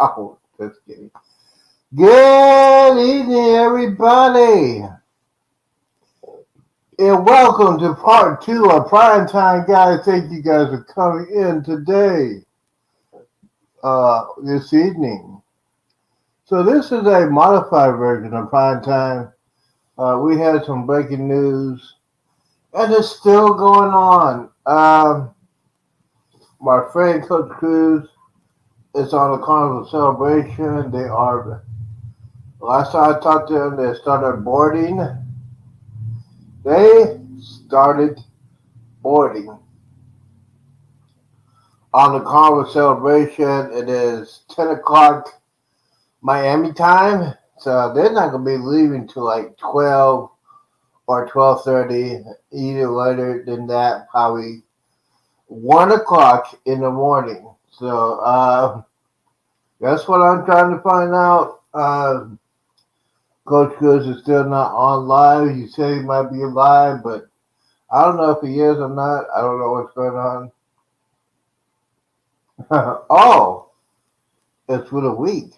Oh, just kidding. Good evening, everybody, and welcome to part two of Primetime, guys. Thank you guys for coming in today, this evening. So this is a modified version of Primetime. We had some breaking news, and it's still going on. My friend Coach Cruz is on a carnival celebration. They are. Last time I talked to them, they started boarding. They started boarding on the carnival celebration. It is 10 o'clock Miami time, so they're not going to be leaving till like 12 or 12:30. Either later than that, probably 1 o'clock in the morning. So that's what I'm trying to find out. Coach Cruz is still not on live. He said he might be live, but I don't know if he is or not. I don't know what's going on. Oh, it's for the week.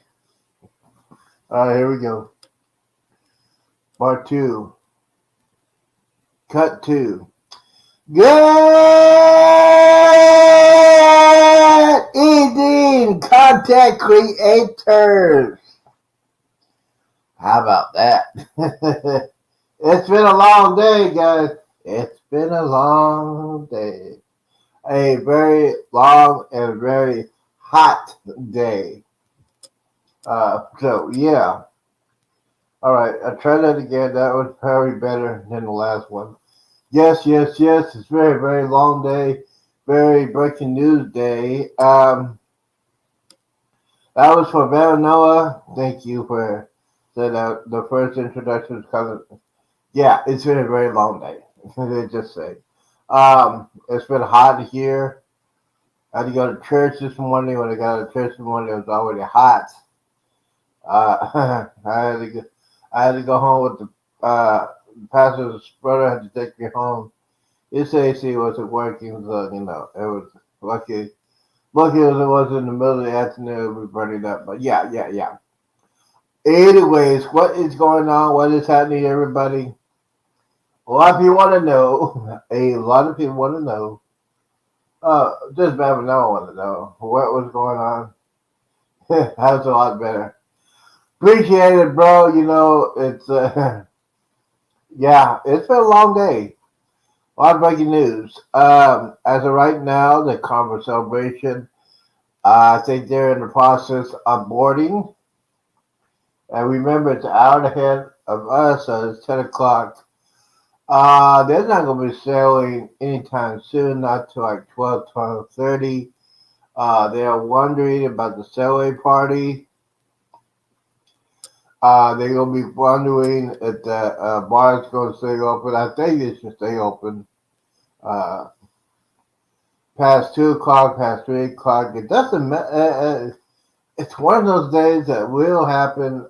All right, here we go. Part two. Cut two. Good evening, content creators. How about that? It's been a long day, guys. It's been a long day. A very long and very hot day. So, yeah. All right, I'll try that again. That was probably better than the last one. Yes. It's very, very long day. Very breaking news day. That was for Noah. Thank you for the first introduction is coming. Yeah, it's been a very long day. They just say. It's been hot here. I had to go to church this morning. When I got to church this morning, it was already hot. I had to go home with the pastor's brother. Had to take me home. His AC wasn't working, so it was lucky. Lucky as it was in the middle of the afternoon, it was burning up. But yeah. Anyways, what is going on? What is happening, everybody? A lot of people want to know. A lot of people want to know. Just Bama no want to know what was going on. That's a lot better. Appreciate it, bro. It's yeah, it's been a long day. A lot of breaking news. As of right now, the conference celebration. I think they're in the process of boarding. And remember, it's an hour ahead of us, so it's 10 o'clock. They're not going to be sailing anytime soon, not till like 12:30. They're wondering about the sailaway party. They're going to be wondering if the bar is going to stay open. I think it should stay open past 2 o'clock, past 3 o'clock. It doesn't matter. It's one of those days that will happen.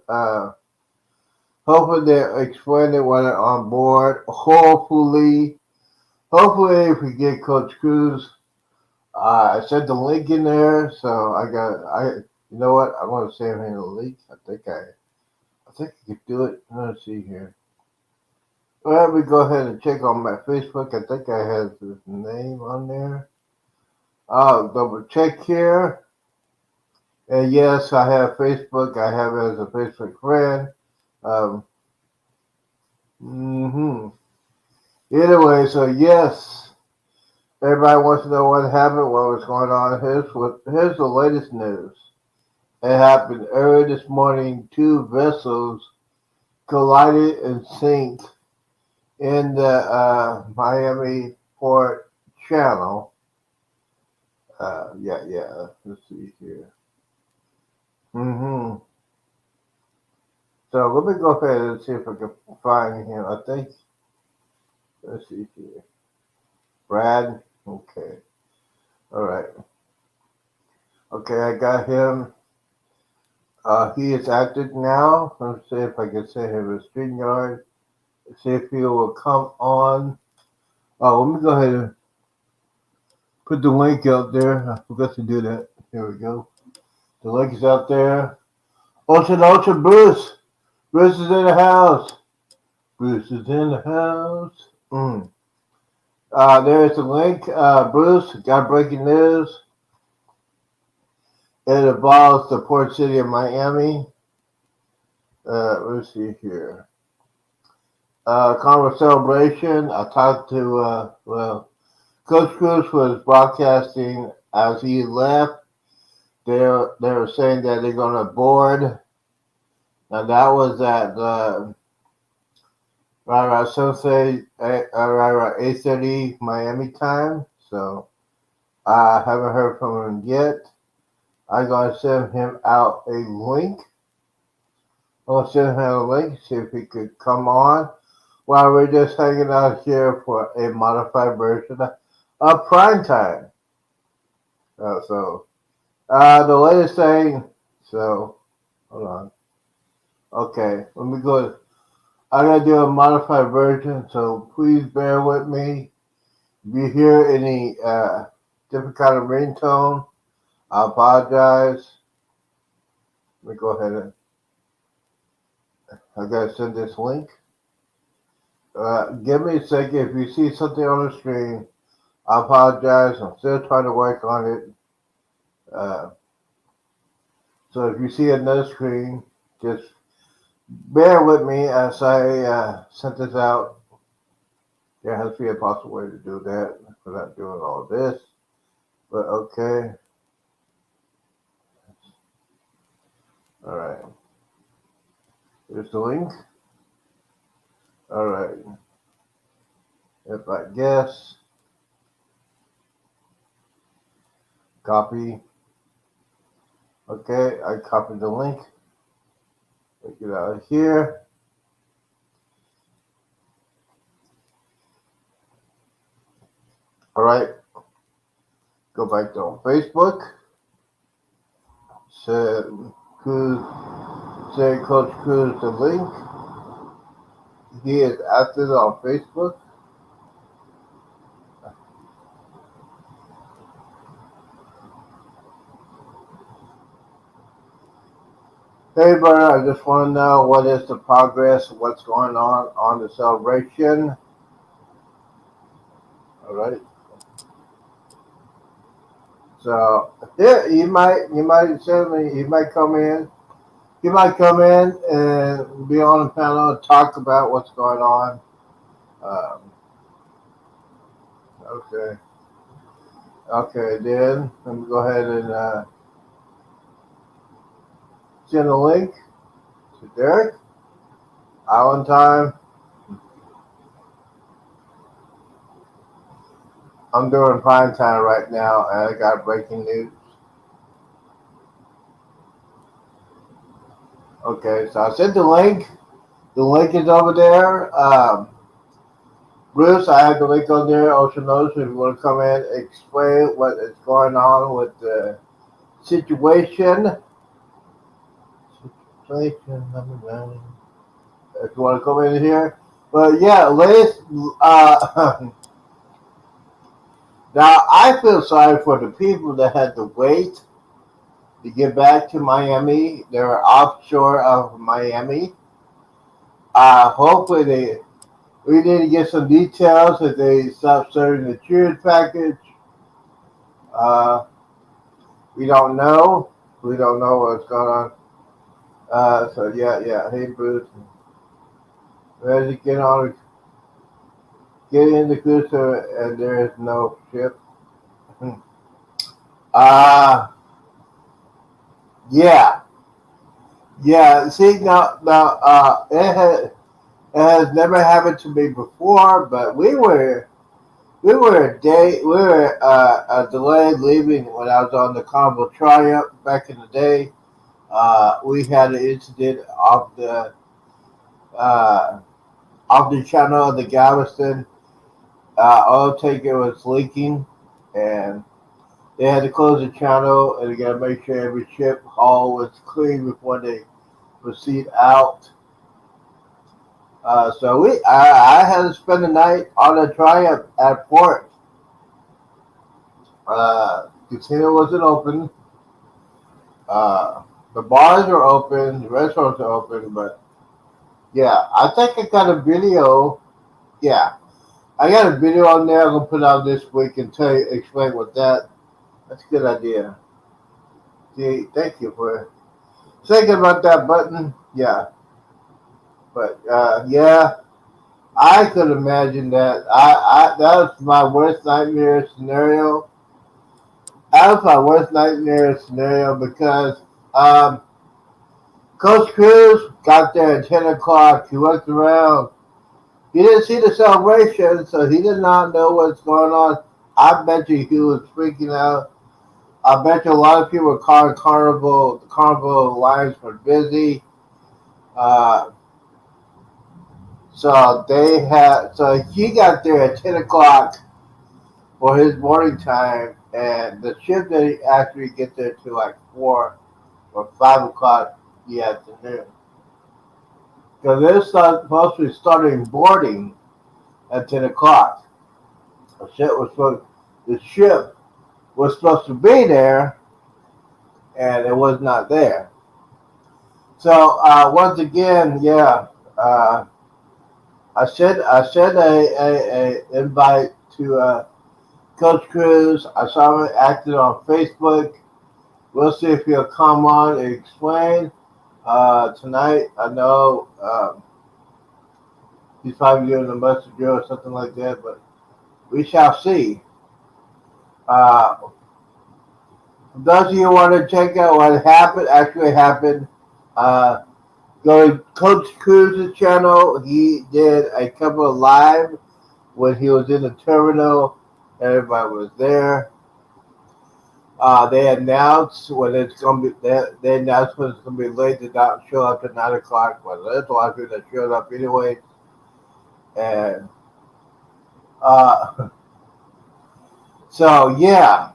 Hopefully they'll explain it when they're on board. Hopefully, if we get Coach Cruz, I sent the link in there, so you know what? I'm going to save him the link. I think I can do it. Let's see here. Well, let me go ahead and check on my Facebook. I think I have his name on there. I'll double check here. And yes, I have Facebook. I have it as a Facebook friend. Anyway, so yes, everybody wants to know what happened, what was going on. Here's the latest news. It happened early this morning. 2 vessels collided and sank in the Miami Port Channel. Yeah. Let's see here. Mm-hmm. So let me go ahead and see if I can find him. I think. Let's see here. Brad. Okay. All right. Okay, I got him. He is active now. Let's see if I can send him a StreamYard. See if he will come on. Oh, let me go ahead and put the link out there. I forgot to do that. Here we go. The link is out there. Ocean, Bruce. Bruce is in the house. Bruce is in the house. There's the link. Bruce, got breaking news. It involves the port city of Miami. Let's see here. Conference celebration. I talked to, Coach Cruz was broadcasting as he left. They were saying that they're going to board. Now that was at right around Sunday, right around 8:30 Miami time. So I haven't heard from him yet. I'm gonna send him out a link. I'll send him a link, see if he could come on while we're just hanging out here for a modified version of Primetime. The latest thing. So hold on. Okay, let me go. I gotta do a modified version, so please bear with me. If you hear any different kind of ringtone, I apologize. Let me go ahead and I gotta send this link. Give me a second. If you see something on the screen, I apologize. I'm still trying to work on it. Uh, so if you see another screen, just bear with me as I sent this out. There has to be a possible way to do that without doing all this. But okay. All right. Here's the link. All right. If I guess, copy. Okay, I copied the link. Take it out of here. All right. Go back to Facebook. Send Coach Cruz the link. He is active on Facebook. Hey, brother, I just want to know what is the progress, what's going on the celebration. All right. So yeah, you might come in. You might come in and be on the panel and talk about what's going on. Um, okay. Okay, then let me go ahead and send a link to Derek. Island time. I'm doing prime time right now, and I got breaking news. Okay, so I sent the link. The link is over there. Bruce, I have the link on there. Ocean Ocean, if you want to come in, explain what is going on with the situation. Situation number 9. If you want to come in here. But yeah, latest. Now, I feel sorry for the people that had to wait to get back to Miami. They were offshore of Miami. Hopefully we need to get some details that they stopped serving the cheers package. Uh, we don't know. We don't know what's going on. Yeah. Hey, Bruce. Ready to get in the cruiser and there is no ship. uh, yeah. Yeah. See, it has never happened to me before, but we were We were delayed leaving when I was on the Carnival Triumph back in the day. We had an incident uh, off the channel of the Galveston. Oil tanker was leaking, and they had to close the channel, and they got to make sure every ship hull was clean before they proceed out. I had to spend the night on the Triumph at port. Casino wasn't open. Uh, the bars are open, the restaurants are open, but yeah, I think I got a video. Yeah, I got a video on there. I'm gonna put out this week and explain what that. That's a good idea. See, thank you for thinking about that button. Yeah, but yeah, I could imagine that. That was my worst nightmare scenario. That was my worst nightmare scenario because um, Coach Cruz got there at 10 o'clock. He looked around. He didn't see the celebration, so he did not know what's going on. I bet you he was freaking out. I bet you a lot of people were calling Carnival. The Carnival lines were busy. Uh, so he got there at 10 o'clock for his morning time, and the ship that he actually get there to like 4 or 5 o'clock the afternoon. Because they're supposed to be starting boarding at 10 o'clock. The ship was supposed to be there, and it was not there. So once again, yeah, uh, I sent a invite to Coach Cruz. I saw him active on Facebook. We'll see if he'll come on and explain tonight. I know he's probably doing a messenger or something like that, but we shall see. Uh, those of you who want to check out what actually happened, uh, go to Coach Cruz's channel. He did a couple of live when he was in the terminal. Everybody was there. They announced when it's going to be. They announced when it's going to be late to not show up at 9 o'clock. But there's a lot of people that showed up anyway. And uh, so yeah,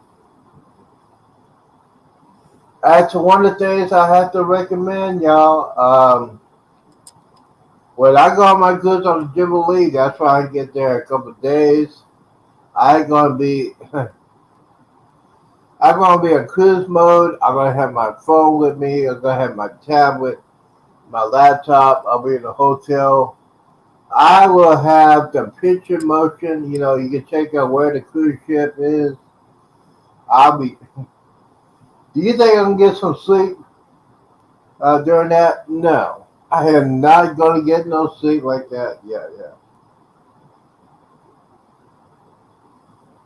that's one of the things I have to recommend, y'all. When I go on my cruise on the Jubilee, that's why I get there a couple of days. I ain't gonna be. I'm gonna be in cruise mode. I'm gonna have my phone with me. I'm gonna have my tablet, my laptop. I'll be in the hotel. I will have the picture motion. You know, you can check out where the cruise ship is. I'll be. Do you think I can get some sleep during that? No, I am not gonna get no sleep like that. Yeah, yeah.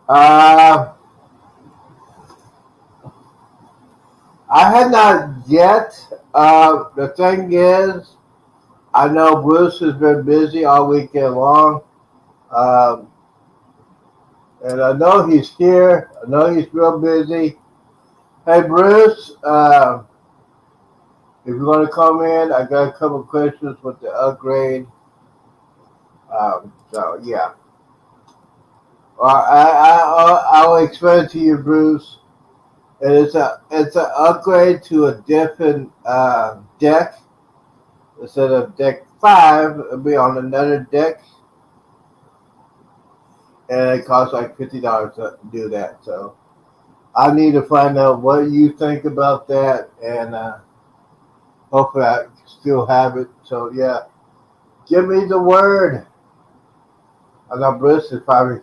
Uh, I had not yet. The thing is, I know Bruce has been busy all weekend long. Um, and I know he's here. I know he's real busy. Hey, Bruce, if you want to come in, I got a couple questions with the upgrade. Yeah. I will explain to you, Bruce. It's an upgrade to a different deck. Instead of deck 5, it'll be on another deck, and it costs like $50 to do that. So I need to find out what you think about that, and hopefully I still have it. So yeah, give me the word. I know Bruce is probably.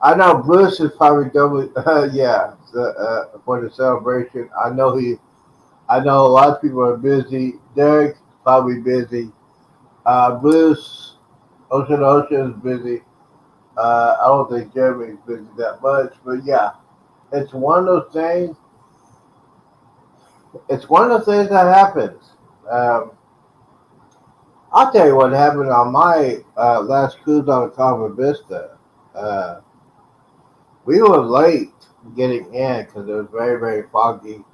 I know Bruce is probably double. Yeah, for the celebration. I know a lot of people are busy. Derek's probably busy. Bruce, Ocean is busy. I don't think Jeremy's busy that much, but yeah, it's one of those things. It's one of those things that happens. Um, I'll tell you what happened on my last cruise on the Carver Vista. We were late getting in because it was very, very foggy.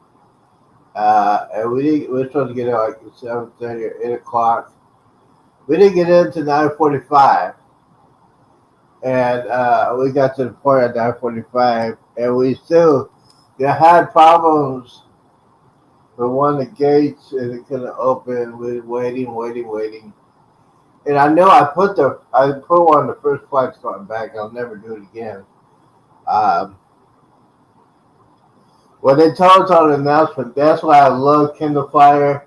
And we were supposed to get in like 7:30 or 8 o'clock. We didn't get in until 9:45, and we got to the port at 9:45, and we still had problems with one of the gates, and it couldn't open. We were waiting. And I know I put one of the first flights going back. I'll never do it again. Um, Well, they told us on the announcement. That's why I love Kindle Fire.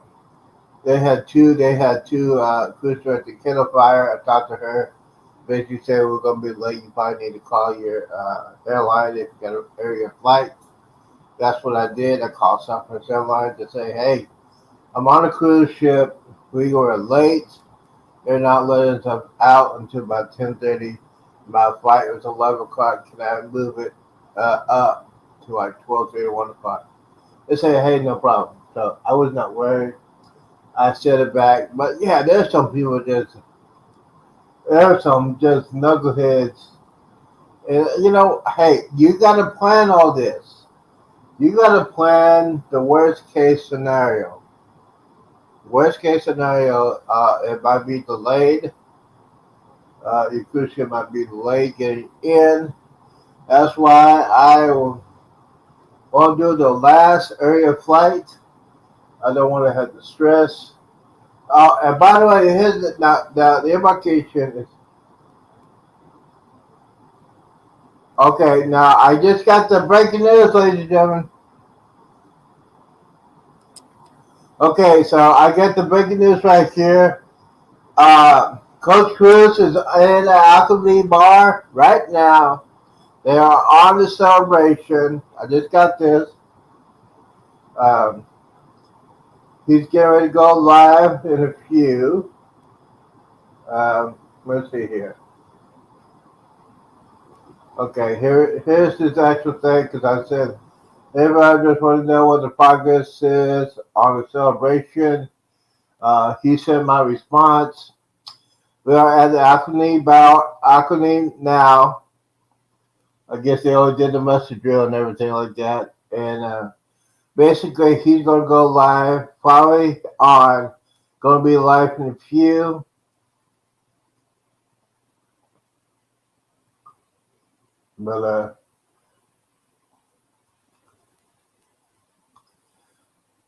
They had two cruise director Kindle Fire. I talked to her. Basically said we're gonna be late. You probably need to call your airline if you got an area flight. That's what I did. I called Southwest Airlines to say, hey, I'm on a cruise ship. We were late. They're not letting us out until about 10:30. My flight was 11 o'clock. Can I move it up to like 12:30 or 1 o'clock? They said, hey, no problem. So I was not worried. I set it back. But yeah, there's some just knuckleheads. And, hey, you got to plan all this. You got to plan the worst case scenario. Worst case scenario, it might be delayed. Your cruise ship might be delayed getting in. That's why I will do the last area flight. I don't want to have the stress. And by the way, now the embarkation is okay. Now I just got the breaking news, ladies and gentlemen. Okay, so I got the breaking news right here. Coach Cruz is in the Alchemy Bar right now. They are on the celebration. I just got this. Um, he's getting ready to go live in a few. Let's see here. Okay, here's his actual thing because I said everybody just want to know what the progress is on the celebration. He sent my response. We are at the Acronym now. I guess they always did the mustard drill and everything like that. And basically, he's going to go live probably on, going to be live in a few. But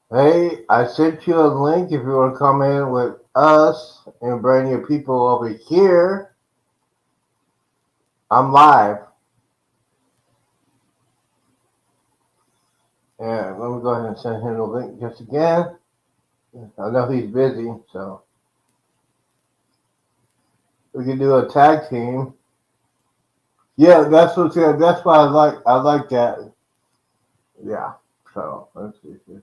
hey, I sent you a link if you want to come in with us and bring your people over here. I'm live. And let me go ahead and send him the link just again. I know he's busy, so we can do a tag team. Yeah, that's why I like that. Yeah. So let's see if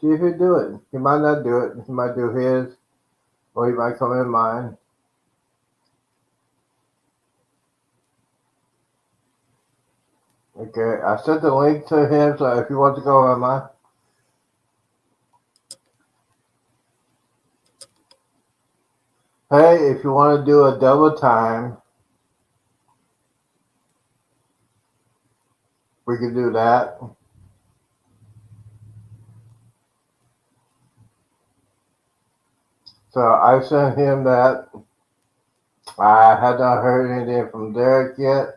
he do it. He might not do it. He might do his, or he might come in mine. Okay, I sent the link to him, so if you want to go on mine. Hey, if you want to do a double time, we can do that. So I sent him that. I had not heard anything from Derek yet.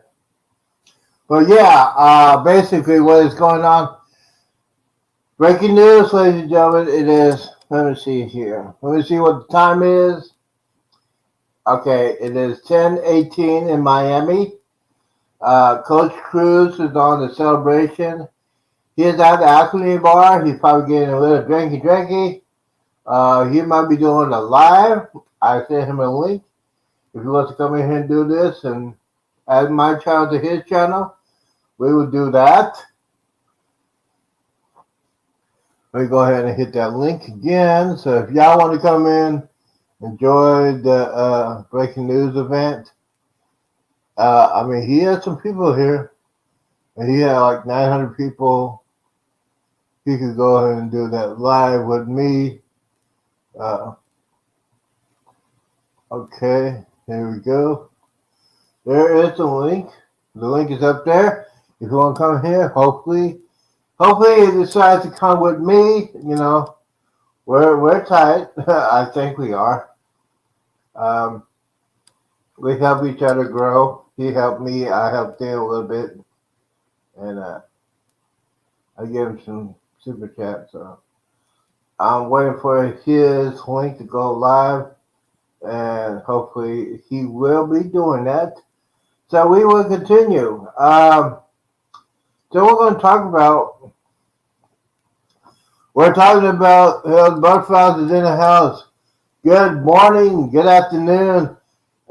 But yeah, basically what is going on. Breaking news, ladies and gentlemen, it is, let me see here. Let me see what the time is. Okay, it is 10:18 in Miami. Coach Cruz is on the celebration. He is at the Alchemy Bar. He's probably getting a little drinky. He might be doing a live. I sent him a link. If he wants to come in here and do this and add my channel to his channel, we will do that. Let me go ahead and hit that link again. So if y'all want to come in, enjoy the breaking news event. I mean, he had some people here, and he had like 900 people. He could go ahead and do that live with me. Okay, here we go. There is the link. The link is up there. If you want to come here, hopefully he decides to come with me. We're tight. I think we are. Um, we help each other grow. He helped me. I helped him a little bit, and I gave him some super chats. So I'm waiting for his link to go live, and hopefully he will be doing that. So we will continue. So we're talking about the butterflies is in the house. Good morning, good afternoon,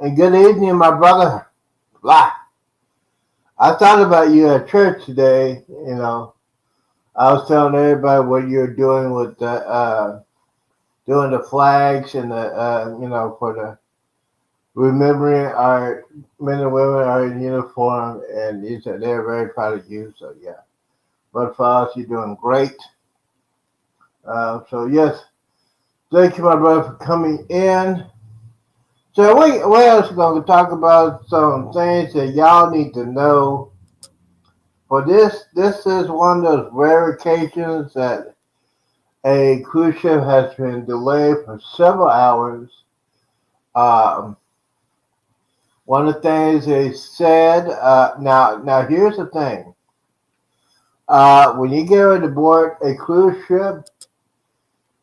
and good evening, my brother. Blah. I thought about you at church today. I was telling everybody what you're doing with doing the flags and for the remembering our men and women are in uniform, and you said they're very proud of you. So yeah, butterflies, you're doing great. So yes, thank you, my brother, for coming in. So what else we going to talk about? Some things that y'all need to know. For this is one of those rare occasions that a cruise ship has been delayed for several hours. Um, One of the things they said. Now here's the thing. When you get ready to board a cruise ship,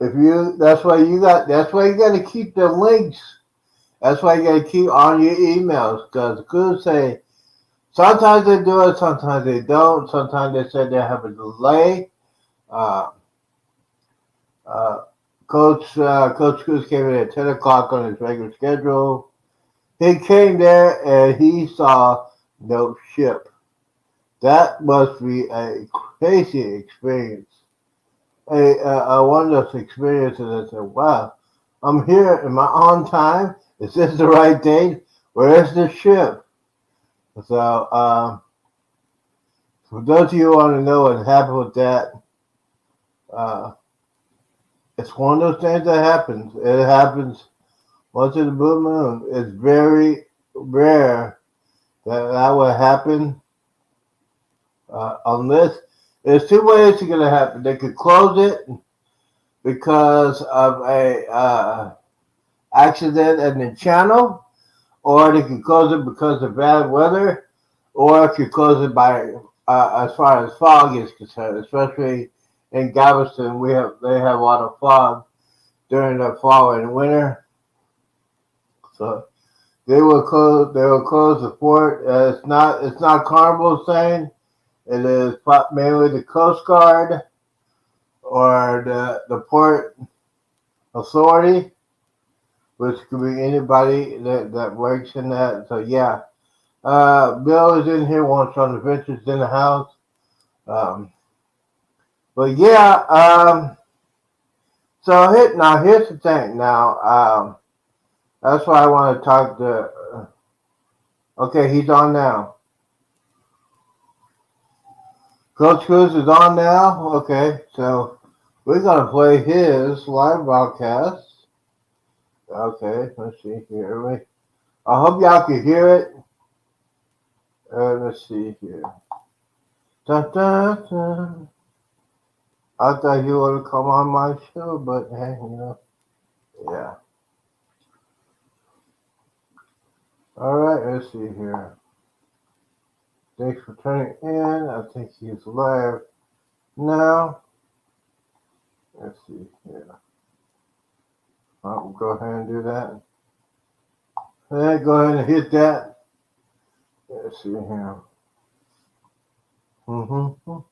if you that's why you got to keep the links. That's why you got to keep on your emails because the crew say sometimes they do it, sometimes they don't. Sometimes they say they have a delay. Uh, uh, Coach Cruz came in at 10 o'clock on his regular schedule. He came there and he saw no ship. That must be a crazy experience. One of those experiences that said, wow, I'm here. Am I on time? Is this the right date? Where is the ship? So, for those of you who want to know what happened with that, uh, it's one of those things that happens. It happens once in the blue moon. It's very rare that will happen unless there's two ways it's going to happen. They could close it because of a accident in the channel, or they could close it because of bad weather, or if you close it by as far as fog is concerned, especially in Galveston, they have a lot of fog during the fall and winter, so they will close the port. It's not Carnival saying it is mainly the Coast Guard or the port authority, which could be anybody that works in that. So yeah, Bill is in here. Wants on the Ventures in the house. Um, but yeah, so here's the thing. Now, that's why I want to talk to. Okay, he's on now. Coach Cruz is on now. Okay, so we're gonna play his live broadcast. Okay, let's see here. I hope y'all can hear it. Let's see here. Dun, dun, dun. I thought he would come on my show, but hey, yeah. All right, let's see here. Thanks for turning in. I think he's live now. Let's see here. I'll go ahead and do that. Hey, go ahead and hit that. Let's see here. Mm-hmm. All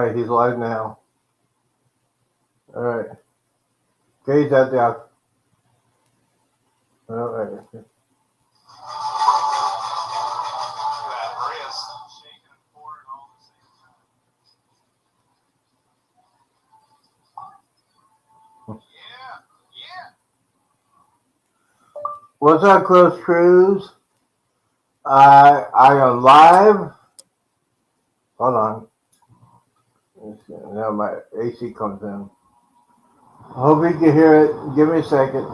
right, he's live now. All right. Okay, he's out there. All right. What's up, Coach Cruz? I am live. Hold on. Now my AC comes in. I hope you can hear it. Give me a second.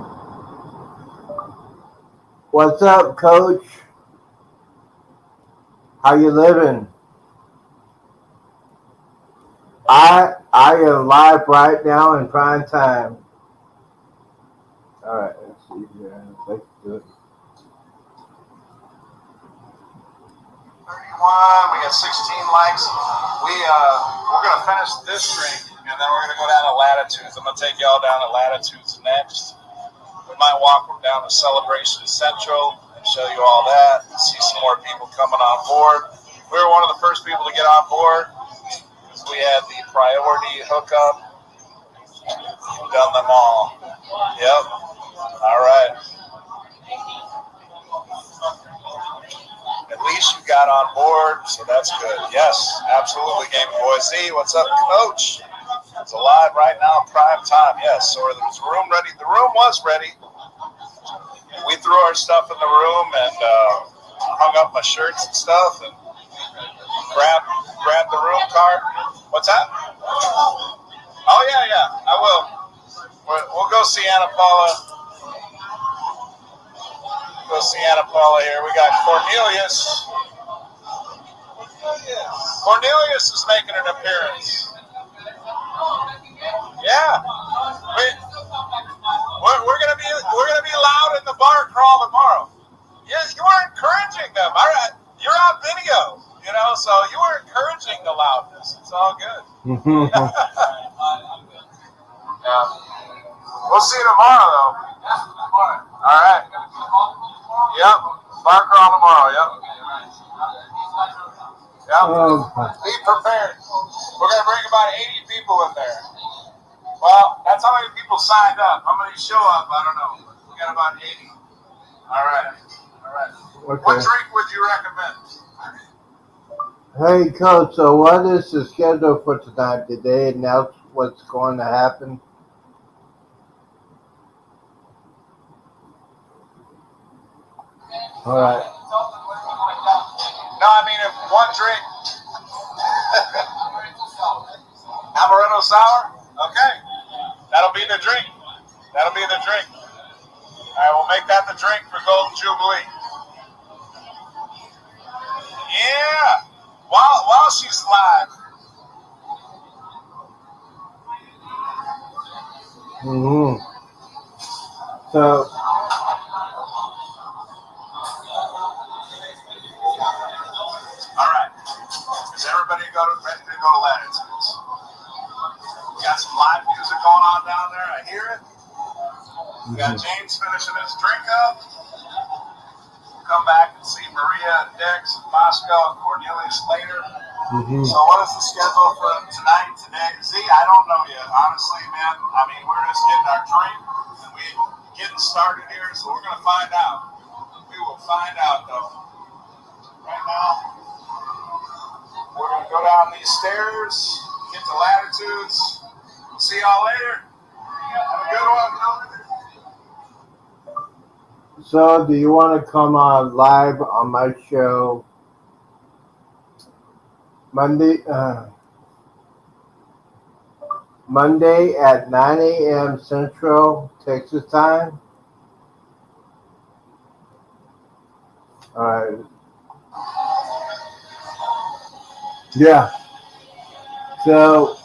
What's up, Coach? How you living? I am live right now in prime time. All right, let's see here. Let's do it. 31. We got 16 likes. We're gonna finish this drink and then we're gonna go down to Latitudes. I'm gonna take y'all down to Latitudes next. We might walk down to Celebration Central and show you all that. See some more people coming on board. We were one of the first people to get on board because we had the priority hookup. We've done them all. Yep. All right. At least you got on board, so that's good. Yes, absolutely, Game Boy Z. What's up, Coach? It's alive right now, prime time. Yes, so is the room ready? The room was ready. We threw our stuff in the room and hung up my shirts and stuff and grabbed the room card. What's that? Oh, yeah, I will. We'll go see Anna Paula. Go see Anna Paula here. We got Cornelius. Cornelius is making an appearance. Yeah, we're gonna be loud in the bar crawl tomorrow. Yeah, you were encouraging them. All right, you're on video, so you were encouraging the loudness. It's all good. Yeah. We'll see you tomorrow, though. All right. Yep. Bar crawl tomorrow. Yep. Yep. Be prepared. We're gonna bring about 80 people in there. Well, that's how many people signed up. How many show up? I don't know. We got about 80. All right. Okay. What drink would you recommend? Hey, Coach. So, what is the schedule for tonight? Did they announce what's going to happen? All right. No, I mean, if one drink. Amaretto sour? Okay. That'll be the drink. All right, we'll make that the drink for Golden Jubilee. Yeah. While she's live. So. All right. Is everybody ready to go to Latitudes? We got some live music going on down there. I hear it. We got James finishing his drink up. We'll come back and see Maria and Dex and Moscow and Cornelius later. So what is the schedule for tonight, today? Z, I don't know yet. Honestly, man, I mean, we're just getting our drink and we're getting started here, so we're going to find out. We will find out, though. Right now, we're going to go down these stairs, get to Latitudes. See y'all later. Have a good one. So, do you want to come on live on my show Monday at 9 a.m. Central Texas time? All right. Yeah. So.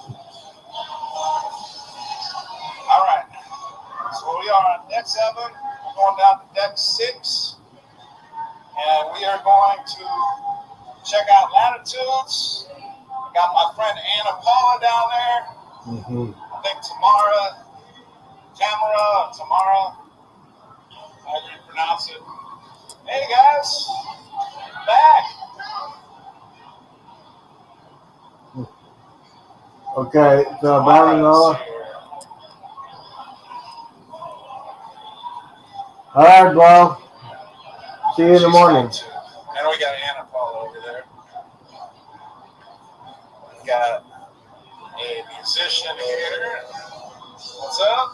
All right. So we are on deck 7. We're going down to deck 6. And we are going to check out Latitudes. I got my friend Anna Paula down there. I think Tamara, how do you pronounce it? Hey guys, back. Okay, so Baranola. All right, bro. See you in the morning. And we got Anna Paula over there. We got a musician here. What's up?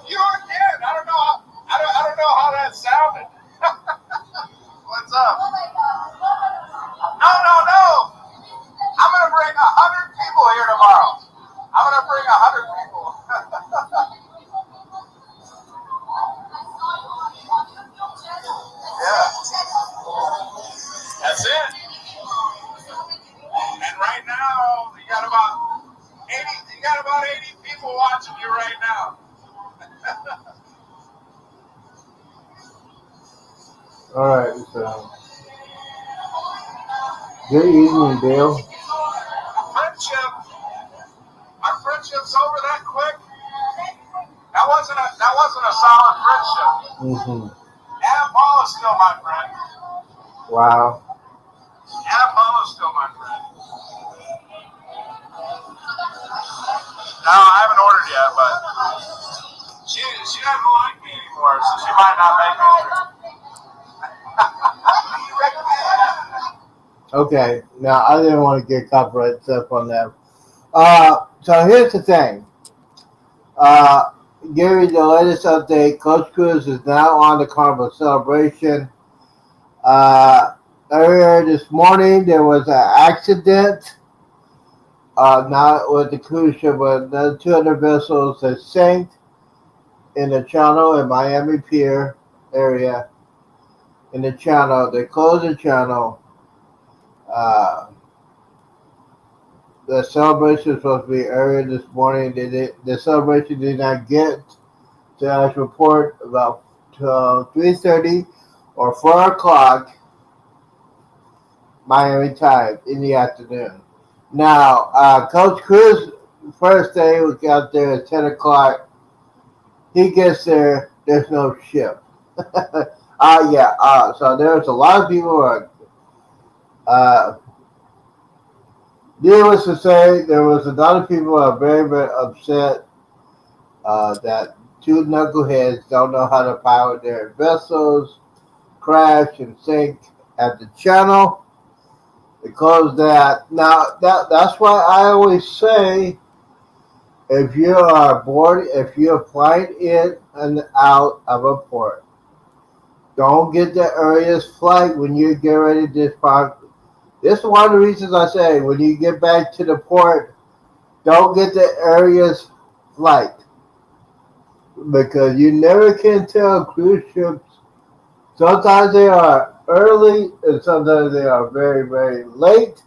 You again. I don't know how that sounded. What's up? No. I'm gonna bring 100 people here tomorrow. I'm gonna bring 100 people. down. All right, so good evening, Dale. Friendship. Our friendship's over that quick. That wasn't a solid friendship. Mm-hmm. Anna Paula's still my friend. Wow. Anna Paula's still my friend. No, I haven't ordered yet, but she doesn't like me anymore, so she might not make it. Okay. Now I didn't want to get copyright stuff on that. So here's the thing. Gary, the latest update. Coach Cruz is now on the Carnival celebration. Earlier this morning, there was an accident. Not with the cruise ship, but the two other vessels that sank in the channel in Miami Pier area. In the channel, they closed the channel. The celebration was supposed to be earlier this morning. The celebration did not get to us report about 3:30 or 4 o'clock Miami time in the afternoon. Now, Coach Cruz, first day we got there at 10 o'clock. He gets there, there's no ship. So there's a lot of people who are, needless to say, there was a lot of people who are very, very upset that two knuckleheads don't know how to pilot their vessels, crash and sink at the channel. Because that's why I always say, if you are bored, if you're flying in and out of a port, don't get the earliest flight when you get ready to depart. This is one of the reasons I say, when you get back to the port, don't get the earliest flight. Because you never can tell cruise ships. Sometimes they are early and sometimes they are very, very late.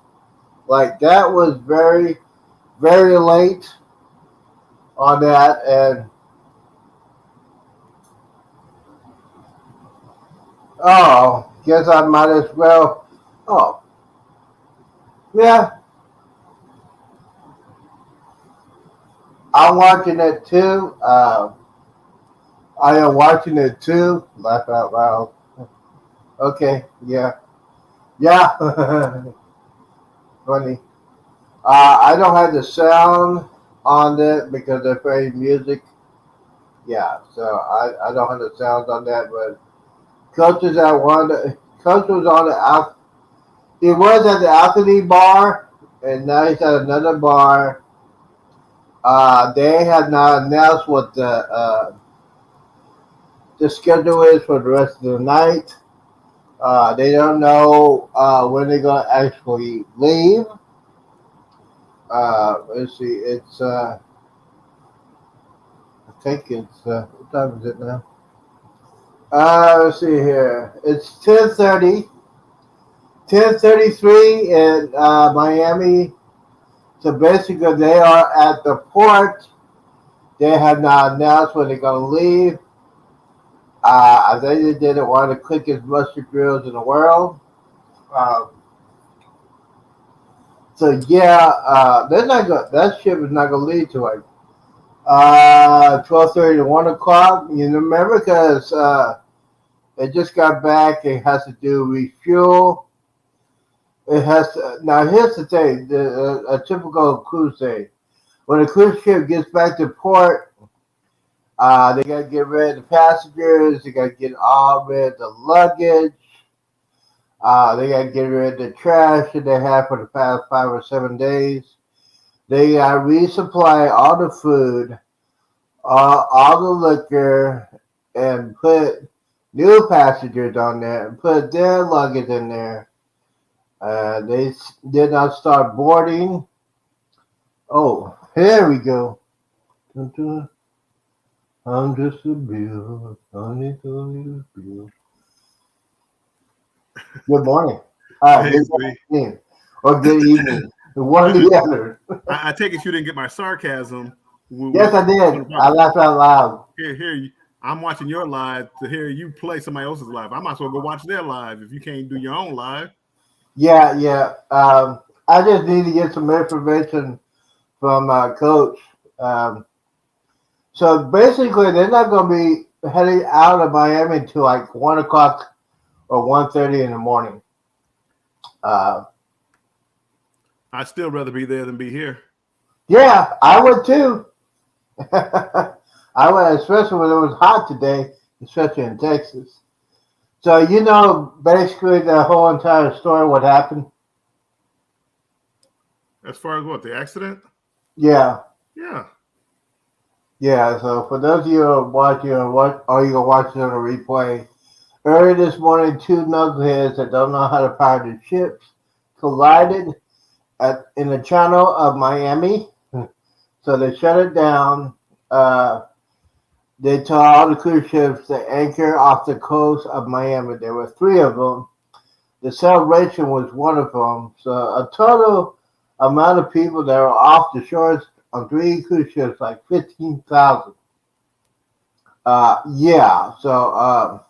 Like that was very, very late on that. And guess I might as well. Oh, yeah, I'm watching it too. I am watching it too. Laugh out loud. Okay, yeah. Yeah. Funny. I don't have the sound on it because they're playing music. Yeah, so I don't have the sound on that, but Coach is at Coach was on the he was at the Alchemy bar, and now he's at another bar. They have not announced what the schedule is for the rest of the night. They don't know when they're gonna actually leave. Let's see. It's I think it's what time is it now? Let's see here. It's 10:30. 10:33 in Miami. So basically, they are at the port. They have not announced when they're going to leave. I think they didn't want the quickest mustard grills in the world. Uh, they're not going. That ship is not going to leave to like 12:30 to 1 o'clock. You remember because it just got back. It has to do refuel. It has to, now. Here's the thing: a typical cruise day. When a cruise ship gets back to port, they got to get rid of the passengers. They got to get all rid of the luggage. They got to get rid of the trash that they have for the past 5 or 7 days. They got to resupply all the food, all the liquor, and put new passengers on there and put their luggage in there. They did not start boarding. Oh, here we go. I'm just a bill. Honey, bill. Good morning. Hey, Good afternoon. Or good evening. One or the other. I take it you didn't get my sarcasm Yes, I did. I laughed out loud. Here, I'm watching your live to hear you play somebody else's live. I might as well go watch their live if you can't do your own live. Yeah, yeah. I just need to get some information from Coach. Um, so basically, they're not going to be heading out of Miami until like 1 o'clock or 1:30 in the morning. I'd still rather be there than be here. Yeah, I would too. I would, especially when it was hot today, especially in Texas. So you know, basically the whole entire story, what happened. As far as what, the accident? Yeah, Yeah. yeah. So for those of you who are watching, or you gonna watch it on a replay, early this morning, two knuckleheads that don't know how to pilot their ships collided in the channel of Miami. So they shut it down. They told all the cruise ships to anchor off the coast of Miami. There were three of them. The Celebration was one of them. So a total amount of people that were off the shores on three cruise ships, like 15,000. Yeah. So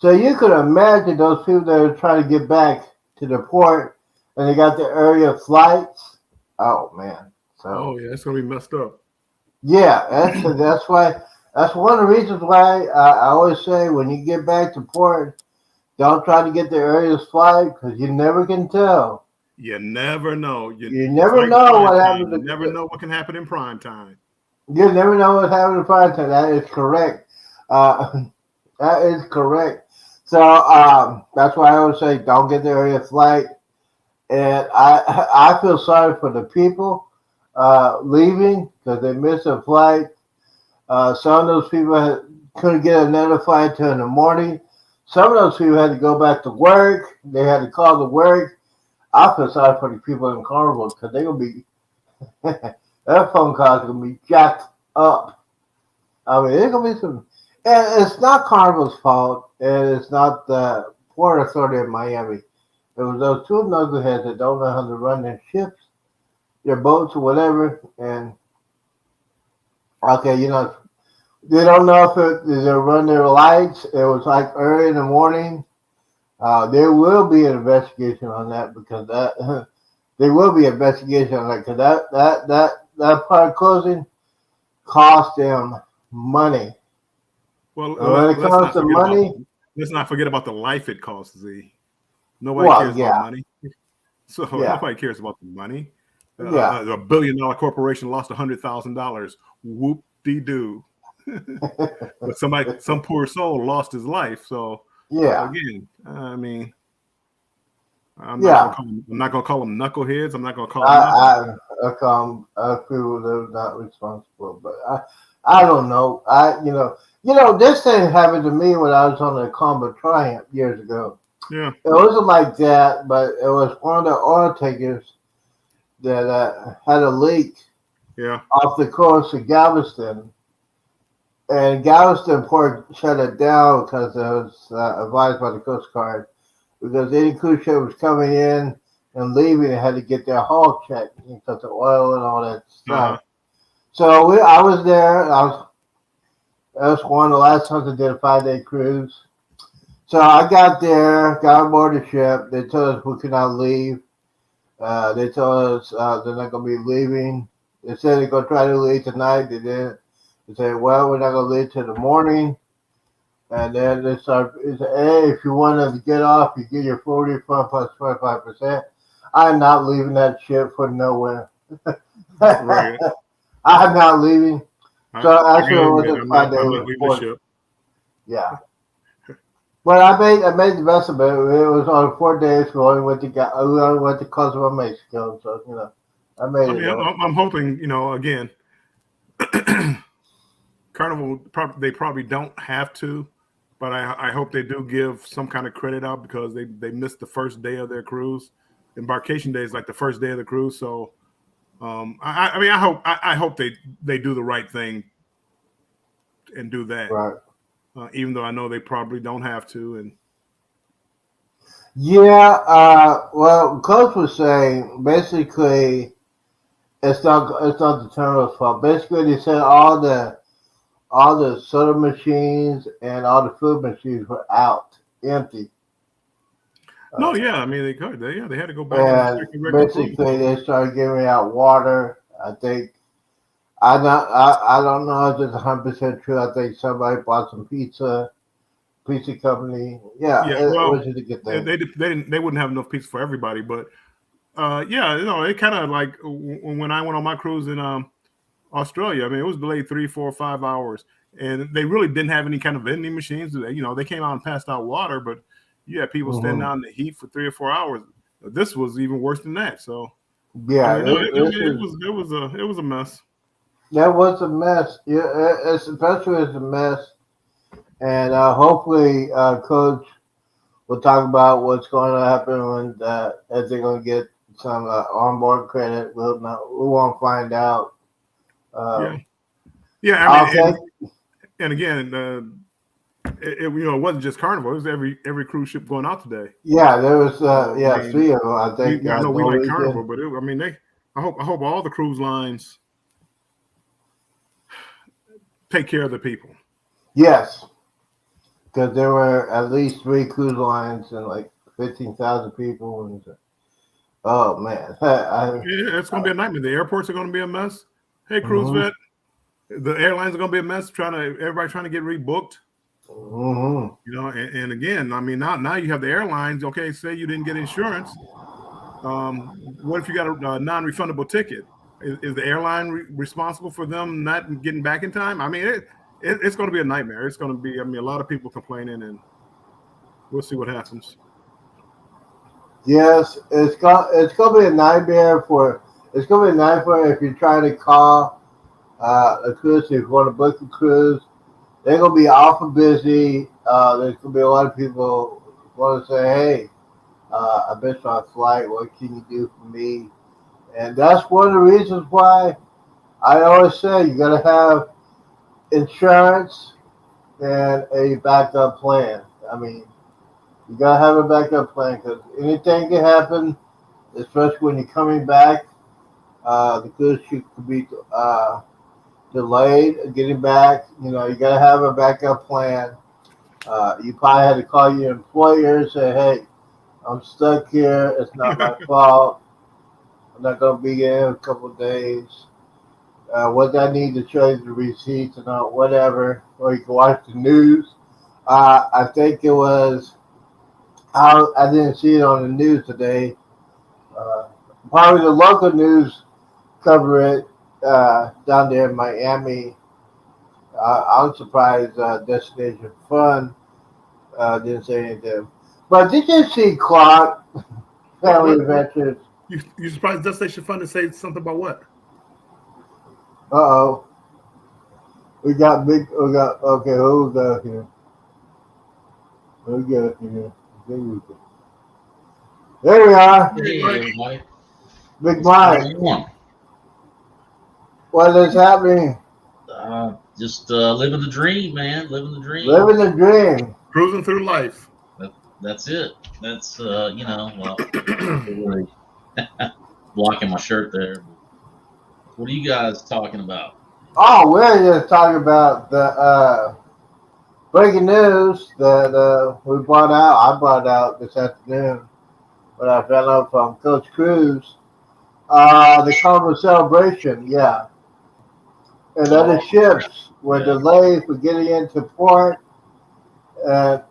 you could imagine those people that are trying to get back to the port, and they got the area flights. Oh man. So yeah, it's gonna be messed up. yeah, that's why. That's one of the reasons why I always say when you get back to port, don't try to get the earliest flight because you never can tell. You never know. You never know what happens. You never know what can happen in prime time. You never know what's happening in prime time. That is correct. That is correct. So that's why I always say don't get the earliest flight. And I feel sorry for the people leaving because they missed a flight. Some of those people couldn't get another flight till in the morning. Some of those people had to go back to work. They had to call to work. I feel sorry for the people in Carnival because they're going to be, their phone calls are going to be jacked up. I mean, there's going to be some, and it's not Carnival's fault, and it's not the Port Authority of Miami. It was those two knuckleheads that don't know how to run their ships, their boats, or whatever, and okay, you know, they don't know if they run their lights. It was like early in the morning. There will be an investigation on that because that there will be an investigation on that because that part closing cost them money. Well, when it comes to money, let's not forget about the life it costs. Nobody cares about money, so nobody cares about the money. A $1 billion corporation lost $100,000. Whoop de doo. But some poor soul lost his life. So again, I mean, I'm not gonna call them knuckleheads. I'm not gonna call them. I call them people that are not responsible. But I don't know. This thing happened to me when I was on the Combat Triumph years ago. Yeah, it wasn't like that, but it was one of the oil tankers that had a leak. Yeah, off the coast of Galveston. And Galveston port shut it down because it was advised by the Coast Guard. Because any cruise ship was coming in and leaving, they had to get their hull checked because of oil and all that stuff. So I was there. That was one of the last times I did a 5-day cruise. So I got there, got aboard the ship. They told us we could not leave. They told us they're not going to be leaving. They said they're going to try to leave tonight. They didn't. They said, well, we're not going to leave till the morning. And then they said, hey, if you want to get off, you get your 40 refund plus 25%. I'm not leaving that ship for nowhere. Right. I'm not leaving. So actually, it was a 5-day ship. Yeah. But I made the best of it. It was on 4 days. We only went to Cozumel, Mexico. So, I made it. I'm hoping, again, Carnival, they probably don't have to, but I hope they do give some kind of credit out because they missed the first day of their cruise. Embarkation day is like the first day of the cruise. So, I hope they do the right thing and do that. Right. Even though I know they probably don't have to. And yeah, well, Coach was saying basically It's not the terminal's fault. Basically, they said all the soda machines and all the food machines were out, empty. No, yeah, I mean they could. They had to go back and And check the regular basically, they started giving out water. I think I don't know if it's 100% true. I think somebody bought some pizza company. Yeah, Yeah, it well, was just a good they thing. they wouldn't have enough pizza for everybody, but yeah, it kind of like when I went on my cruise in Australia. I mean, it was delayed 3, 4, 5 hours, and they really didn't have any kind of vending machines. They came out and passed out water, but you had people standing Hmm. out in the heat for 3 or 4 hours. This was even worse than that. So I Yeah, mean, no, this is it was a mess. that was a mess. Yeah, it's especially it's a mess, and hopefully, Coach will talk about what's going to happen when if they're going to get some onboard credit. We won't find out. Yeah, Um, yeah. I mean, I'll take. and again, it wasn't just Carnival. It was every cruise ship going out today. Yeah, there was So I mean, 3 of them. I think I know we like Carnival, Norwegian. but I mean, I hope all the cruise lines take care of the people. Yes, because there were at least 3 cruise lines and like 15,000 people. And oh man, Yeah, it's going to be a nightmare. The airports are going to be a mess. Hey, cruise hmm vet, the airlines are going to be a mess. Everybody trying to get rebooked. hmm And again, I mean, now you have the airlines. Okay, say you didn't get insurance. What if you got a non-refundable ticket? Is the airline responsible for them not getting back in time? I mean, it's going to be a nightmare. It's going to be. I mean, a lot of people complaining, and we'll see what happens. Yes, it's gonna be a nightmare for it's gonna be a nightmare if you're trying to call a cruise. If you want to book a cruise, they're gonna be awful busy. There's gonna be a lot of people want to say, "Hey, I missed my flight. What can you do for me?" And that's one of the reasons why I always say you gotta have insurance and a backup plan. I mean, you gotta have a backup plan because anything can happen, especially when you're coming back. The cruise ship could be delayed getting back. You gotta have a backup plan. You probably had to call your employer and say, "Hey, I'm stuck here. It's not my fault. I'm not gonna be here in a couple of days. What I need to show you the receipts and whatever, or you can watch the news." I think it was. I didn't see it on the news today. Uh, Probably the local news cover it down there in Miami. I was surprised Destination Fun didn't say anything. But did you see Clark Family What Adventures? you surprised Destination Fund to say something about what? Uh oh, we got big. We got okay. Who we got here? Who we got here? There we are, Hey, Hey Mike. everybody, Big what's Mike. going on? What is happening? Just living the dream, man. Living the dream. Living the dream. Cruising through life. That's it. That's well, really blocking my shirt there. What are you guys talking about? Oh, we're just talking about the breaking news that we brought out. I brought out this afternoon when I found out from Coach Cruz. The Carnival celebration, yeah. And other Oh, ships were yeah. delayed for getting into port. And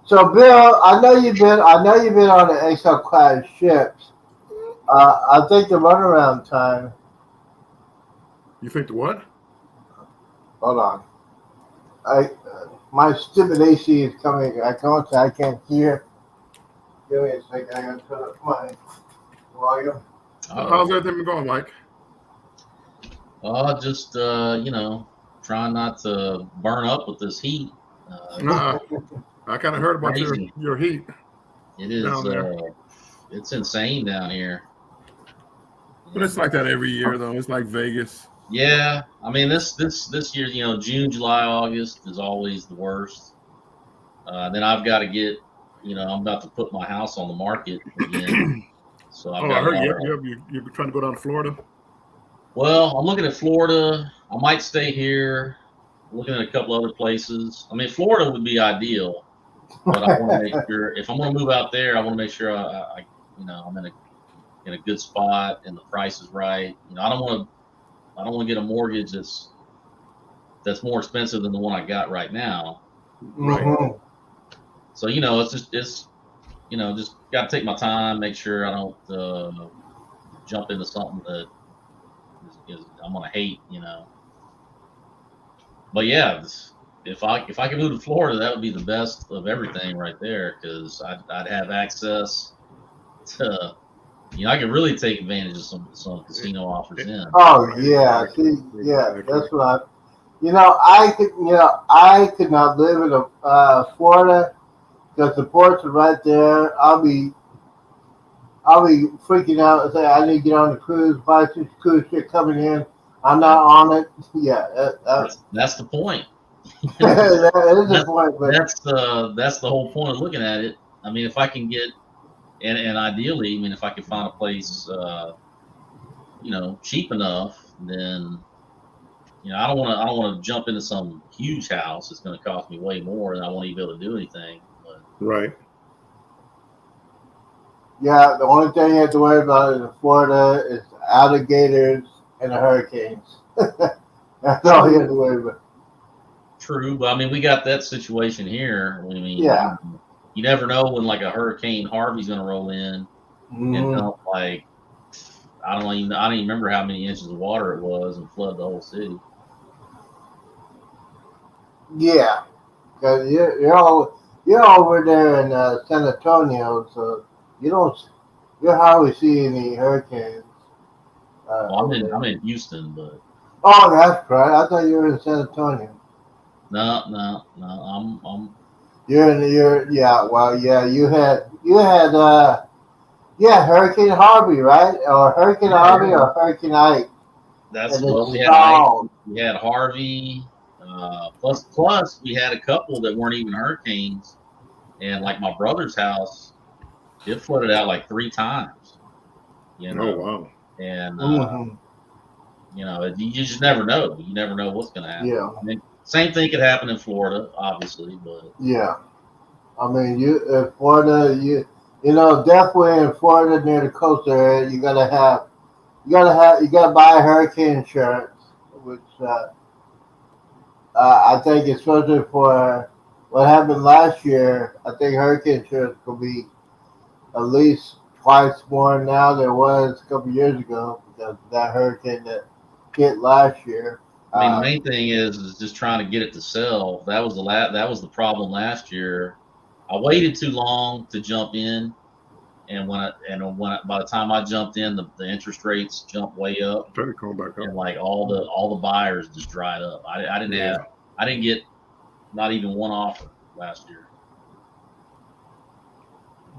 so, Bill, I know you've been on the XL class ships. I think the runaround time. You think the what? Hold on. My stupid AC is coming. I can't hear. Give me a second. I gotta turn up my volume. How's everything going, Mike? Just trying not to burn up with this heat. Nah, I kind of heard about Crazy. your heat It is. down there, It's insane down here. but it's like that every year, though. It's like Vegas. Yeah, I mean this year, June, July, August is always the worst. Then I've got to get, I'm about to put my house on the market again. So I've I got a heard lot you're trying to go down to Florida. Well, I'm looking at Florida. I might stay here. I'm looking at a couple other places. I mean, Florida would be ideal, but I want to make sure if I'm going to move out there, I want to make sure I'm in a good spot and the price is right. I don't want to get a mortgage that's more expensive than the one I got right now. Right. Mm-hmm. So it's just got to take my time, make sure I don't jump into something that I'm gonna hate. But yeah, if I could move to Florida, that would be the best of everything right there because I'd have access to. I could really take advantage of some casino offers in. Oh yeah, see, yeah, that's what I. I could not live in Florida because the ports are right there. I'll be freaking out and say I need to get on the cruise. Buy this cruise ship coming in. I'm not on it. Yeah, that's the point. that is the point. But that's the whole point of looking at it. I mean, if I can get and ideally, I mean, if I can find a place, cheap enough, then I don't want to jump into some huge house. It's going to cost me way more, and I won't even be able to do anything. But right. yeah, the only thing you have to worry about in Florida is alligators and the hurricanes. That's all you have to worry about. True, but I mean, we got that situation here. I mean, Yeah. you never know when like a Hurricane Harvey's going to roll in and dump like I don't even remember how many inches of water it was and flood the whole city. Yeah, because you're over there in San Antonio, so you hardly see any hurricanes. Well, I'm in Houston, but Oh, that's right. I thought you were in San Antonio. no. You had Hurricane Harvey, right? Or Hurricane Harvey or Hurricane Ike. That's And well, we it's had Ike, stalled. we had Harvey, plus we had a couple that weren't even hurricanes, and like my brother's house, it flooded out like 3 times. Oh wow. And Mm-hmm. you just never know. You never know what's going to happen. Yeah. I mean, same thing could happen in Florida, obviously, but Yeah. I mean, in Florida, definitely in Florida near the coast area, you gotta buy hurricane insurance, which I think especially for what happened last year, I think hurricane insurance will be at least twice more now than it was a couple years ago because of that hurricane that hit last year. I mean, the main thing is just trying to get it to sell. That was the problem last year. I waited too long to jump in, and by the time I jumped in, the interest rates jumped way up, Try to call back up. and like all the buyers just dried up. I didn't get not even one offer last year.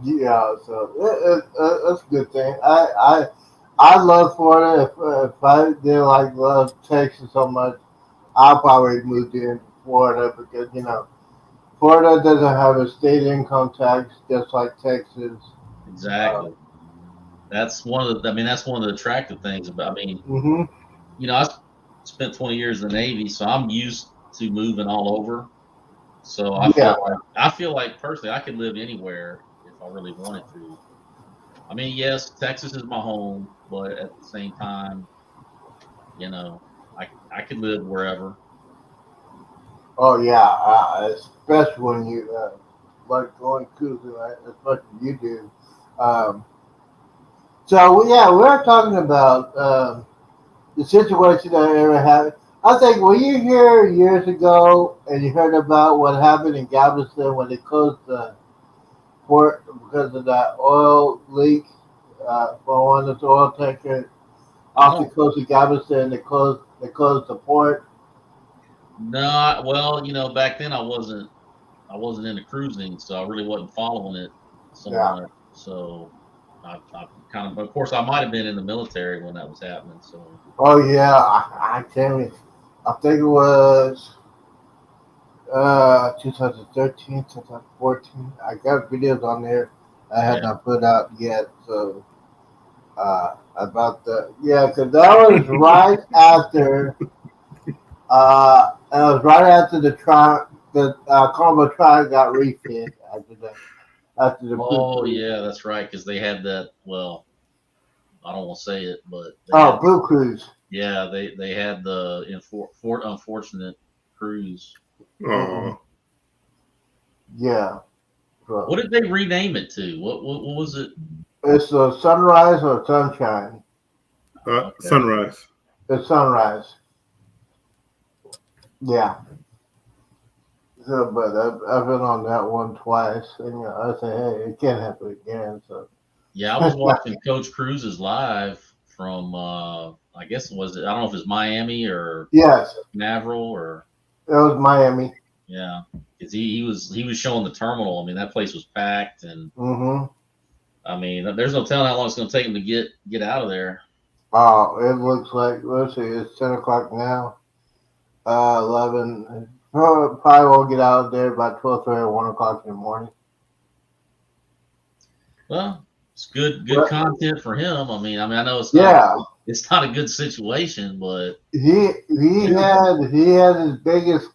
Yeah, so that's a good thing. I love Florida. If I did like love Texas so much, I'll probably move to Florida because Florida doesn't have a state income tax just like Texas. Exactly. That's one of the attractive things about. I mean, Mm-hmm. I spent 20 years in the Navy, so I'm used to moving all over. So I feel like personally I could live anywhere if I really wanted to. I mean, yes, Texas is my home, but at the same time, I could live wherever. Oh yeah, especially when you like going cruising, right? As much as you do. Um, we're talking about the situation that ever happened. I think were you here years ago and you heard about what happened in Galveston when they closed the port because of that oil leak for one of the oil tanker off the coast of Galveston? They closed the port. No, well, back then I wasn't into cruising, so I really wasn't following it so much. So I kind of course, I might have been in the military when that was happening. So. Oh yeah, I tell you, I think it was 2013, 2014. I got videos on there I had not put out yet. So About the because that was right after it was right after the Carnival trial got refit after the blue Oh cruise. yeah, that's right. Because they had that. Well, I don't want to say it, but they had. Blue cruise. Yeah, they had the Fort Unfortunate cruise. Mm-mm. Yeah. So What did they rename it to? What was it? it's a sunrise or sunshine. Okay. Sunrise. It's sunrise. Yeah. So, but I've been on that one twice, and I say, hey, it can't happen again. So Yeah, I was watching Coach Cruises live from I guess was it I don't know if it's Miami or yes, Canaveral or it was Miami. yeah, because he was showing the terminal. I mean that place was packed, and Mm-hmm. I mean there's no telling how long it's going to take him to get out of there. Oh, it looks like let's see, it's 10 o'clock now. 11. Probably won't get out of there by 12:30 or 1 o'clock in the morning. Well, it's good But content for him. I mean I know yeah, it's not a good situation, but he had his biggest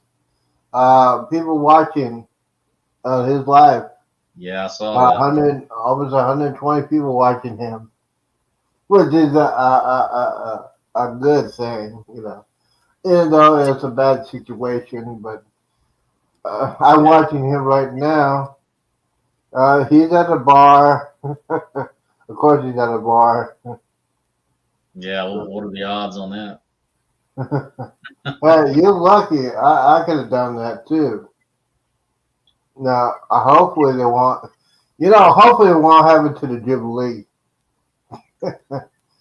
people watching his live. yeah, I saw that. 100, almost 120 people watching him, which is a good thing, Even though it's a bad situation, but I'm watching him right now. He's at a bar. Of course, he's at a bar. Yeah, well, what are the odds on that? Hey, you're lucky. I could have done that too. Now, hopefully they won't. Hopefully it won't happen to the Jubilee.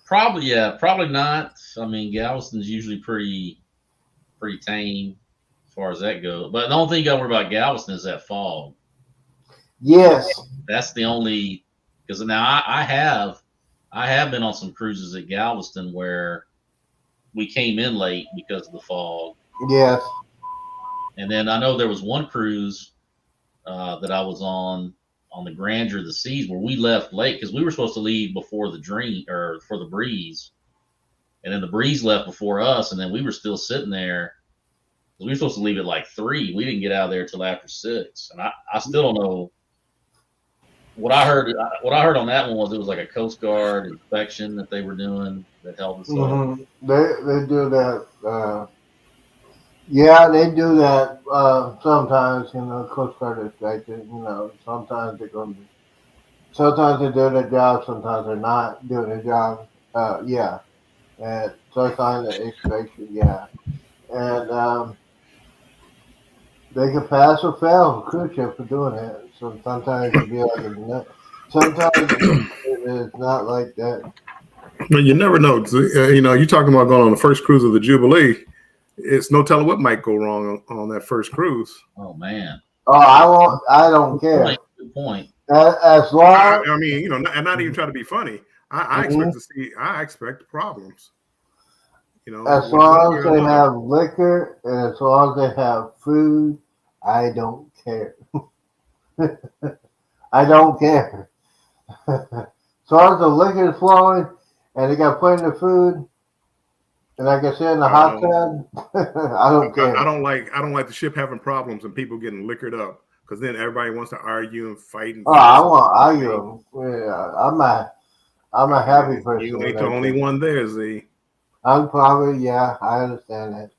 Probably, yeah, probably not. I mean, Galveston's usually pretty tame as far as that goes. But the only thing you got to worry about Galveston is that fog. Yes. That's the only because now I have been on some cruises at Galveston where we came in late because of the fog, Yes. and then I know there was one cruise that I was on the Grandeur of the Seas where we left late because we were supposed to leave before the dream or for the breeze, and then the breeze left before us, and then we were still sitting there. We were supposed to leave at like 3. We didn't get out of there till after 6, and I still don't know what I heard. What I heard on that one was it was like a Coast Guard inspection that they were doing that held us up. They do that. Yeah, they do that sometimes. Coast Guard inspected. Sometimes they're going to. Sometimes they're doing their job. Sometimes they're not doing their job. Yeah, and sometimes they expect you. Yeah, and they can pass or fail a cruise ship for doing that. So sometimes it be like a nut. Sometimes it's not like that. But you never know. You're talking about going on the first cruise of the Jubilee. It's no telling what might go wrong on that first cruise. Oh man! Oh, I won't. I don't care. Good point. As long. I mean, and not even try to be funny. I expect Mhm. to see. I expect problems. As One long way as or they another. have liquor and as long as they have food, I don't care. I don't care. As long as the liquor is flowing and they got plenty of food and I can sit in the hot Um, tub, I don't I care. don't like the ship having problems and people getting liquored up because then everybody wants to argue and fight and Oh, I fuss. won't argue. Yeah, I'm a happy person You when ain't the I only say. one there, Z. I'm probably yeah. I understand that.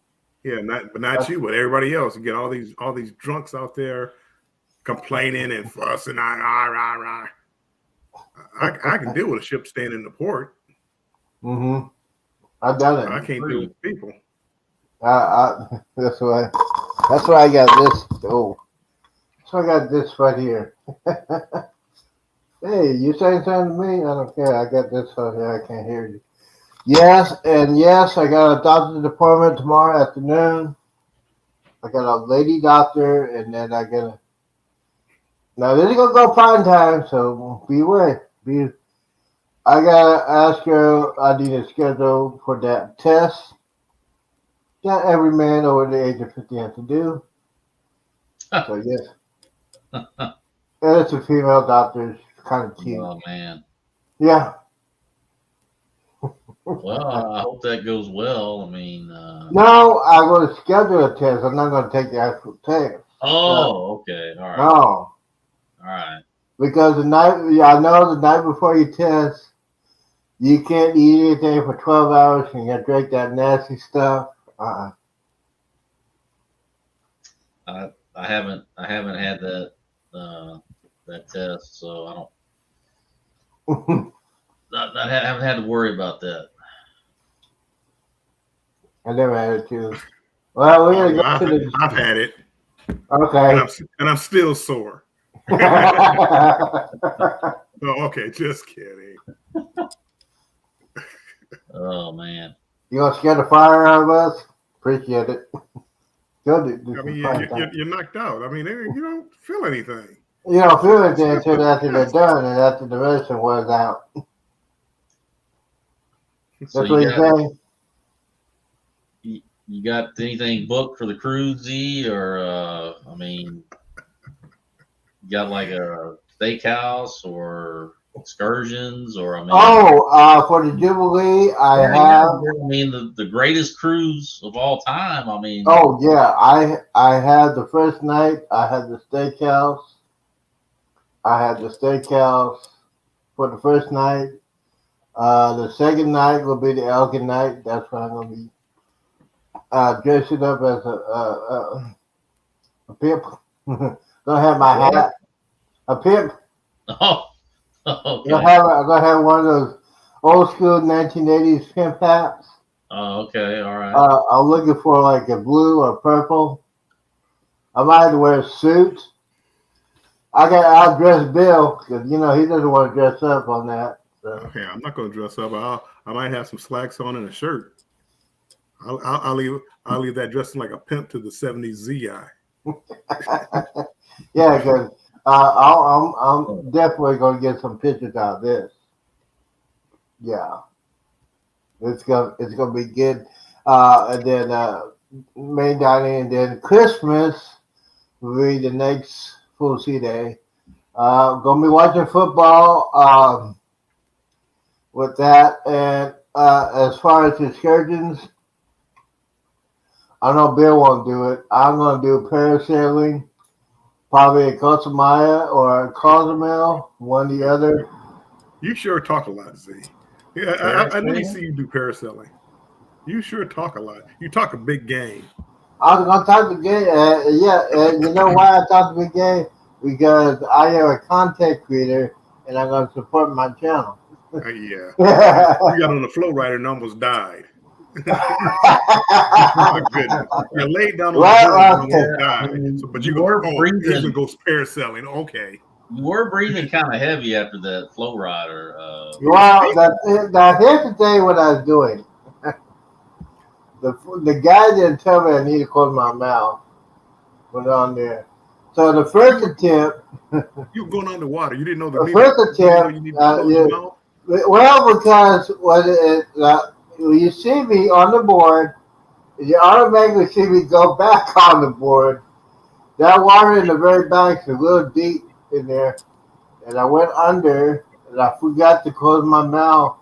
Yeah, not That's, you, but everybody else. You get all these drunks out there complaining and fussing. I can deal with a ship staying in the port. mm-hmm. I've done I it. can't deal True. with people. That's why. That's why I got this. Oh, so I got this right here. Hey, you saying something to me? I don't care. I got this right here. I can't hear you. Yes, and yes, I got a doctor's appointment tomorrow afternoon. I got a lady doctor, and then I got a. Now this is gonna go prime time, so be aware. I gotta ask her. I need a schedule for that test that every man over the age of 50 has to do. So yes, and it's a female doctor. It's kind of cute. Oh man! Yeah. Well, I hope that goes well. I mean, no, I'm going to schedule a test. I'm not going to take the actual test. oh, okay, all right, No, all right. because I know the night before you test, you can't eat anything for 12 hours and you drink that nasty stuff. I haven't had that test, so I don't. I haven't had to worry about that. I never had it too. Well, we're gonna go to the. I've had it. Okay. And I'm still sore. Oh, okay, just kidding. Oh man. You gonna scare the fire out of us? Appreciate it. I mean, you're knocked out. I mean, you don't feel anything. You don't feel anything until after they're done and after the medicine wears out. That's what you're saying? You got anything booked for the cruise, Z? Or I mean, you got like a steakhouse or excursions, or I mean, for the Jubilee, I have. I mean, the greatest cruise of all time. I mean. Oh yeah, I had the first night. I had the steakhouse. I had the steakhouse for the first night. The second night will be the Elkin night. That's when I'm gonna be dressing up as a pimp. Gonna have my hat. A pimp. Oh, okay. I'm gonna have one of those old school 1980s pimp hats. Oh, okay, all right. I'm looking for like a blue or purple. I might have to wear a suit. I got to outdress Bill because he doesn't want to dress up on that. So. Okay, I'm not going to dress up. I might have some slacks on and a shirt. I'll leave that dressing like a pimp to the '70s Z guy. Yeah, because I'm definitely going to get some pictures out of this. Yeah, it's gonna be good. And then main dining, and then Christmas will be the next full C day. Gonna be watching football with that, and as far as excursions, I know Bill won't do it. I'm gonna do parasailing, probably at Costa Maya or Cozumel, one or the other. You sure talk a lot, Z. Yeah, I need to see you do parasailing. You sure talk a lot. You talk a big game. I was gonna talk to Gay. You know why I talk to Big Gay? Because I am a content creator and I'm gonna support my channel. Yeah. You got on the flow rider and almost died. My goodness. You laid down on the floor and almost died. So, but you breathing. Goes parasailing. Okay. You were breathing kind of heavy after that flow rider. Well, here's the thing what I was doing. The guy didn't tell me I need to close my mouth. Put it on there. So the first attempt. You were going underwater. You didn't know the first attempt. Well, because when you see me on the board, you automatically see me go back on the board. That water in the very back is a little deep in there, and I went under, and I forgot to close my mouth,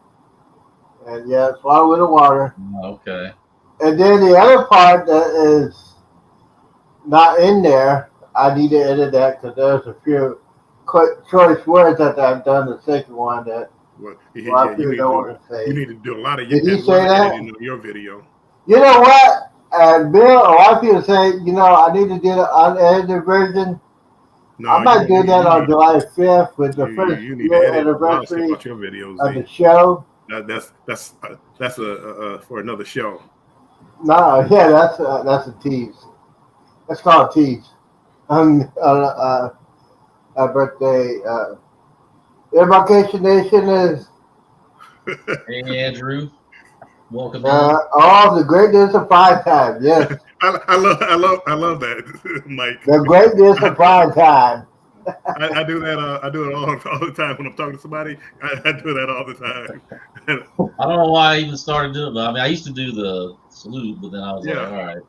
and swallow with the water. Okay. And then the other part that is not in there, I need to edit that because there's a few choice words that I've done the second one that you need to do a lot of. Did you say that in your video? You know what? Bill, a lot of people say, I need to do the unedited version. No, I might do that on July 5th with the first year anniversary of your videos, of the show. That's for another show. No, yeah, that's a tease. That's called a tease. A birthday. Embarkation Nation is. Hey, Andrew. Welcome. The greatness of Primetime. Yes. I love that, Mike. The greatness of Primetime. I do that. I do it all the time when I'm talking to somebody. I do that all the time. I don't know why I even started doing it. I mean, I used to do the salute, but then I was like, all right.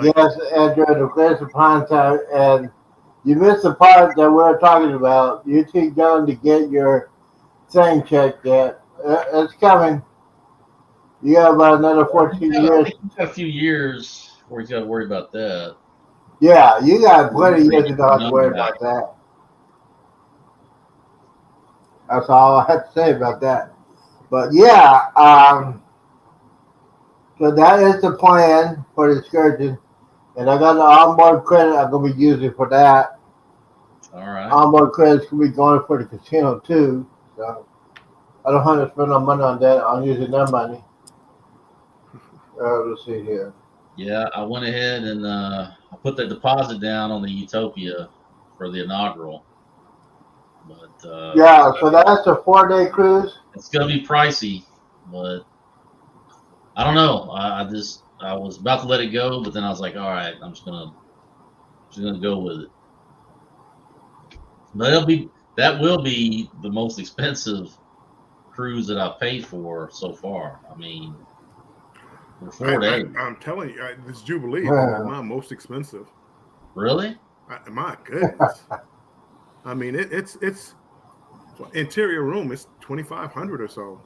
Yes, Andrew, the greatness of Primetime, and you missed the part that we're talking about. You're too young to get your thing checked yet. It's coming. You got about another 14 I years. think he's got a few years before he's got to worry about that. Yeah, you got plenty of years to not have to worry about that. That's all I have to say about that. But yeah, so that is the plan for the excursion. And I got the onboard credit I'm going to be using for that. All right. Onboard credit's going to be going for the casino too. So I don't have to spend no money on that. I'm using that money. Let's see here. Yeah, I went ahead and I put the deposit down on the Utopia for the inaugural. But yeah, so that's a 4-day cruise. It's gonna be pricey, but I don't know. I was about to let it go, but then I was like, all right, I'm just gonna go with it. But that will be the most expensive cruise that I've paid for so far. I mean, for 4 days. I'm telling you, this Jubilee is my most expensive. Really? My goodness. I mean, it's interior room. It's $2,500 or so,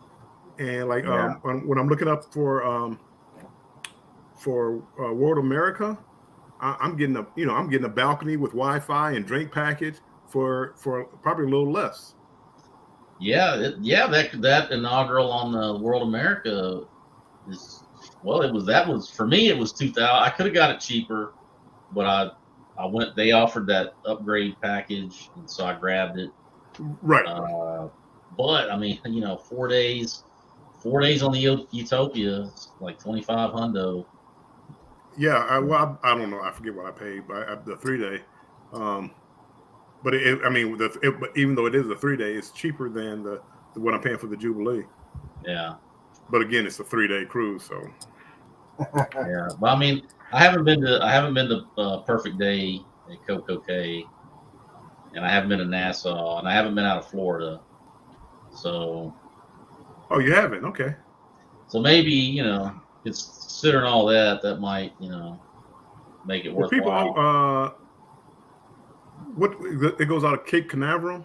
and like when I'm looking up for World America, I'm getting a balcony with Wi-Fi and drink package for probably a little less. Yeah, that inaugural on the World America that was for me. It was 2,000. I could have got it cheaper, but I went. They offered that upgrade package, and so I grabbed it. Right. But I mean, 4 days on the Utopia, like 2,500. Yeah, I don't know. I forget what I paid, but the 3-day. But but even though it is a 3-day, it's cheaper than the what I'm paying for the Jubilee. Yeah. But again, it's a 3-day cruise, so. Yeah, but I mean, I haven't been to Perfect Day at Coco Cay, and I haven't been to Nassau, and I haven't been out of Florida. So. Oh, you haven't? Okay. So maybe considering all that might make it worthwhile. People, what it goes out of Cape Canaveral?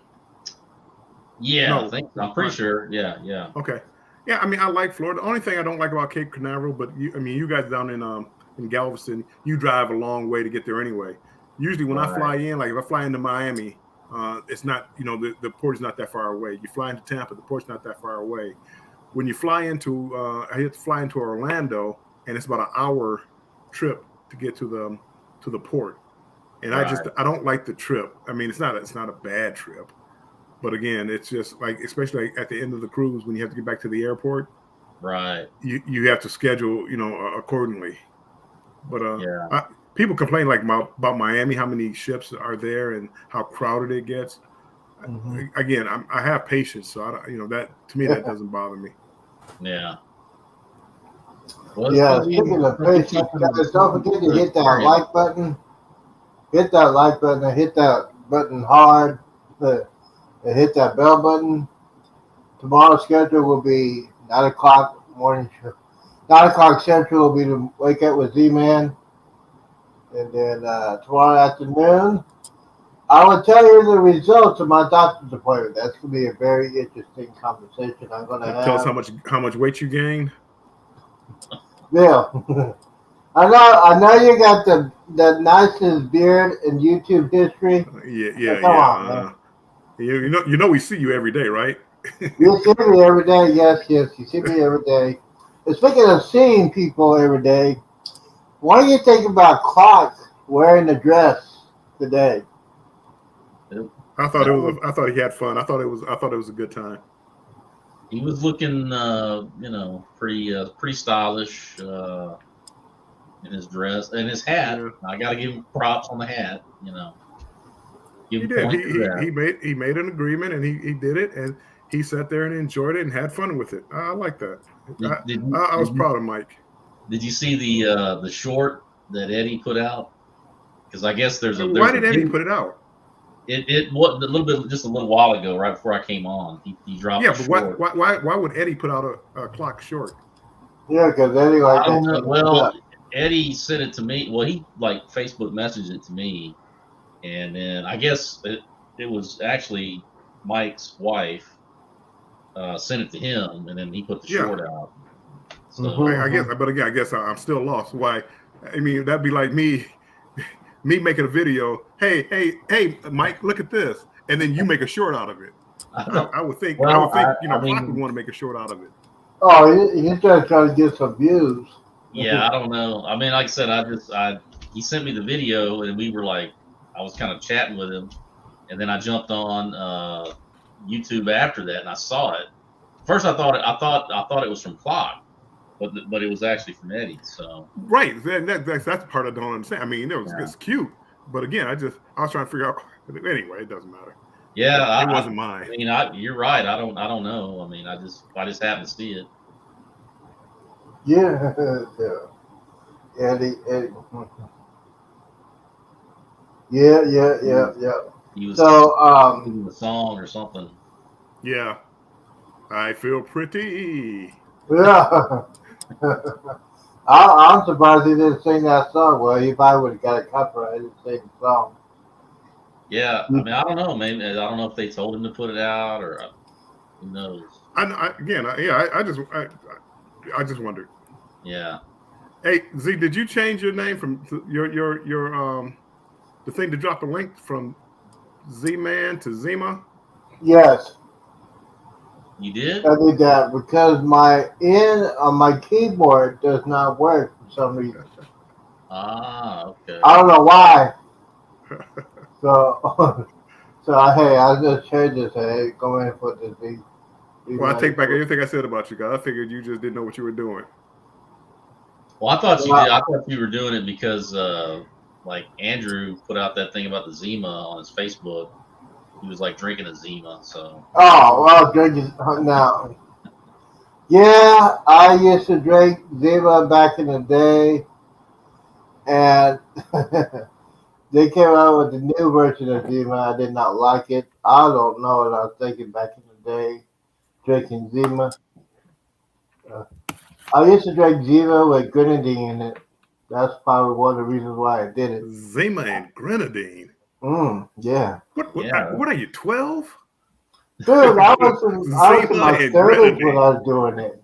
Yeah, no, I'm pretty sure. Yeah. Okay. Yeah, I mean, I like Florida. The only thing I don't like about Cape Canaveral, but you guys down in Galveston, you drive a long way to get there anyway. Usually, when I fly in, like if I fly into Miami, it's not the port is not that far away. You fly into Tampa, the port's not that far away. When you fly into, I had to fly into Orlando, and it's about an hour trip to get to the port. And I don't like the trip. I mean, it's not a bad trip. But again, it's just like, especially like at the end of the cruise when you have to get back to the airport, right? You have to schedule, accordingly. But people complain like about Miami, how many ships are there and how crowded it gets. Mm-hmm. Again, I have patience, so that to me that doesn't bother me. Yeah. Well, speaking of patience, guys, don't forget to hit that like button. Hit that like button and hit that button hard. And hit that bell button. Tomorrow's schedule will be 9 o'clock morning. 9 o'clock Central will be to wake up with Z-Man. And then tomorrow afternoon, I will tell you the results of my doctor's appointment. That's going to be a very interesting conversation I'm going to have. Tell us how much weight you gained. Yeah. I know you got the nicest beard in YouTube history. Yeah. Come on, you know we see you every day, right? You see me every day. Yes, you see me every day. And speaking of seeing people every day, what do you think about Clark wearing the dress today? I thought he had fun. I thought it was a good time. He was looking, pretty stylish in his dress and his hat. Yeah. I got to give him props on the hat. He did. He made an agreement and he did it, and he sat there and enjoyed it and had fun with it. I like that. I was proud of Mike. Did you see the short that Eddie put out? Because I guess why did Eddie put it out? It was just a little while ago, right before I came on. He dropped. Yeah, but why would Eddie put out a clock short? Yeah, because Eddie I don't know. Well, Eddie sent it to me. Well, he Facebook messaged it to me, and then I guess it was actually Mike's wife sent it to him, and then he put the short out. So I guess, but again, I guess I'm still lost. Why? I mean, that'd be like me making a video. Hey, Mike, look at this, and then you make a short out of it. I would think, well, Clock mean, would want to make a short out of it. Oh, he's just trying to get some views. Yeah, I don't know. I mean, like I said, he sent me the video, and we were like, I was kind of chatting with him, and then I jumped on YouTube after that, and I saw it. First, I thought it was from Clock, but it was actually from Eddie. So right, that's the part I don't understand. I mean, it's cute, but again, I was trying to figure out. Anyway, it doesn't matter. Yeah, it wasn't mine. I mean, you're right. I don't know. I mean, I just happened to see it. Yeah, Eddie. Yeah. He was so the song or something. Yeah, I feel pretty. Yeah. I'm surprised he didn't sing that song. Well, he probably would have got a copyright to sing the song. Yeah, I mean, I don't know. Maybe I don't know if they told him to put it out or who knows. I just wondered. Yeah. Hey Z, did you change your name from your the thing to drop the link from Z-Man to Zima? Yes. You did? I did that because my N on my keyboard does not work for some reason. Okay. I don't know why. So I just changed it. Hey, go ahead and put the Z. Well, I take back everything I said about you guys. I figured you just didn't know what you were doing. Well, I thought you did. I thought you were doing it because, like Andrew put out that thing about the Zima on his Facebook. He was like drinking a Zima. So. Oh well, drinking now. Yeah, I used to drink Zima back in the day, and they came out with the new version of Zima. I did not like it. I don't know what I was thinking back in the day, drinking Zima. I used to drink Zima with grenadine in it. That's probably one of the reasons why I did it. Zima and grenadine. Yeah. What are you, 12? Dude, I was in my 30s when I was doing it.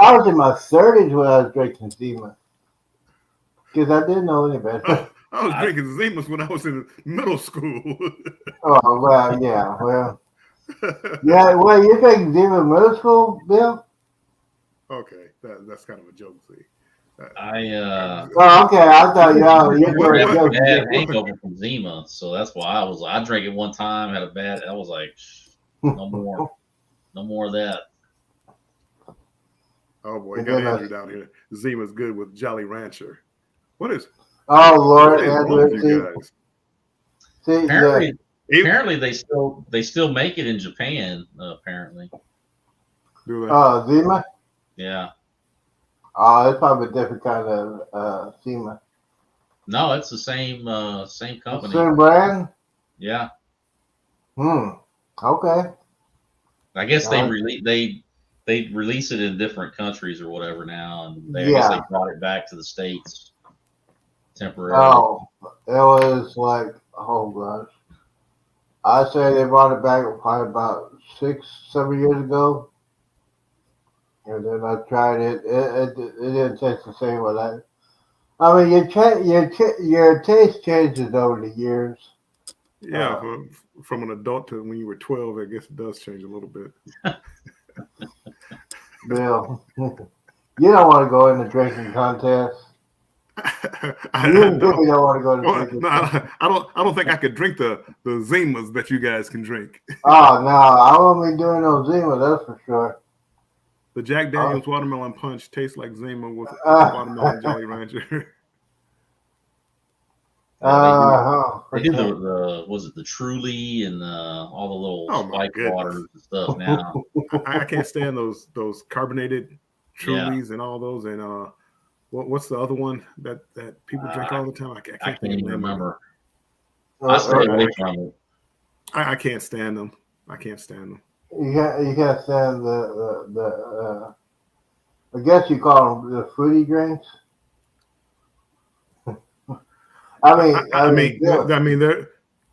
I was in my 30s when I was drinking Zima. Because I didn't know any better. I was drinking Zimas when I was in middle school. Oh, well, yeah. Well, yeah, well, you drinking Zima in middle school, Bill? Okay, that's kind of a joke, see. Oh, okay. I thought you were a bad hangover from Zima, so that's why I drank it one time, had a bad. I was like, no more of that. Oh boy, got Andrew down here. Zima's good with Jolly Rancher. What is? Oh Lord, Andrew, apparently they still make it in Japan. Apparently. Do they? Oh, Zima. Yeah. Oh, it's probably a different kind of Zima. No, it's the same company. Same brand? Yeah. Okay. I guess they release it in different countries or whatever now, and I guess they brought it back to the States temporarily. Oh, it was like, oh gosh. I'd say they brought it back probably about 6-7 years ago. And then I tried it. It didn't taste the same. I mean, your taste changes over the years. Yeah, from an adult to when you were 12, I guess it does change a little bit. Bill, you don't want to go in the drinking contest. I don't want to go to the drinking contest. I don't think I could drink the Zimas that you guys can drink. Oh no, I won't be doing no Zima. That's for sure. The Jack Daniel's watermelon punch tastes like Zima with watermelon Jolly Rancher. They do the Truly and all the little spike waters and stuff now. I can't stand those carbonated Trulies and all those. And what's the other one that people drink all the time? I can't even remember. I stay away from it. I can't stand them. I can't stand them. You can't stand the I guess you call them the fruity drinks. I mean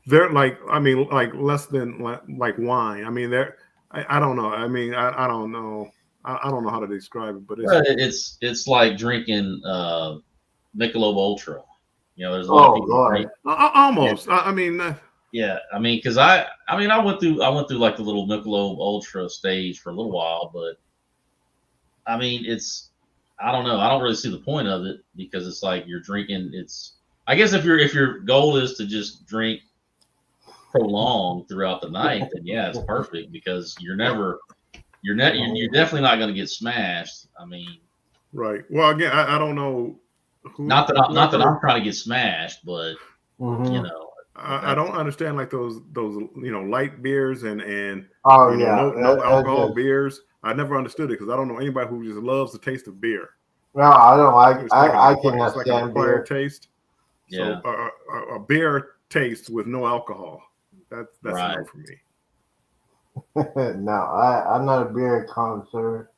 they're like like less than like wine. I mean I don't know. I mean, I don't know. I don't know how to describe it, but it's like drinking Michelob Ultra. You know, there's a lot of people drink almost. I mean, yeah. I mean, because I went through like the little Michelob Ultra stage for a little while, but I mean, I don't know. I don't really see the point of it because it's like you're drinking. I guess if your goal is to just drink prolonged throughout the night, then yeah, it's perfect because you're definitely not going to get smashed. I mean, right. Well, again, I don't know. Not that I'm trying to get smashed, but you know, I don't understand like those light beers and no alcohol beers. I never understood it because I don't know anybody who just loves the taste of beer. No, I don't like. I cannot it's like an acquired taste. Yeah. So a beer taste with no alcohol. That's right. a no for me. No, I'm not a beer connoisseur.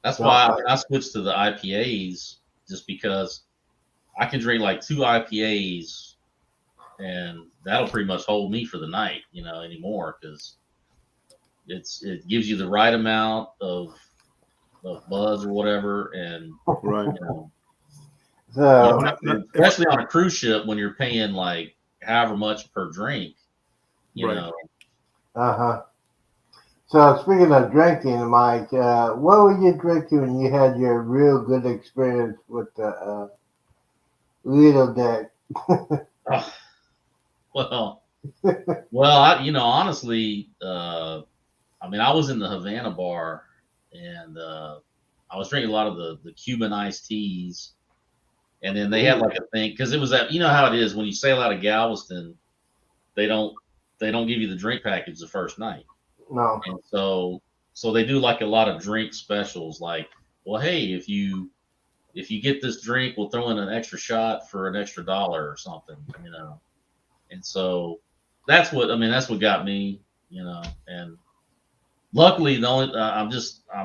That's why I switched to the IPAs just because I can drink like 2 IPAs and that'll pretty much hold me for the night, anymore because it gives you the right amount of buzz or whatever, and right. Especially on a cruise ship when you're paying like however much per drink, you know. So speaking of drinking, Mike, what were you drinking when you had your real good experience with the Lido deck? Well, honestly, I mean, I was in the Havana bar and I was drinking a lot of the Cuban iced teas, and then they had like a thing because it was that how it is when you sail out of Galveston, they don't give you the drink package the first night. No. And so they do like a lot of drink specials, like, well, hey, if you get this drink, we'll throw in an extra shot for an extra $1 or something, And so that's what got me, and luckily the only I'm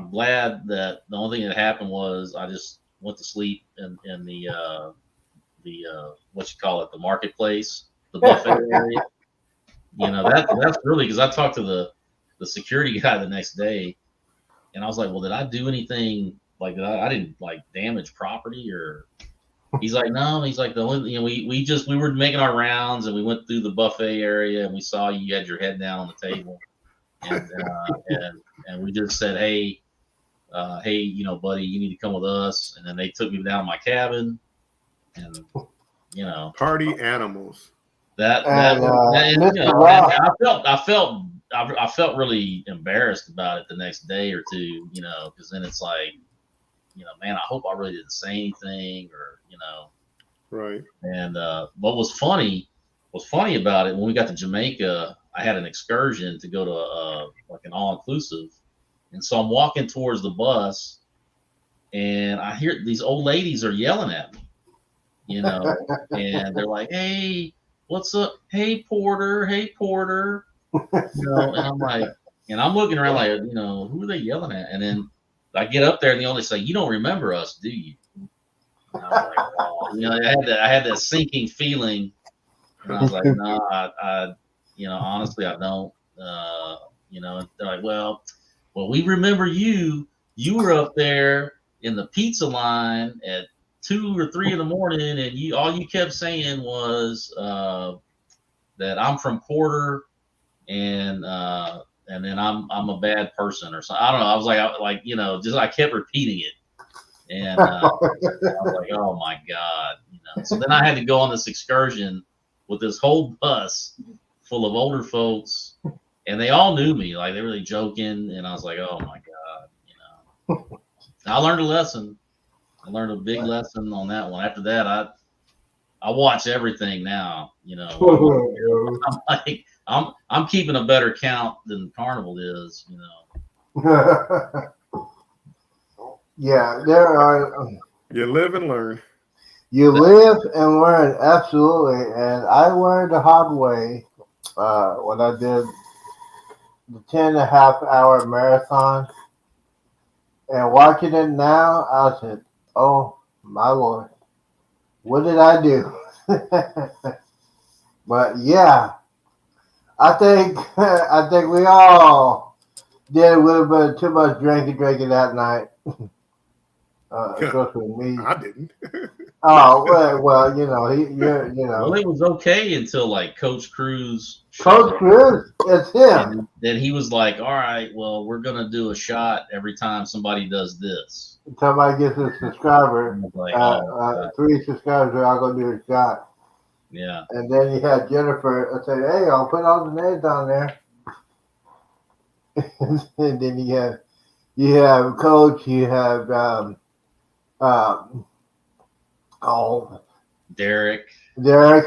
glad that the only thing that happened was I just went to sleep in the what you call it, the marketplace, the buffet area. That's really because I talked to the security guy the next day, and I was like, well, did I do anything like that? I didn't like damage property or. He's like, no. He's like, the only, we were making our rounds and we went through the buffet area and we saw you had your head down on the table, and we just said, hey, buddy, you need to come with us. And then they took me down to my cabin, and party animals. I felt really embarrassed about it the next day or two, because then it's like, man, I hope I really didn't say anything or, Right. And what was funny about it, when we got to Jamaica, I had an excursion to go to like an all-inclusive. And so I'm walking towards the bus and I hear these old ladies are yelling at me, and they're like, hey, what's up? Hey, Porter. And I'm like, and I'm looking around like, who are they yelling at? And then I get up there and they only say, you don't remember us, do you? And I was like, oh. I had that sinking feeling. And I was like, no, I honestly, I don't. And they're like, well, we remember you. You were up there in the pizza line at 2 or 3 in the morning, and all you kept saying was that I'm from Porter, and then I'm a bad person or something. I don't know. I was I kept repeating it. And I was like, oh my God, So then I had to go on this excursion with this whole bus full of older folks, and they all knew me, like they were really joking. And I was like, oh my God, I learned a lesson. I learned a big lesson on that one. After that, I watch everything now. I'm like, I'm keeping a better count than Carnival is. Yeah, there are. You live and learn. You live and learn, absolutely. And I learned the hard way when I did the 10.5 hour marathon. And watching it now, I said, oh, my Lord, what did I do? But yeah, I think we all Did a little bit too much drinking that night. Especially me. I didn't. Oh well, you know Well, it was okay until like Coach Cruz Coach Cruz, it's him. And then he was like, "All right, well, we're gonna do a shot every time somebody does this." Somebody gets a subscriber, Like, oh, 3 subscribers, I'll go do a shot. yeah. And then you had Jennifer say, "Hey, I'll put all the names on there." And then you have Coach, you have Derek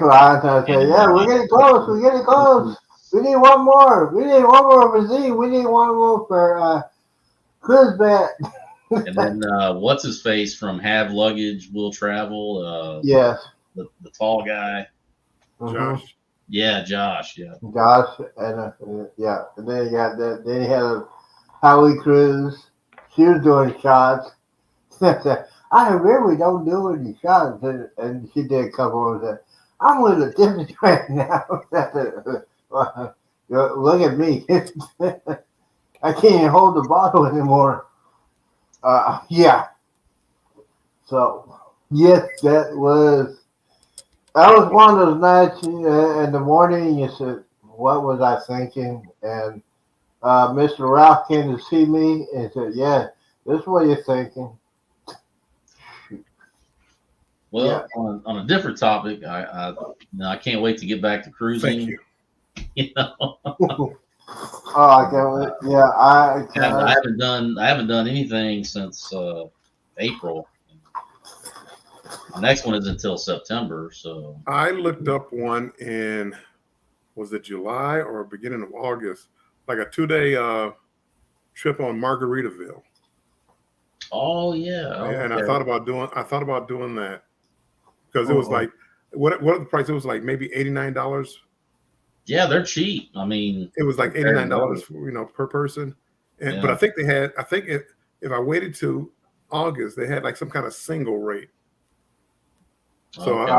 Ryan say, "Yeah, we're getting close. We're getting close. We need one more. We need one more for Z. We need one more for Chris Bet." And then what's his face from Have Luggage Will Travel? Yes. The tall guy. Josh. Yeah, Josh. Yeah. Josh and yeah, and then you got that. Then you had Howie Cruz. She was doing shots. I really don't do any shots, and she did a couple of them. I'm with a different right now. Look at me. I can't even hold the bottle anymore. Yeah. So yes, that was one of those nights in the morning. You said, "What was I thinking?" And Mr. Ralph came to see me and said, "Yeah, this is what you're thinking." Well, yeah. on a different topic, I can't wait to get back to cruising. Thank you. You know. I can't wait. Yeah, I haven't done anything since April. The next one is until September. So I looked up one in, was it July or beginning of August? Like a 2-day trip on Margaritaville. Oh yeah. And I thought about doing that because it was like what the price? It was like maybe $89. Yeah, they're cheap. I mean, it was like $89 per person. And but I think if I waited to August, they had like some kind of single rate. So okay.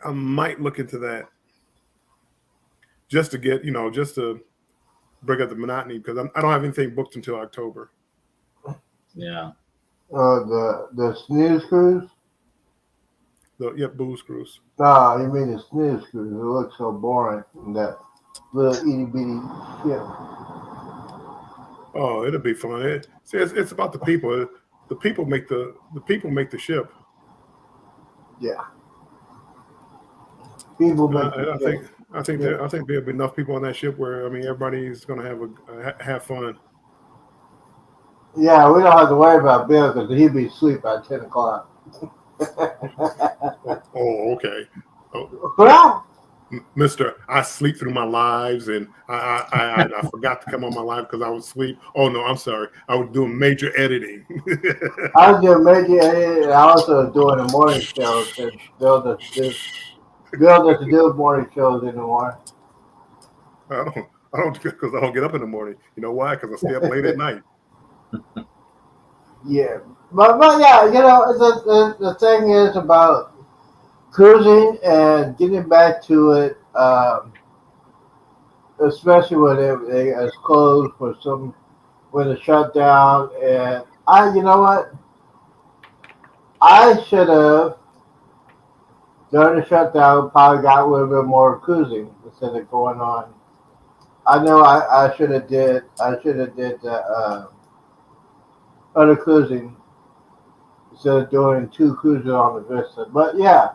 I might look into that just to get just to break up the monotony because I don't have anything booked until October. Yeah. The snooze cruise. Booze cruise. No, you mean the snooze cruise? It looks so boring. That little itty bitty ship. Oh, it'll be fun. It's about the people. The people make the ship. Yeah. People make. I think there'll be enough people on that ship where everybody's gonna have fun. Yeah, we don't have to worry about Bill because he'll be asleep by 10 o'clock. Okay. Mister, I sleep through my lives, and I forgot to come on my live because I was asleep. Oh no, I'm sorry. I was doing major editing. I was doing major editing, and I also was doing the morning shows. Bill doesn't do morning shows anymore. I don't because I don't get up in the morning. You know why? Because I stay up late at night. Yeah, but yeah, the thing is about cruising and getting back to it, especially when it's closed when it shut down. And you know what, I should have during the shutdown probably got a little bit more cruising instead of going on. I know I should have did the other cruising instead of doing 2 cruises on the Vista. But yeah,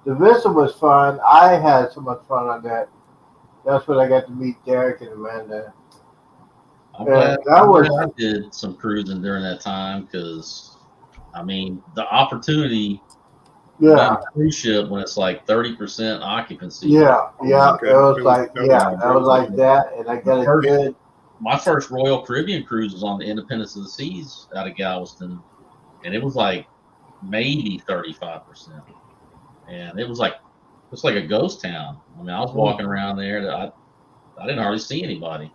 the Vista was fun. I had so much fun on that. That's when I got to meet Derek and Amanda. I'm glad I did some cruising during that time because, the opportunity. Yeah. Cruise ship when it's like 30% occupancy. Yeah. It was like that, and I got a good. My first Royal Caribbean cruise was on the Independence of the Seas out of Galveston, and it was like maybe 35%, and it was like a ghost town. I was walking around there that I didn't hardly see anybody.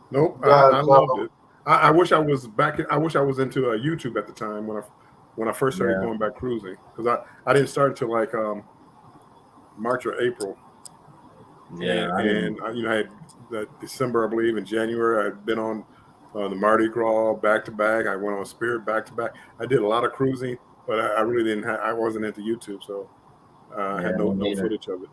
Nope, I loved it. I wish I was back. I wish I was into YouTube at the time when I first started going back cruising because I didn't start until like March or April. Yeah, and I had December, I believe, in January, I'd been on the Mardi Gras back to back. I went on Spirit back to back. I did a lot of cruising, but I really didn't. I wasn't into YouTube, so I had no footage of it.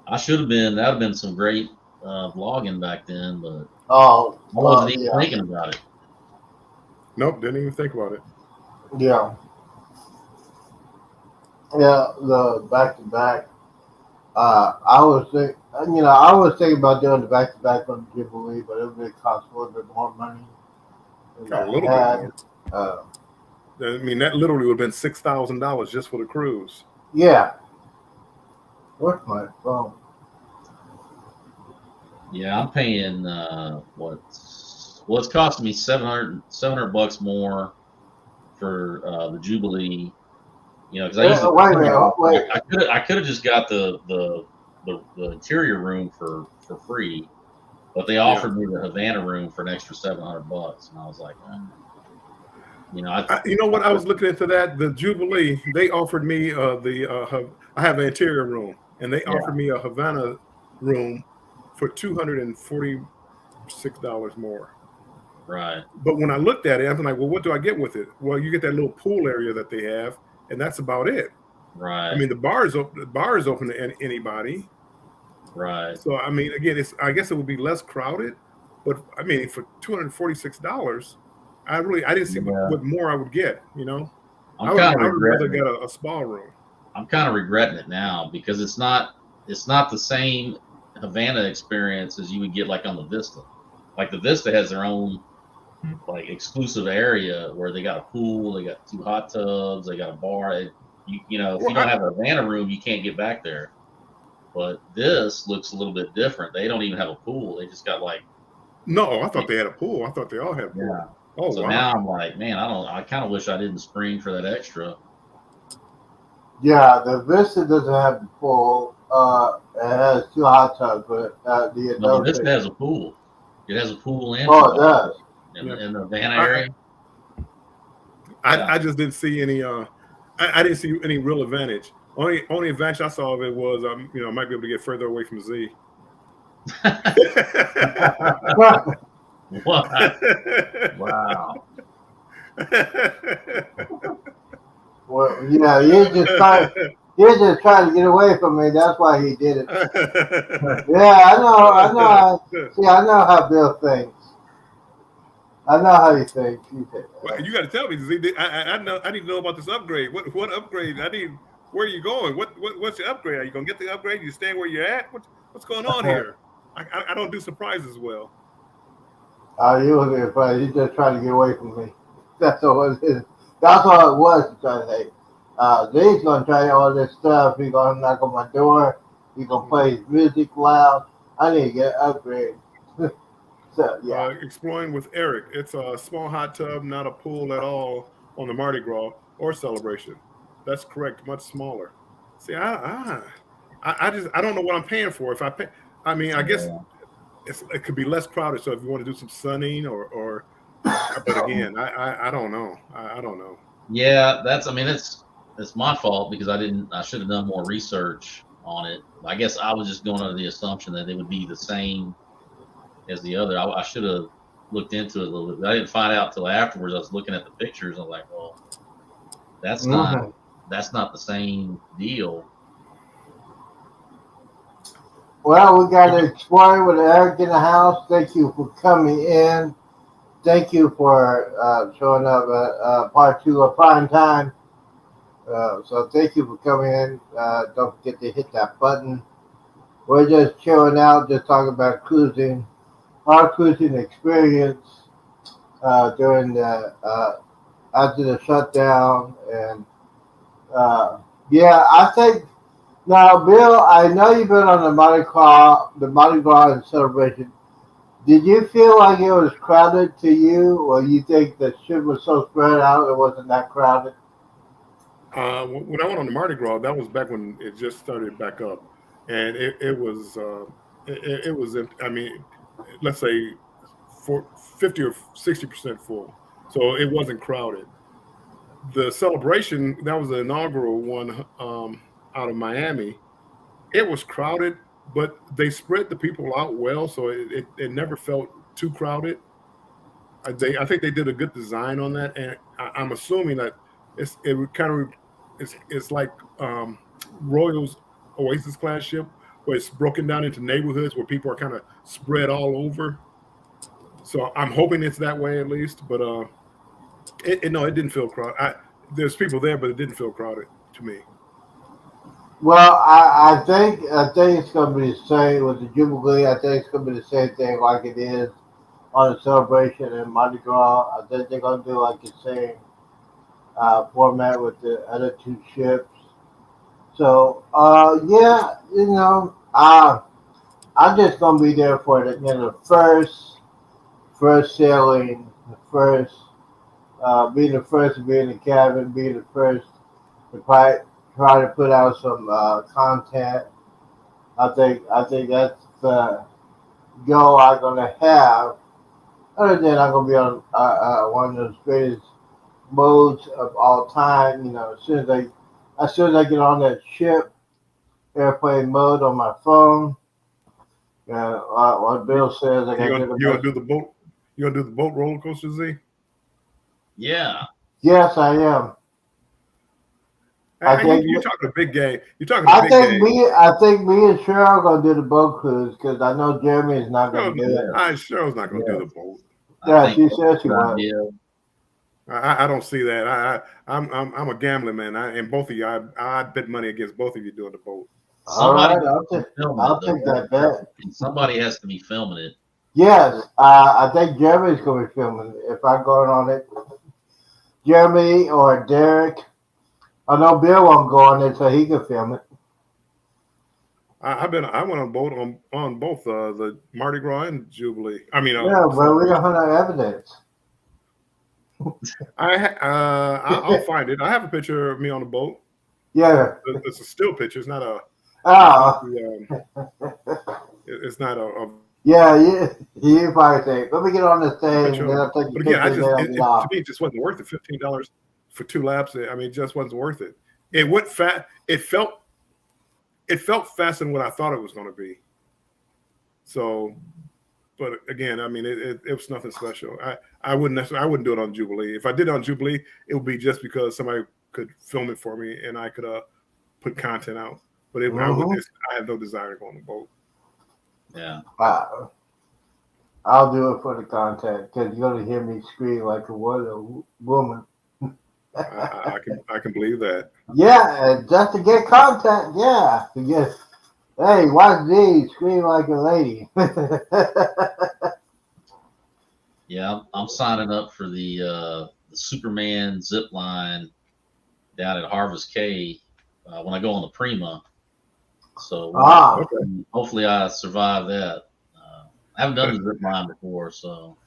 I should have been. That would have been some great vlogging back then, but I wasn't even thinking about it. Nope, didn't even think about it. Yeah. Yeah, the back to back. I was thinking about doing the back to back on the Jubilee, but it would cost a little bit more money. A little bit more. I mean, that literally would have been $6,000 just for the cruise. Yeah. Where's my phone? Yeah, I'm paying it's costing me $700 more for the Jubilee. Because I usually I could have just got the interior room for free, but they offered me the Havana room for an extra $700, and I was like, you know what? I was looking into that. The Jubilee, they offered me I have an interior room, and they offered me a Havana room for $246 more. Right. But when I looked at it, I'm like, well, what do I get with it? Well, you get that little pool area that they have, and that's about it. Right. I mean, the bar is open to anybody. Right. So I mean, again, I guess it would be less crowded, but I mean, for $246, I didn't see what more I would get. I would rather get a spa room. I'm kind of regretting it now because it's not the same Havana experience as you would get like on the Vista. Like the Vista has their own like exclusive area where they got a pool, they got 2 hot tubs, they got a bar. If you don't have a Havana room, you can't get back there. But this looks a little bit different. They don't even have a pool. They just got like. No, I thought they had a pool. I thought they all had a pool. Yeah. Oh, so wow. Now I'm like, man, I kind of wish I didn't spring for that extra. Yeah, the Vista doesn't have the pool. It has 2 hot tubs, but the Vista has a pool. It has a pool and it does. In the Havana area. I just didn't see any. I didn't see any real advantage. Only advantage I saw of it was I might be able to get further away from Z. Wow. Well, you're just trying to get away from me. That's why he did it. Yeah, I know. See, I know how Bill thinks. I know how he thinks. Well, you got to tell me. I know. I need to know about this upgrade. What upgrade? Where are you going? What's the upgrade? Are you gonna get the upgrade? You staying where you're at? What's going on here? I don't do surprises well. You was surprised. He's just trying to get away from me. That's all it is. That's all it was. Trying to say, Z's gonna try all this stuff. He's gonna knock on my door. He's gonna play his music loud. I need to get an upgrade. So yeah. Exploring with Eric. It's a small hot tub, not a pool at all on the Mardi Gras or Celebration. That's correct. Much smaller. See, I don't know what I'm paying for. If I pay, I mean, I guess it could be less crowded. So if you want to do some sunning or but again, I don't know. I don't know. Yeah, it's my fault because I should have done more research on it. I guess I was just going under the assumption that it would be the same as the other. I should have looked into it a little bit. I didn't find out till afterwards. I was looking at the pictures. I was like, well, that's not the same deal. Well, we got to explore with Eric in the house. Thank you for coming in. Thank you for showing up at part 2 of Primetime. So thank you for coming in. Don't forget to hit that button. We're just chilling out, just talking about cruising, our cruising experience during after the shutdown. And I think now, Bill, I know you've been on the Mardi Gras and Celebration. Did you feel like it was crowded to you, or you think the ship was so spread out it wasn't that crowded? When I went on the Mardi Gras, that was back when it just started back up, and it was I mean, let's say 50 or 60% full, so it wasn't crowded. The Celebration, that was the inaugural one out of Miami. It was crowded, but they spread the people out well, so it never felt too crowded. I think they did a good design on that, and I'm assuming that it would kind of it's like Royal's Oasis class ship, where it's broken down into neighborhoods where people are kind of spread all over. So I'm hoping it's that way at least, but no, it didn't feel crowded. There's people there, but it didn't feel crowded to me. Well, I think it's gonna be the same with the Jubilee. I think it's gonna be the same thing like it is on the celebration and Mardi Gras. I think they're gonna do like the same format with the other two ships. So yeah, I'm just gonna be there for the first sailing, the first being the first to be in the cabin, being the first to try to put out some content. I think that's the goal I'm gonna have. Other than I'm gonna be on one of those greatest modes of all time. As soon as I get on that ship, airplane mode on my phone. What Bill says, I got to do the You gonna best. do the boat? You gonna do the boat roller coaster, Z? Yeah. Yes, I am. I think You're talking a big game. You're talking a I big think game. me and Cheryl are gonna do the boat cruise because I know Jeremy is not gonna do it. Cheryl's not gonna do the boat. Yeah, she said she was. I don't see that. I'm a gambling man. And both of you, I bet money against both of you doing the boat. All Somebody right, I'll take that bet. Somebody has to be filming it. Yes, I think Jeremy's gonna be filming it if I'm going on it. Jeremy or Derek. I know Bill won't go on it so he can film it. I went on boat on both the Mardi Gras and Jubilee. I mean, Yeah, but we don't have no evidence. I'll find it. I have a picture of me on the boat. Yeah. It's a still picture. It's not a. Oh. It's not a. Yeah, you probably think, let me get on this thing. And then I'll take But again, to me, it just wasn't worth it. $15 for 2 laps. I mean, it just wasn't worth it. It went fast. It felt faster than what I thought it was going to be. So, but again, I mean, it was nothing special. I wouldn't do it on Jubilee. If I did it on Jubilee, it would be just because somebody could film it for me and I could put content out. But I have no desire to go on the boat. Yeah. I'll do it for the content because you're gonna hear me scream like a woman. I can believe that. Yeah, just to get content. Yeah, to get. Hey, watch these scream like a lady. Yeah, I'm signing up for the Superman zip line down at Harvest Cay when I go on the Prima. So hopefully I survive that. I haven't done the zip line before, so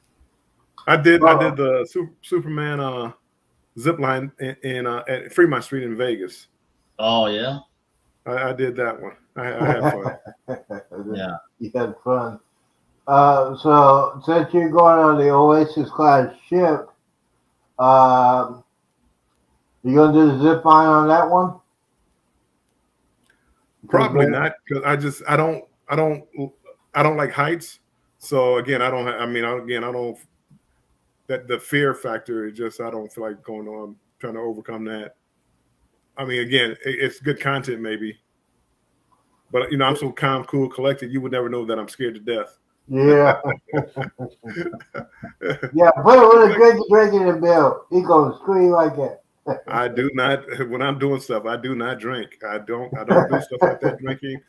I did the Superman zip line in at Fremont Street in Vegas. Oh yeah, I did that one. I had fun. Yeah, you had fun. So since you're going on the Oasis class ship, you gonna do the zip line on that one? Probably not, because I don't like heights. So again, I don't. I don't. That the fear factor is just I don't feel like going on trying to overcome that. I mean, again, it's good content maybe, but I'm so calm, cool, collected. You would never know that I'm scared to death. Yeah. Yeah, put it with a drink in the bill. He gonna scream like that. I do not. When I'm doing stuff, I do not drink. I don't do stuff like that. Drinking.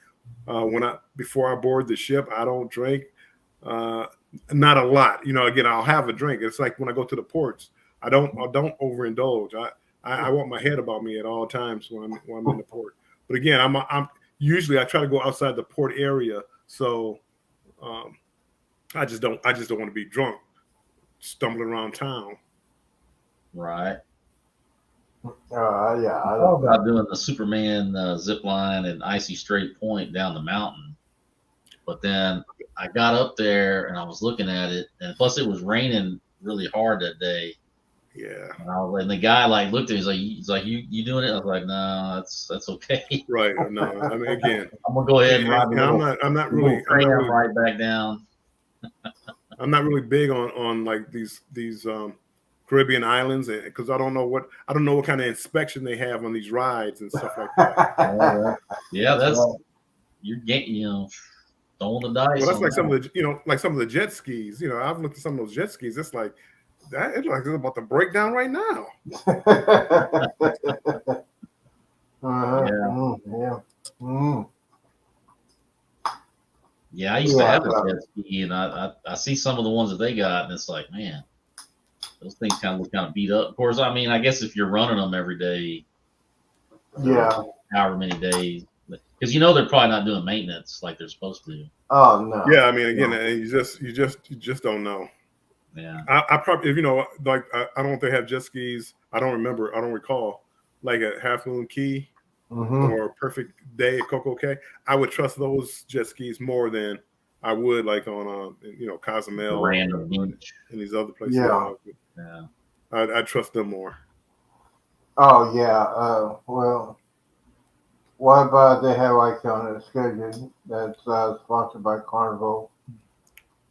Before I board the ship, I don't drink. Not a lot. Again, I'll have a drink. It's like when I go to the ports, I don't overindulge. I want my head about me at all times when I'm in the port. But again, I'm usually I try to go outside the port area, so I just don't want to be drunk, stumbling around town. right. Yeah. I thought about doing the Superman zip line and Icy Straight Point down the mountain, but then I got up there and I was looking at it, and plus it was raining really hard that day, Yeah. And the guy like looked at me. He's like, you doing it? I was like, no, that's okay. Right. No, I mean, again, I'm gonna go ahead and ride the I'm not little really tram right back down. I'm not really big on like these Caribbean islands, because I don't know what kind of inspection they have on these rides and stuff like that. Yeah, that's you're getting throwing the dice. Well, that's like some of the some of the jet skis. I've looked at some of those jet skis. It's like that. It's like it's about to break down right now. Yeah, I used to have a jet ski, and I see some of the ones that they got, and it's like, man, those things kind of look beat up. Of course, I mean, I guess if you're running them every day, however many days, because they're probably not doing maintenance like they're supposed to. Oh no. Yeah, I mean, again, you just don't know. Yeah. I probably, like I don't know if they have jet skis. I don't recall, like at Half Moon Key or Perfect Day at Coco Cay. I would trust those jet skis more than I would like on Cozumel random beach and these other places. Yeah. I trust them more. Oh yeah. Well, what about they have like on a schedule that's sponsored by Carnival?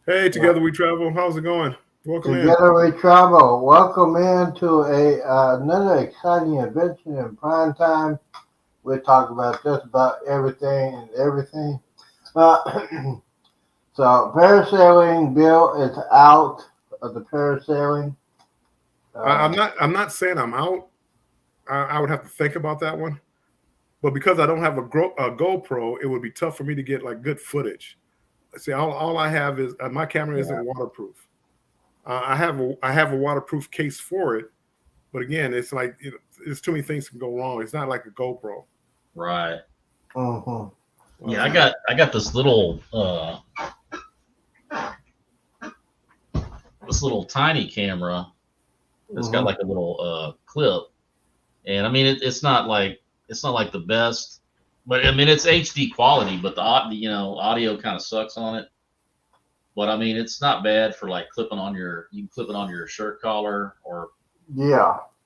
Hey, Together We Travel. How's it going? Welcome Together We Travel. Welcome into another exciting adventure in Primetime. We talk about just about everything and everything. So parasailing bill is out of the parasailing. I'm not saying I'm out. I would have to think about that one. But because I don't have a GoPro, it would be tough for me to get like good footage. See, all I have is my camera isn't waterproof. I have a waterproof case for it, but again, it's like there's too many things can go wrong. It's not like a GoPro. Right. Mm-hmm. Yeah, I got this little tiny camera. It's got like a little clip, and I mean it's not like the best, but I mean it's HD quality, but the audio kind of sucks on it. But I mean it's not bad for like you can clip it on your shirt collar or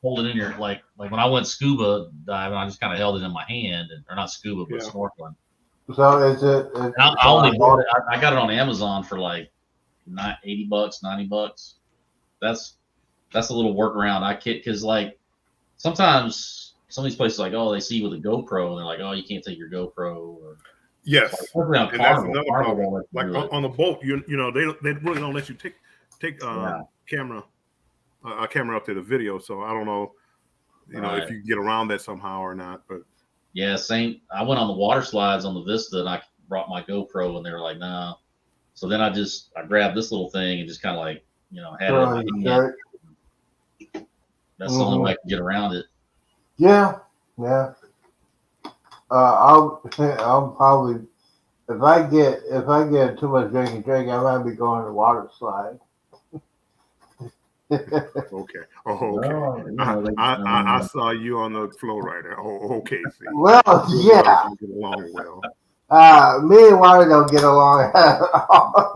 hold it in your like when I went scuba diving, I just kind of held it in my hand, or not scuba but snorkeling. So is it? I only bought it. I got it on Amazon for like $80, $90. That's a little workaround. Because like sometimes some of these places like, oh, they see you with a GoPro and they're like, oh, you can't take your GoPro. Yes, and that's another problem. Like on the boat, they really don't let you take camera up to the video. So I don't know, if you can get around that somehow or not. But yeah, same. I went on the water slides on the Vista and I brought my GoPro and they were like, nah. So then I grabbed this little thing and just kind of like had it in my hand. That's the only way I can get around it. Yeah. I'll probably if I get too much drink, I might be going to water slide. Okay. Oh, okay. I saw you on the flow rider. Oh, okay. See. Well, yeah. Get along well. Me and Water don't get along.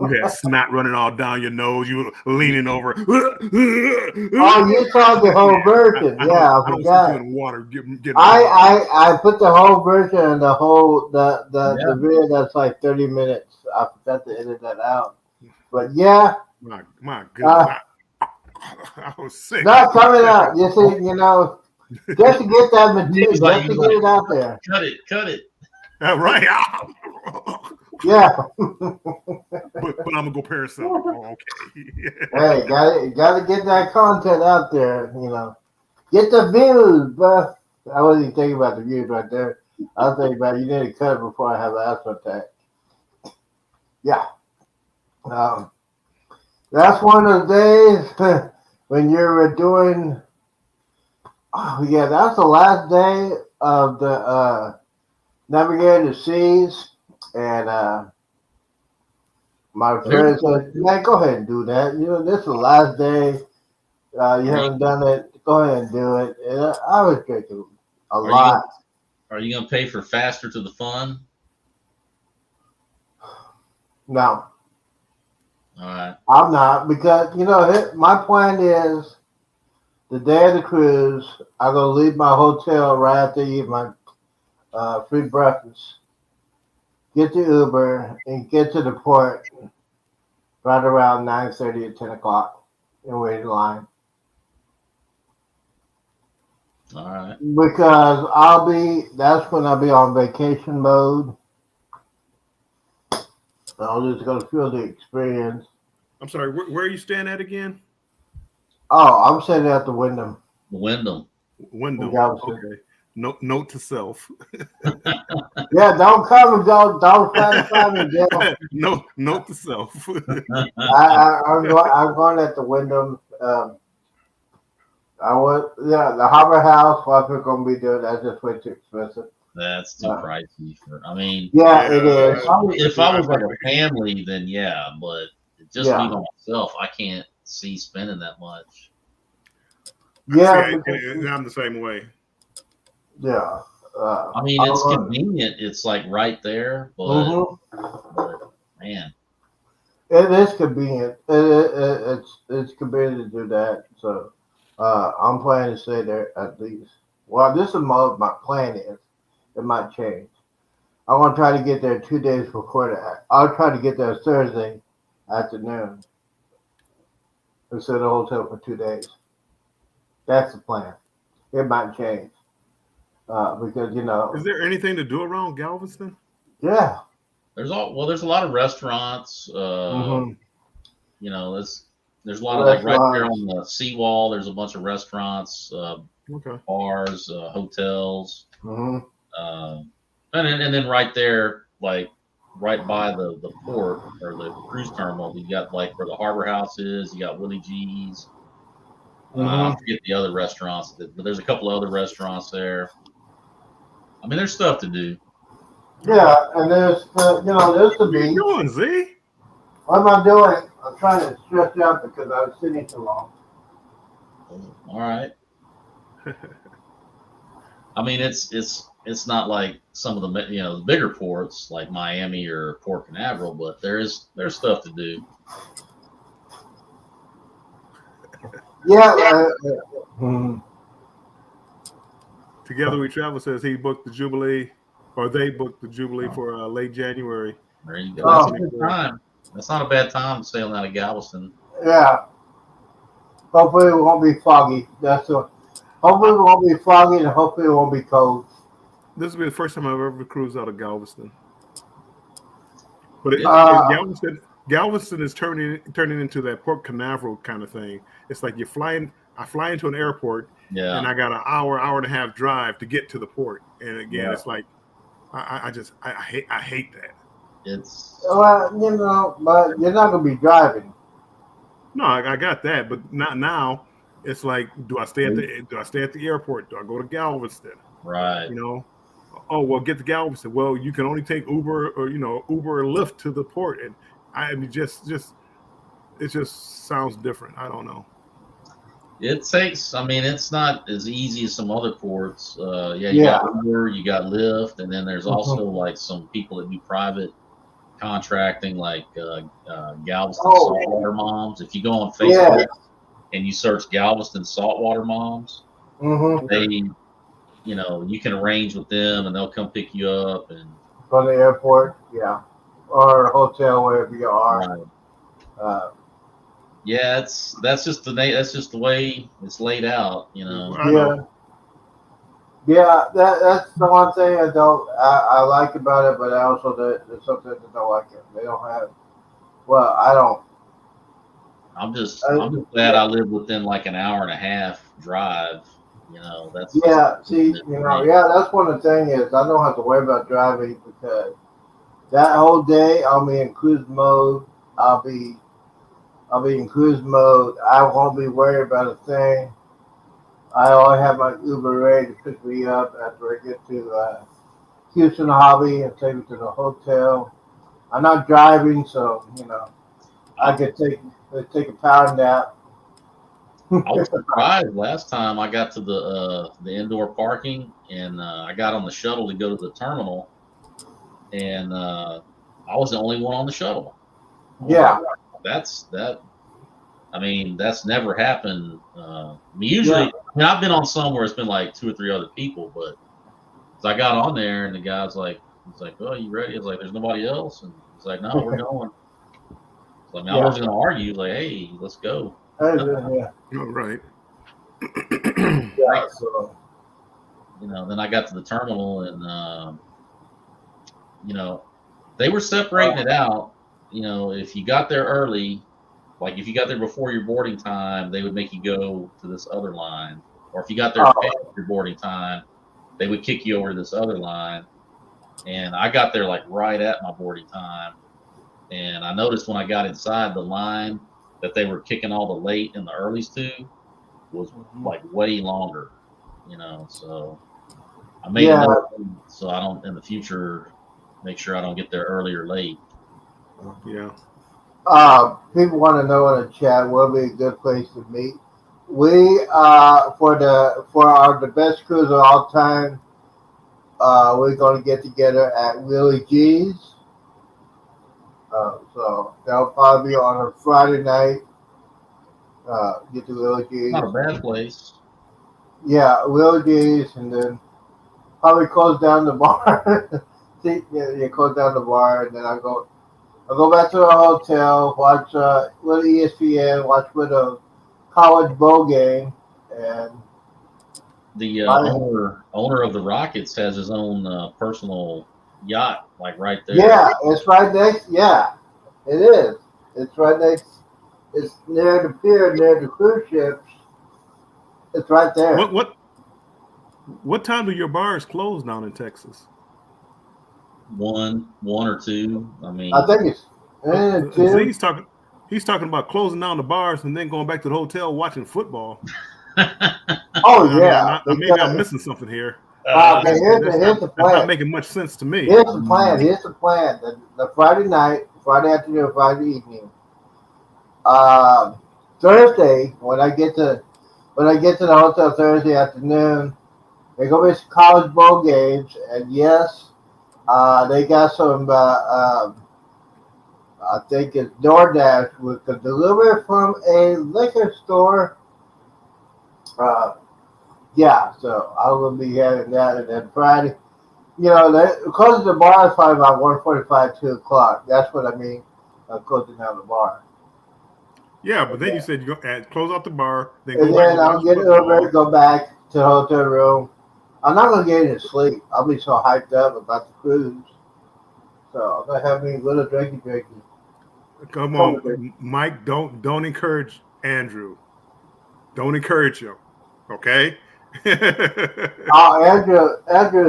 You had snot running all down your nose. You were leaning over. Oh, you saw the whole version. I forgot. Water, I put the whole version and the video that's like 30 minutes. I forgot to edit that out. But yeah. My goodness. I was sick. Not coming out. You see, just to get that material, just to get it out there. Cut it. Right. Yeah. but I'm gonna go parasail. Oh, okay. Hey, got to get that content out there. Get the views, but I wasn't even thinking about the views right there. I was thinking about you need to cut it before I have an asthma attack. Yeah. That's one of the days when you're doing. Oh yeah, that's the last day of the navigating the seas, and my friend said, "Man, go ahead and do that. This is the last day. You haven't done it. Go ahead and do it." And I was drinking a lot. Are you gonna pay for Faster to the Fun? No. All right. I'm not, because my plan is the day of the cruise, I'm gonna leave my hotel right after I eat my free breakfast. Get the Uber and get to the port right around 9:30 or 10 o'clock and wait in line. All right. Because that's when I'll be on vacation mode. I'm just gonna feel the experience. I'm sorry, where are you staying at again? Oh, I'm sitting at the Wyndham. Wyndham. Wyndham. Okay. Note to self. Yeah, don't come and don't try to find me, Bill. Note to self. I'm going at the Wyndham. The Harbor House. What we're going to be doing? That's just way too expensive. That's too pricey for. I mean, yeah, it is. If I was like a family, then yeah, but just me by myself, I can't see spending that much. Yeah, I'm the same way. Yeah. I mean, it's convenient. It's like right there, but man, it is convenient. It's convenient to do that. So I'm planning to stay there at least. Well, this is my plan is. It might change. I want to try to get there 2 days before that. I'll try to get there Thursday afternoon and sit at the hotel for 2 days. That's the plan. It might change because Is there anything to do around Galveston? Yeah. There's a lot of restaurants. You know, there's a lot of like right there on the seawall. There's a bunch of restaurants, bars, hotels. And then right there, like right by the port or the cruise terminal, you got like where the Harbor House is. You got Willie G's. I forget the other restaurants, but there's a couple of other restaurants there. I mean, there's stuff to do. Yeah, and there's there's the beach. What are you doing, Z? What am I doing? I'm trying to stretch out because I was sitting too long. All right. I mean, it's not like some of the the bigger ports like Miami or Port Canaveral, but there's stuff to do. Yeah. Together We Travel says he booked the Jubilee, or they booked the Jubilee for late January. There you go. That's a good time. That's not a bad time to sailing out of Galveston. Yeah. Hopefully it won't be foggy. Hopefully it won't be foggy, and hopefully it won't be cold. This will be the first time I've ever cruised out of Galveston. But Galveston is turning into that Port Canaveral kind of thing. It's like I fly into an airport, and I got an hour and a half drive to get to the port. And again, it's like I hate that. But you're not gonna be driving. No, I got that, but not now. It's like, do I stay at the airport? Do I go to Galveston? Right. Oh well, get to Galveston. Well, you can only take Uber or Lyft to the port, and it just sounds different. I don't know. It takes. I mean, it's not as easy as some other ports. You got Uber, you got Lyft, and then there's also like some people that do private contracting, like Galveston saltwater moms. If you go on Facebook and you search Galveston saltwater moms, they, you can arrange with them and they'll come pick you up and from the airport, or a hotel wherever you are. Right. That's just the way it's laid out, Yeah, that's the one thing I like about it, but also there's something that don't like it. They don't have. Well, I don't. I'm just glad I live within like an hour and a half drive. That's that's one of the things is I don't have to worry about driving because that whole day I'll be in cruise mode. I'll be in cruise mode. I won't be worried about a thing. I always have my Uber ready to pick me up after I get to Houston Hobby and take me to the hotel. I'm not driving, so I could take a power nap. I was surprised last time I got to the indoor parking and I got on the shuttle to go to the terminal, and I was the only one on the shuttle. Yeah, that's I mean, that's never happened. Usually, I've been on some where it's been like 2 or 3 other people, but I got on there and the guy's like, he's like, "Oh, you ready?" I was like, "There's nobody else," and he's like, "No, we're going." So, I mean, I wasn't gonna argue. Like, "Hey, let's go." Yeah. All right. Yeah. So. Then I got to the terminal and they were separating it out. If you got there early, like if you got there before your boarding time, they would make you go to this other line. Or if you got there past your boarding time, they would kick you over to this other line. And I got there like right at my boarding time. And I noticed when I got inside the line that they were kicking all the late and the earlies to was like way longer, so I made a note so I don't in the future make sure I don't get there early or late. Yeah. People want to know in the chat what would be a good place to meet. We for the best cruise of all time, we're going to get together at Willie G's. So that'll probably be on a Friday night. Get to Willie G's. Not a bad place. Yeah, Willie G's, and then probably close down the bar. You close down the bar, and then I go back to the hotel, watch with ESPN, watch with a college bowl game, and the owner of the Rockets has his own personal yacht, like right there. Yeah, it's right next. Yeah, it is. It's right next. It's near the pier, near the cruise ships. It's right there. What time do your bars close down in Texas? 1 or 2. I mean, I think it's 2. He's talking about closing down the bars and then going back to the hotel watching football. Oh yeah, maybe I'm missing something here. Here's the plan. It's not making much sense to me. Here's the plan. The Friday night, Friday afternoon, Friday evening. Thursday, when I get to the hotel Thursday afternoon, they're gonna be some college bowl games, and yes, they got some. I think it's DoorDash with the delivery from a liquor store. Yeah, so I'm gonna be having that, and then Friday, closing the bar is probably about 1:45, 2 o'clock. That's what I mean. Closing down the bar. Yeah, but then you said you go close out the bar, then I'll get Uber, go back to the hotel room. I'm not gonna get any sleep. I'll be so hyped up about the cruise. So I'm gonna have me a little drinky. Come on, Mike. Don't encourage Andrew. Don't encourage him. Okay. Andrew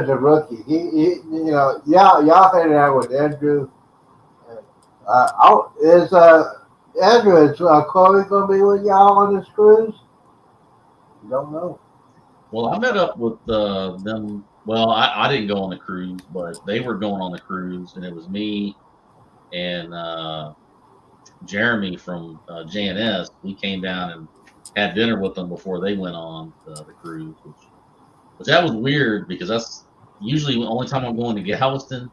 is a rookie. He y'all hanging out with Andrew. Andrew, is Chloe gonna be with y'all on this cruise? You don't know. Well, I met up with them. Well, I didn't go on the cruise, but they were going on the cruise, and it was me and Jeremy from JNS. We came down and had dinner with them before they went on the cruise, which that was weird because that's usually the only time I'm going to Galveston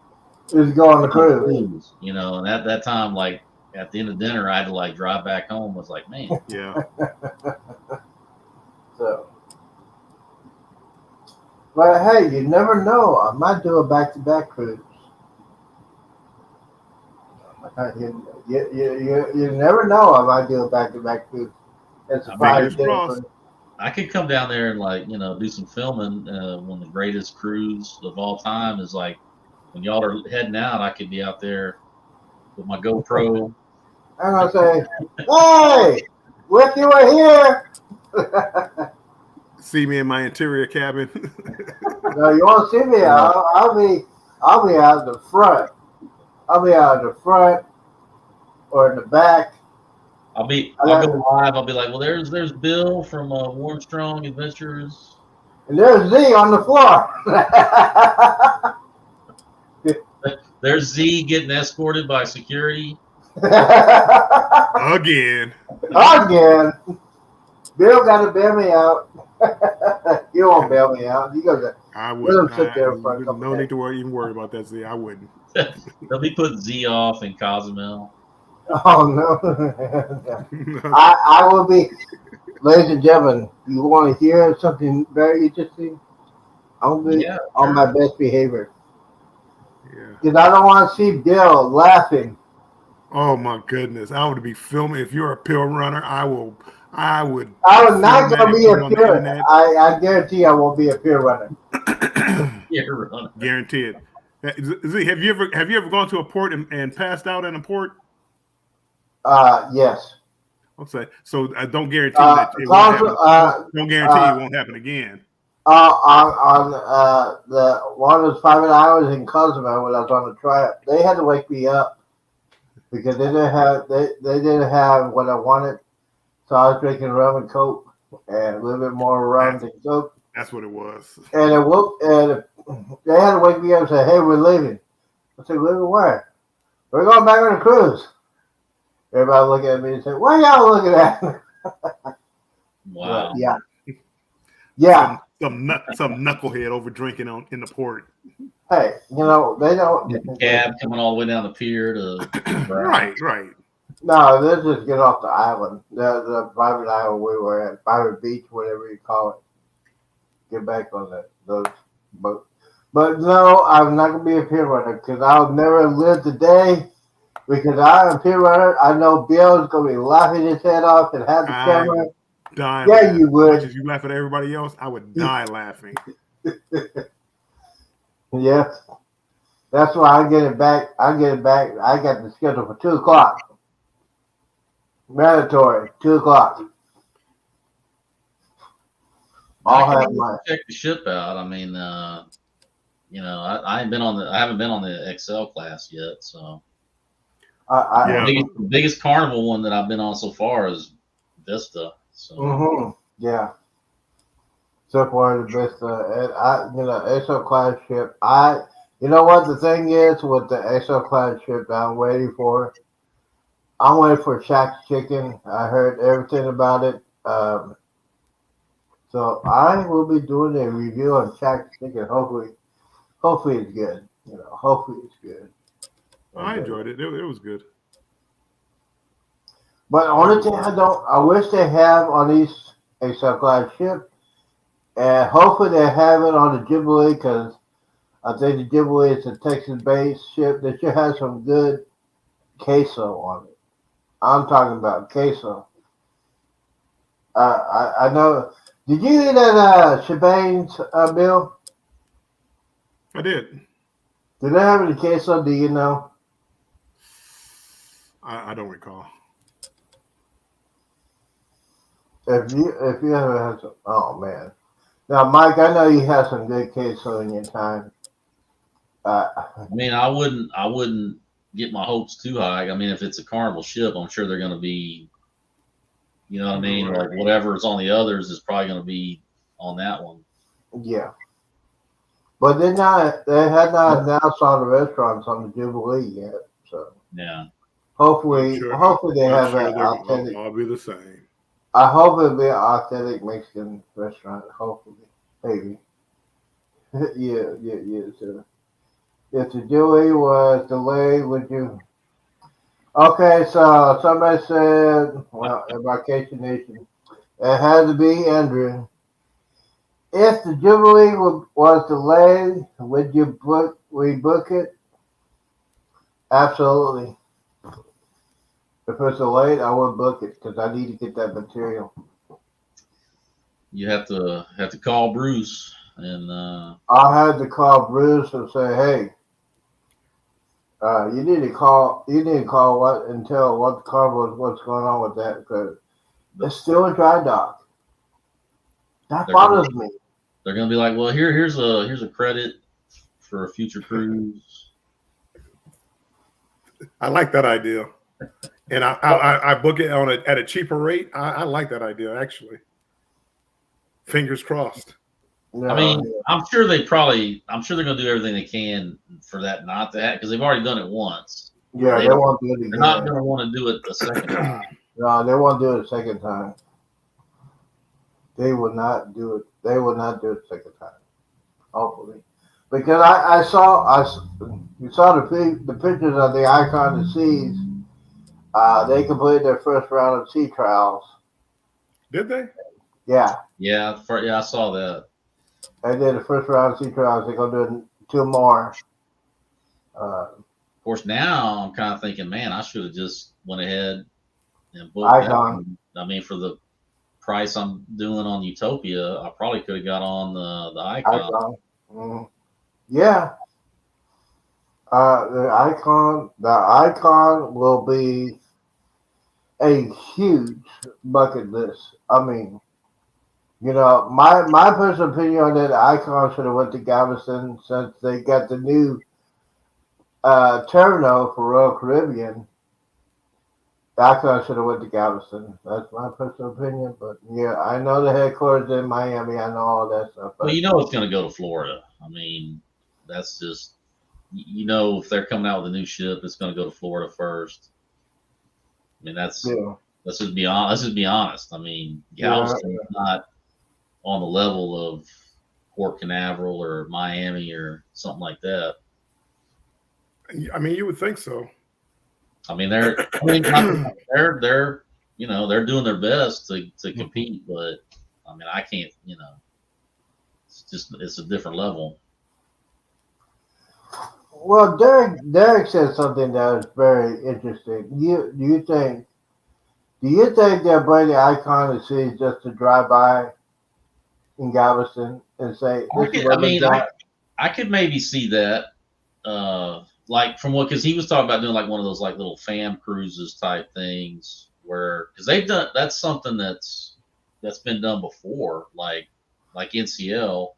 is go on the cruise. And at that time, like at the end of dinner, I had to like drive back home. I was like, man, yeah. So, but hey, you never know. I might do a back-to-back cruise. You never know. I might do a back-to-back cruise. It's a I could come down there and do some filming when the greatest cruise of all time is like when y'all are heading out. I could be out there with my GoPro. I'm gonna say, "Hey, wish you were here." See me in my interior cabin. No, you won't see me. I'll be out in the front. I'll be out in the front or in the back. I'll go live. I'll be like, well, there's Bill from Warm Strong Adventures. And there's Z on the floor. There's Z getting escorted by security. Again. Bill got to bail me out. You won't bail me out. You go. I wouldn't. Sit there for a need to even worry about that, Z. I wouldn't. They'll be putting Z off in Cozumel. Oh no! I will be, ladies and gentlemen. You want to hear something very interesting? I'm gonna be Yeah, on my sure. best behavior Yeah. because I don't want to see Bill laughing. Oh my goodness! I would be filming. If you're a pill runner, I would I was not film that gonna and be put a it on the peer. internet. I guarantee I won't be a peer runner. Yeah, runner. Guaranteed. Z, have you ever gone to a port and passed out in a port? Yes. I'll say so. I don't guarantee that it won't Also, happen. Don't guarantee it uh, won't happen again. on the one of those private islands in Cozumel when I was on the trip, they had to wake me up because they didn't have what I wanted, so I was drinking rum and coke and a little bit more rum That's than coke, that's what it was. and they had to wake me up and say, "Hey, we're leaving." I said, "Leaving where?" "We're going back on the cruise." Everybody looked at me and said, "What are y'all looking at?" Wow. But yeah, yeah. Some knucklehead over drinking in the port. Hey, they don't. Get the cab coming all the way down the pier to Right, right. No, let's just get off the island, the private island we were at, private beach, whatever you call it. Get back on those boats. But no, I'm not gonna be a peer runner because I'll never live the day. Because I'm a peer runner, I know Bill's gonna be laughing his head off and have the I camera. die Yeah, laughing. you As much would. as you laugh at everybody else, I would die laughing. Yes, that's why I get it back. I get it back. I got the schedule for 2 o'clock. Mandatory, 2 o'clock. I I'll can't have wait my. to check the ship out. I mean, I haven't been on the XL class yet. So Yeah. the biggest carnival one that I've been on so far is Vista. So Yeah. So far the best. And XO class ship. You know what the thing is with the XO class ship that I'm waiting for. I'm waiting for Shaq's Chicken. I heard everything about it. So I will be doing a review on Shaq's Chicken. Hopefully it's good. Hopefully it's good. I enjoyed it. It was good. But only thing I wish they have on these XO class ship, and hopefully they have it on the Jubilee because I think the Jubilee is a Texas-based ship that should have some good queso on it. I'm talking about queso. I know. Did you eat at Shebane's, Bill? I did. Did they have any queso? Do you know? I don't recall. If you ever had some, oh man. Now, Mike, I know you had some good queso in your time. I mean, I wouldn't get my hopes too high. I mean, if it's a carnival ship, I'm sure they're going to be, you know what I mean, or whatever's on the others is probably going to be on that one. Yeah. But they had not announced all the restaurants on the Jubilee yet. So Yeah. hopefully they I'm have sure an authentic. I'll be the same. I hope it'll be an authentic Mexican restaurant. Hopefully, maybe. Yeah. So if the Jubilee was delayed, would you? Okay, so somebody said, well, in Vacation Nation, it had to be Andrew. If the Jubilee was delayed, would you rebook it? Absolutely. If it's delayed, I would book it because I need to get that material. You have to call Bruce and I had to call Bruce and say, hey, you need to call what and tell what the carnival what's going on with that because it's still a dry dock. That bothers me. they're going to be like, well, here's a credit for a future cruise. I like that idea, and I book it at a cheaper rate. I like that idea actually. Fingers crossed. No, I mean, I'm sure they're going to do everything they can for that not to happen because they've already done it once. Yeah, they won't do it again. They're not going to want to do it the second time. No, they won't do it a second time. They will not do it. They will not do it a second time. Hopefully, because you saw the pictures of the Icon of the Seas. They completed their first round of sea trials. Did they? Yeah. Yeah, I saw that. They did the first round of sea trials. They're gonna do 2 more. Of course, now I'm kind of thinking, man, I should have just went ahead and booked that Icon. one. I mean, for the price I'm doing on Utopia, I probably could have got on the Icon. Mm-hmm. Yeah. The icon will be a huge bucket list. I mean, my personal opinion on that icon should have went to Galveston since they got the new terminal for Royal Caribbean. The icon should have went to Galveston. That's my personal opinion. But yeah, I know the headquarters in Miami. I know all that stuff. Well, you know it's going to go to Florida. I mean, that's just if they're coming out with a new ship, it's going to go to Florida first. I mean, let's just be honest. Let's just be honest. I mean, Galveston is not on the level of Port Canaveral or Miami or something like that. I mean, you would think so. I mean, they're they're doing their best to compete, but I mean, I can't. It's a different level. Well, Derek said something that was very interesting. Do you think they're bringing the icon to see just to drive by in Galveston and say, I could maybe see that, like because he was talking about doing like one of those like little fam cruises type things because they've done that's something that's been done before, like NCL.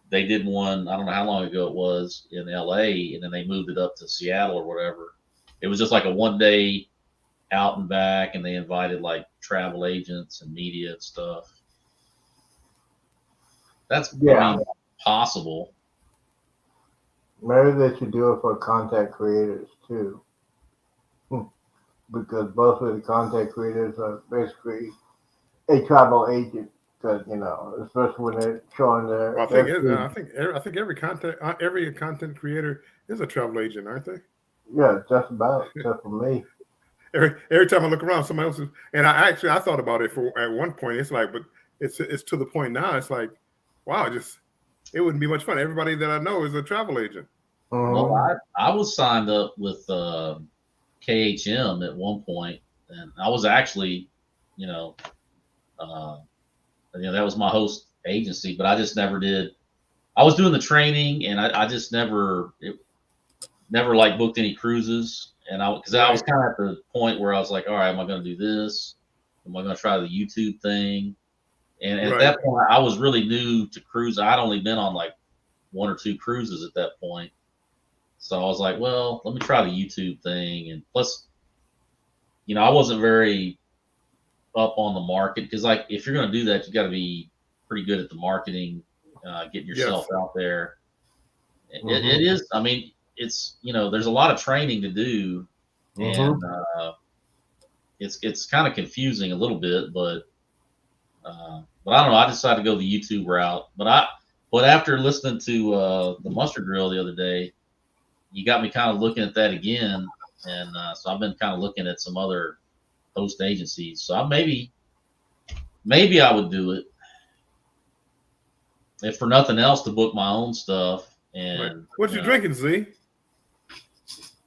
They did one, I don't know how long ago it was in LA, and then they moved it up to Seattle or whatever. It was just like a 1-day out and back, and they invited like travel agents and media and stuff. That's possible. Maybe they should do it for content creators too. Because most of the content creators are basically a travel agent. Because especially when they're showing their. I think every content creator is a travel agent, aren't they? Yeah, just about, except for me. Every time I look around, somebody else is, and I thought about it at one point. It's like, but it's to the point now. It's like, wow, it wouldn't be much fun. Everybody that I know is a travel agent. Mm-hmm. Well, I was signed up with KHM at one point, and I was actually, that was my host agency, but I just never did. I was doing the training, and I just never like booked any cruises, and because I was kind of at the point where I was like, all right, am I going to do this? Am I going to try the YouTube thing? And at that point, I was really new to cruise. I'd only been on like 1 or 2 cruises at that point. So I was like, well, let me try the YouTube thing. And plus, I wasn't very up on the market because, like, if you're going to do that, you got to be pretty good at the marketing, getting yourself out there. Mm-hmm. It is. I mean, it's there's a lot of training to do, and it's kind of confusing a little bit, but I don't know. I decided to go the YouTube route, but after listening to the Mustard Grill the other day, you got me kind of looking at that again, and so I've been kind of looking at some other host agencies. So maybe I would do it, if for nothing else, to book my own stuff. And what you drinking, Z?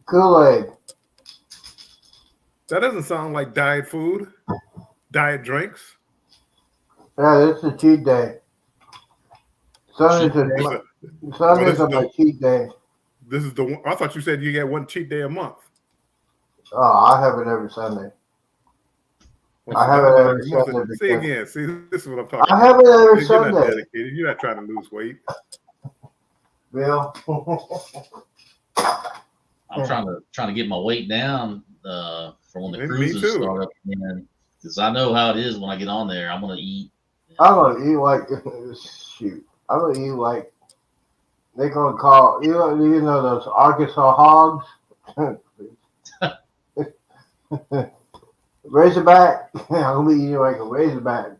Kool-Aid. That doesn't sound like diet food, diet drinks. Yeah, it's a cheat day. Sundays are my cheat day. This is the one. I thought you said you get one cheat day a month. Oh, I have it every Sunday. I have it every Sunday. Say again. See, this is what I'm talking about. I have it every Sunday. You're not dedicated. You're not trying to lose weight. Bill. I'm trying to get my weight down for when the cruises start up again, because I know how it is when I get on there. I'm gonna eat. I'm gonna eat like shoot. I'm gonna eat like they're gonna call those Arkansas hogs. Razorback. I'm gonna be eating like a Razorback.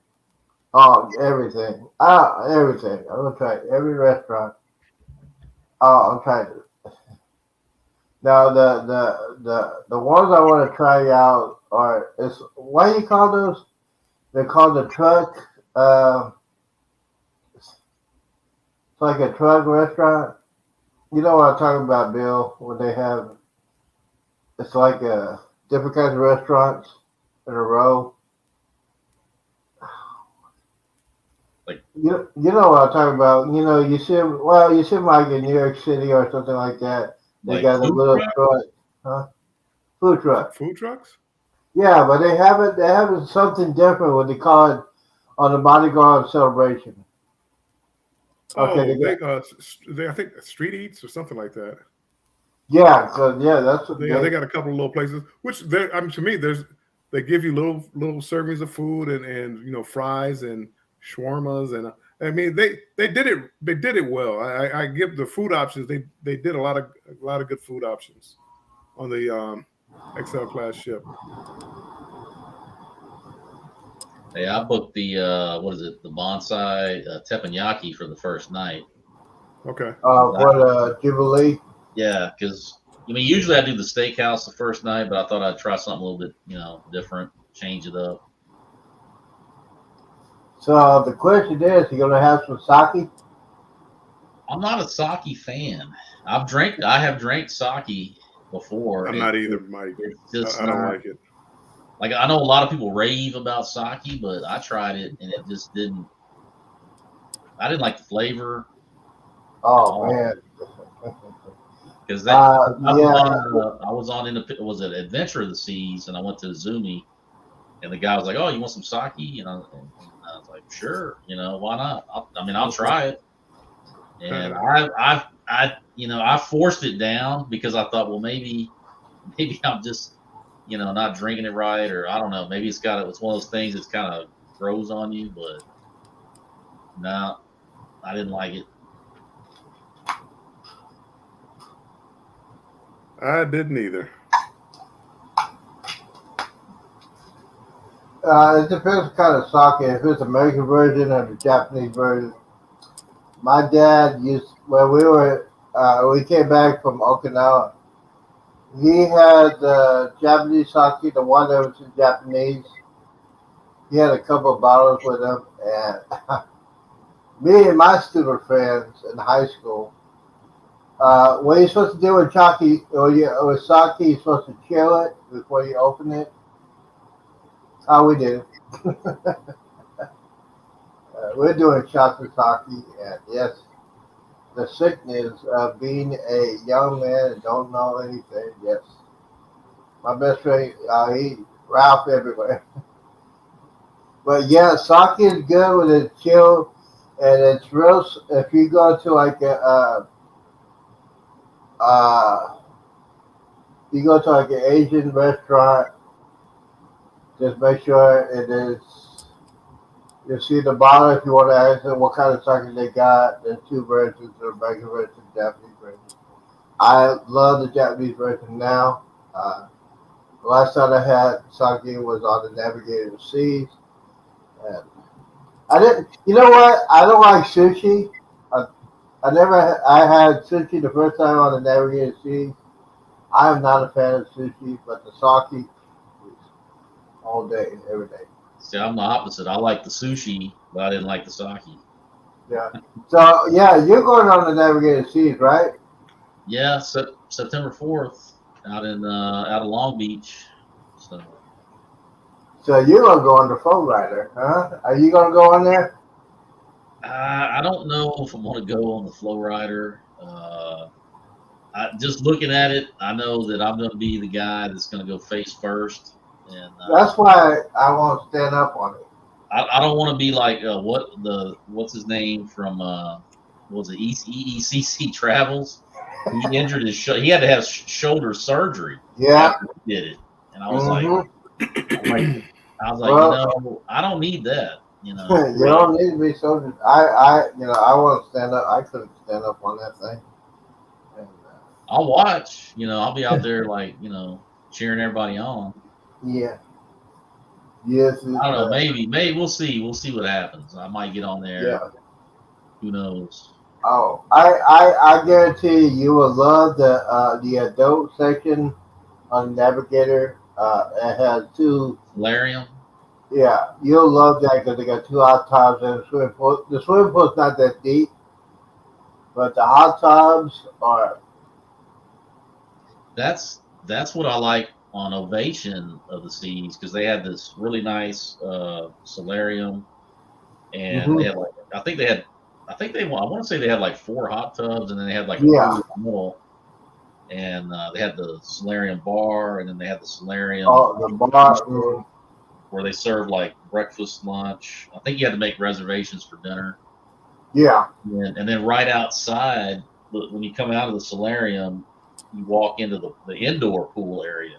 Oh, everything. Everything. I'm gonna try every restaurant. Oh, I'm trying to. Now the ones I want to try out are is what do you call those? They're called the truck. It's like a truck restaurant. You know what I'm talking about, Bill? When they have it's like different kinds of restaurants in a row. Like, You know what I'm talking about. You know, you see 'em like in New York City or something like that. They like got a food little truck? truck, huh? Food truck. Food trucks? Yeah, but they have it. They have it something different. What they call it on the bodyguard celebration. Okay, Oh, they I think street eats or something like that. yeah, so yeah, that's what They got a couple of little places, which to me they give you little servings of food and fries and shawarmas and I mean they did it well. I give the food options they did a lot of good food options on the XL class ship. Hey, I booked the what is it? The bonsai teppanyaki for the first night. Okay. for the Jubilee. Yeah, because I mean, usually I do the steakhouse the first night, but I thought I'd try something a little bit, different, change it up. So the question is, you gonna have some sake? I'm not a sake fan. I have drank sake before. I'm not either, Mike. It's just I don't not like it. like I know a lot of people rave about sake, but I tried it and it just didn't. I didn't like the flavor at Oh all man. because that I was Yeah. on was it Adventure of the Seas and I went to Zumi and the guy was like, "Oh, you want some sake?" And I was like, "Sure, why not? I'll try it." And I forced it down because I thought, well, maybe I'm just, not drinking it right, or I don't know. Maybe it's one of those things that's kind of grows on you, but no, I didn't like it. I didn't either. It depends what kind of sake. If it's American version or the Japanese version. My dad used when we came back from Okinawa. He had the Japanese sake, the one that was in Japanese. He had a couple of bottles with him, and me and my student friends in high school. What you're supposed to do with with sake, you're supposed to chill it before you open it. How we did. We're doing shots of sake, and yes, the sickness of being a young man and don't know anything. Yes, my best friend, he Ralph everywhere. But yeah, sake is good when it's chill, and it's real. If you go to like uh, you go to like an Asian restaurant, just make sure it is. You see the bottle if you want to ask them what kind of sake they got. There's two versions: the American version, the Japanese version. I love the Japanese version now. The last time I had sake was on the Navigator Seas. And I didn't. You know what? I don't like sushi. I, I had sushi the first time on the Navigator Seas. I am not a fan of sushi, but the sake is all day, every day. See, I'm the opposite. I like the sushi, but I didn't like the sake. Yeah. So yeah, you're going on the Navigator Seas, right? Yeah, September 4th out of Long Beach. So So you're gonna go on the Flow Rider, huh? Are you gonna go on there? I don't know if I want to go on the flow rider. Just looking at it, I know that I'm going to be the guy that's going to go face first, and That's why I won't stand up on it. I don't want to be like what's his name from what was it EECC Travels? He injured he had to have shoulder surgery Yeah. after he did it, and Mm-hmm. I was like, Well, I don't need that, you don't need to be so. I want to stand up. I couldn't stand up on that thing. And, I'll watch, I'll be out there like, cheering everybody on. yeah. Yes. I don't know. Maybe we'll see. We'll see what happens. I might get on there. Yeah. Who knows? Oh, I guarantee you will love the adult section on Navigator. It has two. Solarium. Yeah, you'll love that because they got two hot tubs and a swimming pool. The swimming pool's not that deep, but the hot tubs are. That's what I like on Ovation of the Seas because they had this really nice solarium, and they Hmm. had like I think they I want to say they had like 4 hot tubs, and then they had like a Yeah. pool in the middle, and they had the solarium bar, and then they had the solarium Oh, the bar. where they served like breakfast, lunch. I think you had to make reservations for dinner. Yeah. And then right outside, when you come out of the solarium, you walk into the indoor pool area.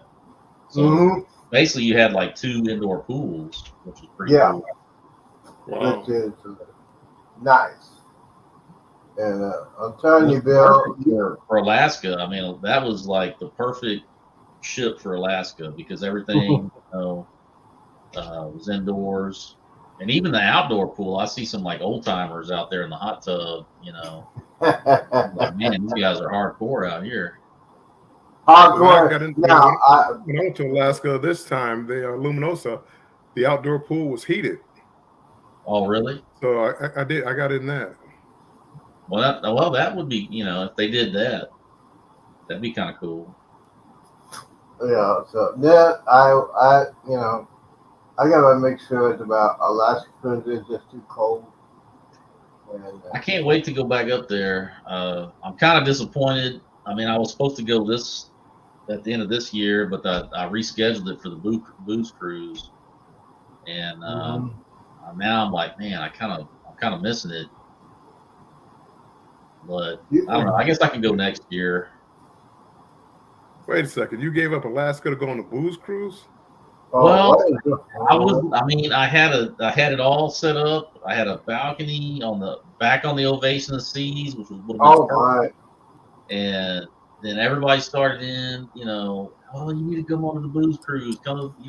So Hmm. basically, you had like 2 indoor pools, which was pretty Yeah. cool. Wow. Which is nice. And I'm telling It you, was Bill. perfect for Alaska. I mean, that was like the perfect ship for Alaska because everything was indoors. And even the outdoor pool, I see some like old timers out there in the hot tub. Like, man, these guys are hardcore out here. When I Hardcore. got in, Now, when I went to Alaska this time, the Luminosa, the outdoor pool was heated. Oh, really? So I got in that. Well, that would be, if they did that, that'd be kind of cool. yeah. So then I gotta make sure it's about Alaska because it's just too cold. And I can't wait to go back up there. I'm kind of disappointed. I mean, I was supposed to go this at the end of this year, but I rescheduled it for the booze cruise, and mhm. now I'm like, man, I'm kind of missing it. But I don't know. Yeah. I guess I can go next year. Wait a second. You gave up Alaska to go on a booze cruise? Oh, Well, what is it? I mean, I had it all set up. I had a balcony on the back on the Ovation of the Seas, which would have been Oh perfect. my. And then everybody started oh, you need to come on to the booze cruise. You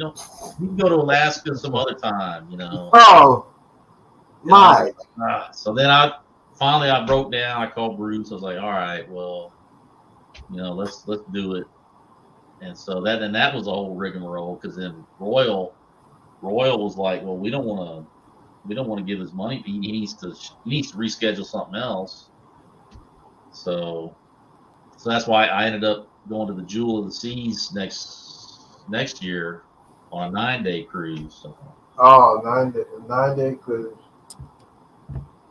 can go to Alaska some other time. Oh And I was my. like, So then I broke down. I called Bruce. I was like, all right, well, let's do it. And so that was a whole rigmarole because then Royal was like, well, we don't want to give his money. He needs to reschedule something else. So that's why I ended up going to the Jewel of the Seas next year on a 9-day cruise. So Oh, 9 day cruise.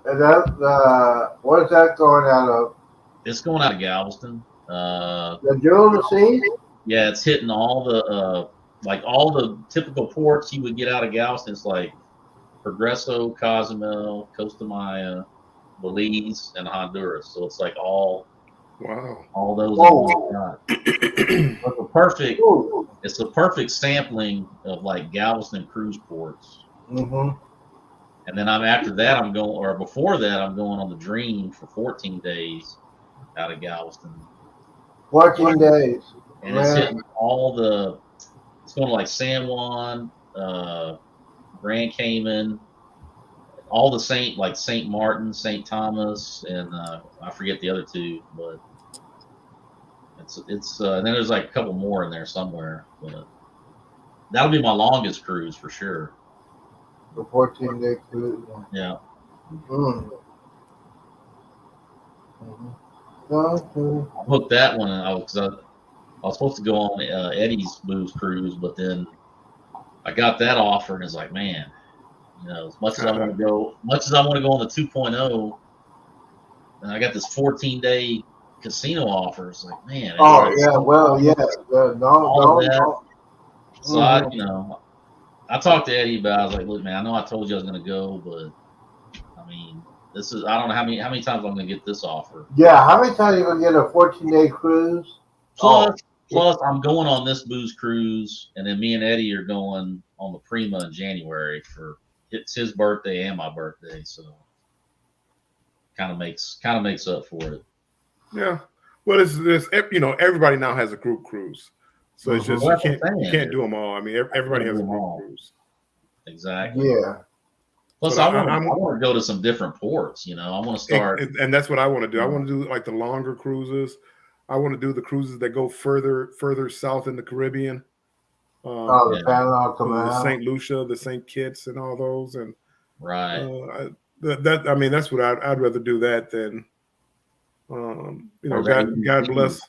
And that where's that going out of? it's going out of Galveston. The Jewel of the Seas? Yeah, it's hitting all the like all the typical ports you would get out of Galveston. It's like Progreso, Cozumel, Costa Maya, Belize, and Honduras. So it's like all those. Whoa. It's a perfect sampling of like Galveston cruise ports. Mm-hmm. And then after that I'm going, or before that I'm going on the Dream for 14 days out of Galveston. 14 days. And it's hitting it's going to like San Juan, Grand Cayman, all the St. Martin, St. Thomas, and I forget the other 2, but it's and then there's like a couple more in there somewhere, but that'll be my longest cruise for sure. The 14-day cruise. Yeah. Mm. Mm-hmm. I booked that one because I was supposed to go on Eddie's booze cruise, but then I got that offer and it's like, man, as much as I want to go, on the 2.0, and I got this 14-day casino offer. It's like, man. Oh yeah, well yeah, no. So I talked to Eddie about it. I was like, look, man, I know I told you I was going to go, but I mean, I don't know how many times I'm going to get this offer. Yeah, how many times are you going to get a 14-day cruise? Plus, I'm going on this booze cruise, and then me and Eddie are going on the Prima in January it's his birthday and my birthday, so kind of makes up for it. Yeah, well, it's everybody now has a group cruise, so it's just you can't do them all. I mean, everybody has a group cruise. Exactly. Yeah. Plus, I want to go to some different ports. I want to start, and that's what I want to do. I want to do like the longer cruises. I want to do the cruises that go further south in the Caribbean. The Panama Canal, the St. Lucia, the St. Kitts, and all those. And right. That's what I'd rather do that than, God bless.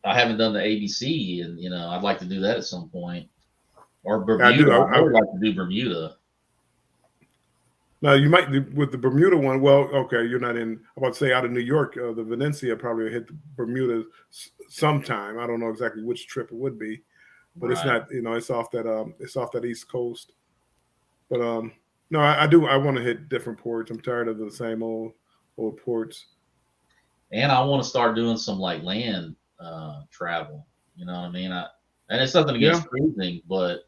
I haven't done the ABC, and I'd like to do that at some point. Or Bermuda. I would like to do Bermuda. Now you might do with the Bermuda one. Well, okay, you're not in. I'm about to say out of New York, the Venecia probably hit the Bermuda sometime. I don't know exactly which trip it would be, but It's not. It's off that East Coast. But no, I do. I want to hit different ports. I'm tired of the same old ports. And I want to start doing some like land travel. You know what I mean? And it's nothing against cruising, but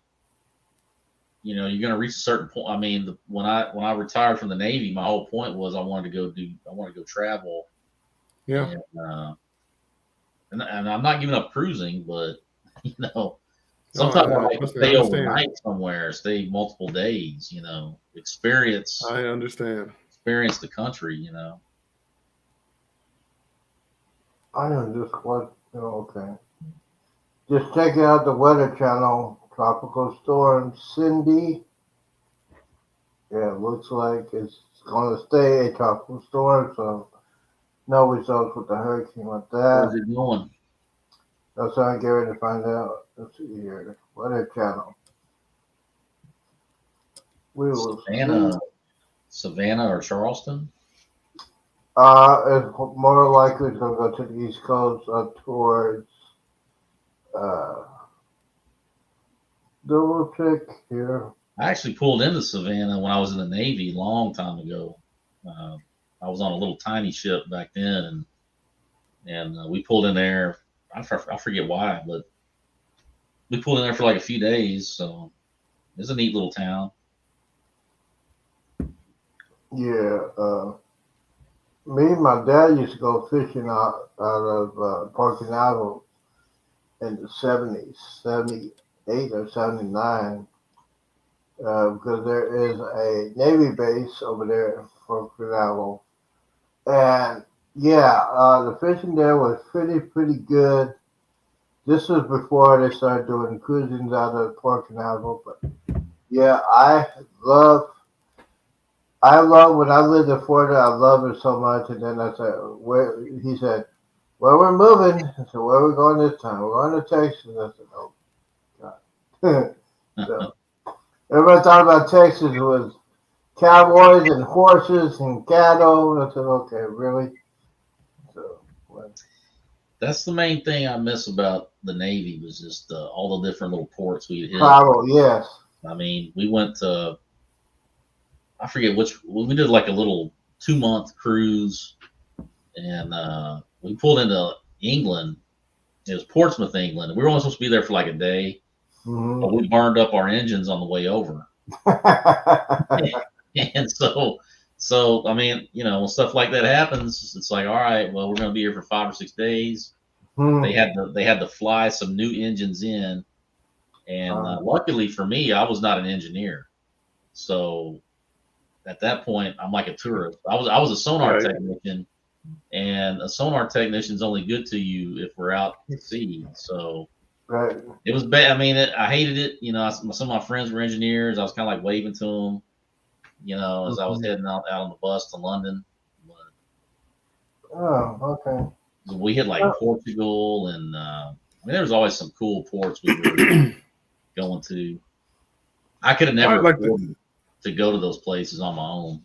you're going to reach a certain point. I mean, when I retired from the Navy, my whole point was I wanted to go travel. Yeah. And I'm not giving up cruising, but sometimes I like to stay overnight somewhere, stay multiple days. Experience. I understand. Experience the country. I know just what. Okay. Just check out the Weather Channel. Tropical storm Cindy. Yeah, it looks like it's going to stay a tropical storm, so no results with the hurricane like that. Where's it going? That's what I'm getting ready to find out. Let's see here. Weather Channel. We will Savannah or Charleston? It's more likely it's going to go to the East Coast up towards. Double check here. I actually pulled into Savannah when I was in the Navy a long time ago. I was on a little tiny ship back then, and we pulled in there. I forget why, but we pulled in there for like a few days. So it's a neat little town. Yeah. Me and my dad used to go fishing out of Port Canaveral in the 70s, 78 or 79, because there is a Navy base over there for Canaveral. And the fishing there was pretty good. This was before they started doing cruisings out of Port Canaveral. But yeah, I love when I lived in Florida, I loved it so much. And then I said, he said, well, we're moving. I said, where are we going this time? We're going to Texas. I said, oh, God. So, everybody thought about Texas was cowboys and horses and cattle. I said, okay, really? So, that's the main thing I miss about the Navy was just all the different little ports we hit. Travel, yes. I mean, we went to, I forget we did like a little 2-month cruise, and we pulled into England. It was Portsmouth, England. We were only supposed to be there for like a day, but we burned up our engines on the way over. And so I mean, when stuff like that happens, it's like, all right, well, we're going to be here for 5 or 6 days. They had to fly some new engines in, and luckily for me, I was not an engineer, so at that point, I'm like a tourist. I was a sonar technician, and a sonar technician is only good to you if we're out at sea. So it was bad. I mean, I hated it. Some of my friends were engineers. I was kind of like waving to them, as I was heading out on the bus to London. But, okay. We hit like Portugal, and there was always some cool ports we were going to. I could have never afforded to go to those places on my own.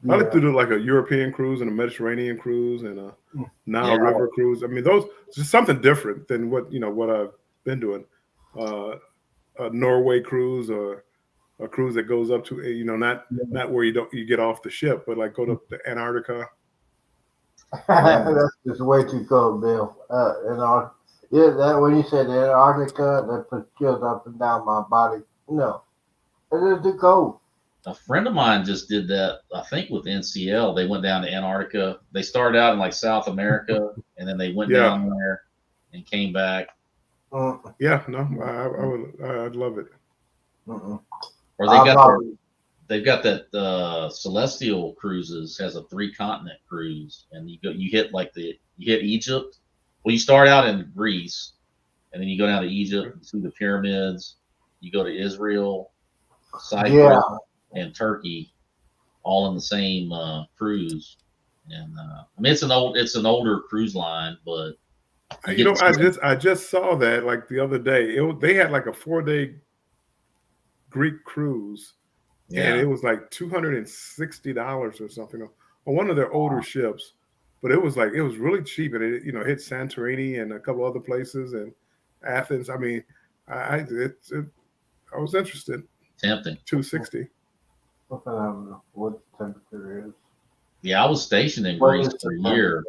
I like to do like a European cruise and a Mediterranean cruise and a Nile River cruise. I mean, those just something different than what I've been doing. A Norway cruise or a cruise that goes up to not where you get off the ship, but like go to Antarctica. That's just way too cold, Bill. That when you said Antarctica, that put chills up and down my body. No, it is too cold. A friend of mine just did that, I think, with NCL. They went down to Antarctica. They started out in like South America, and then they went down there and came back. Yeah, no, I'd love it. Or they got they've got that Celestial Cruises has a 3-continent cruise, and you hit Egypt. Well, you start out in Greece, and then you go down to Egypt, you see the pyramids. You go to Israel, Cyprus, and Turkey, all in the same cruise. And I mean, it's an older cruise line, but I just saw that like the other day. They had like a 4-day Greek cruise, and it was like $260 or something on one of their older ships. But it was really cheap, and it hit Santorini and a couple other places and Athens. I mean, I was interested. Tempting. 260. What the temperature is? Yeah, I was stationed in Greece for a year,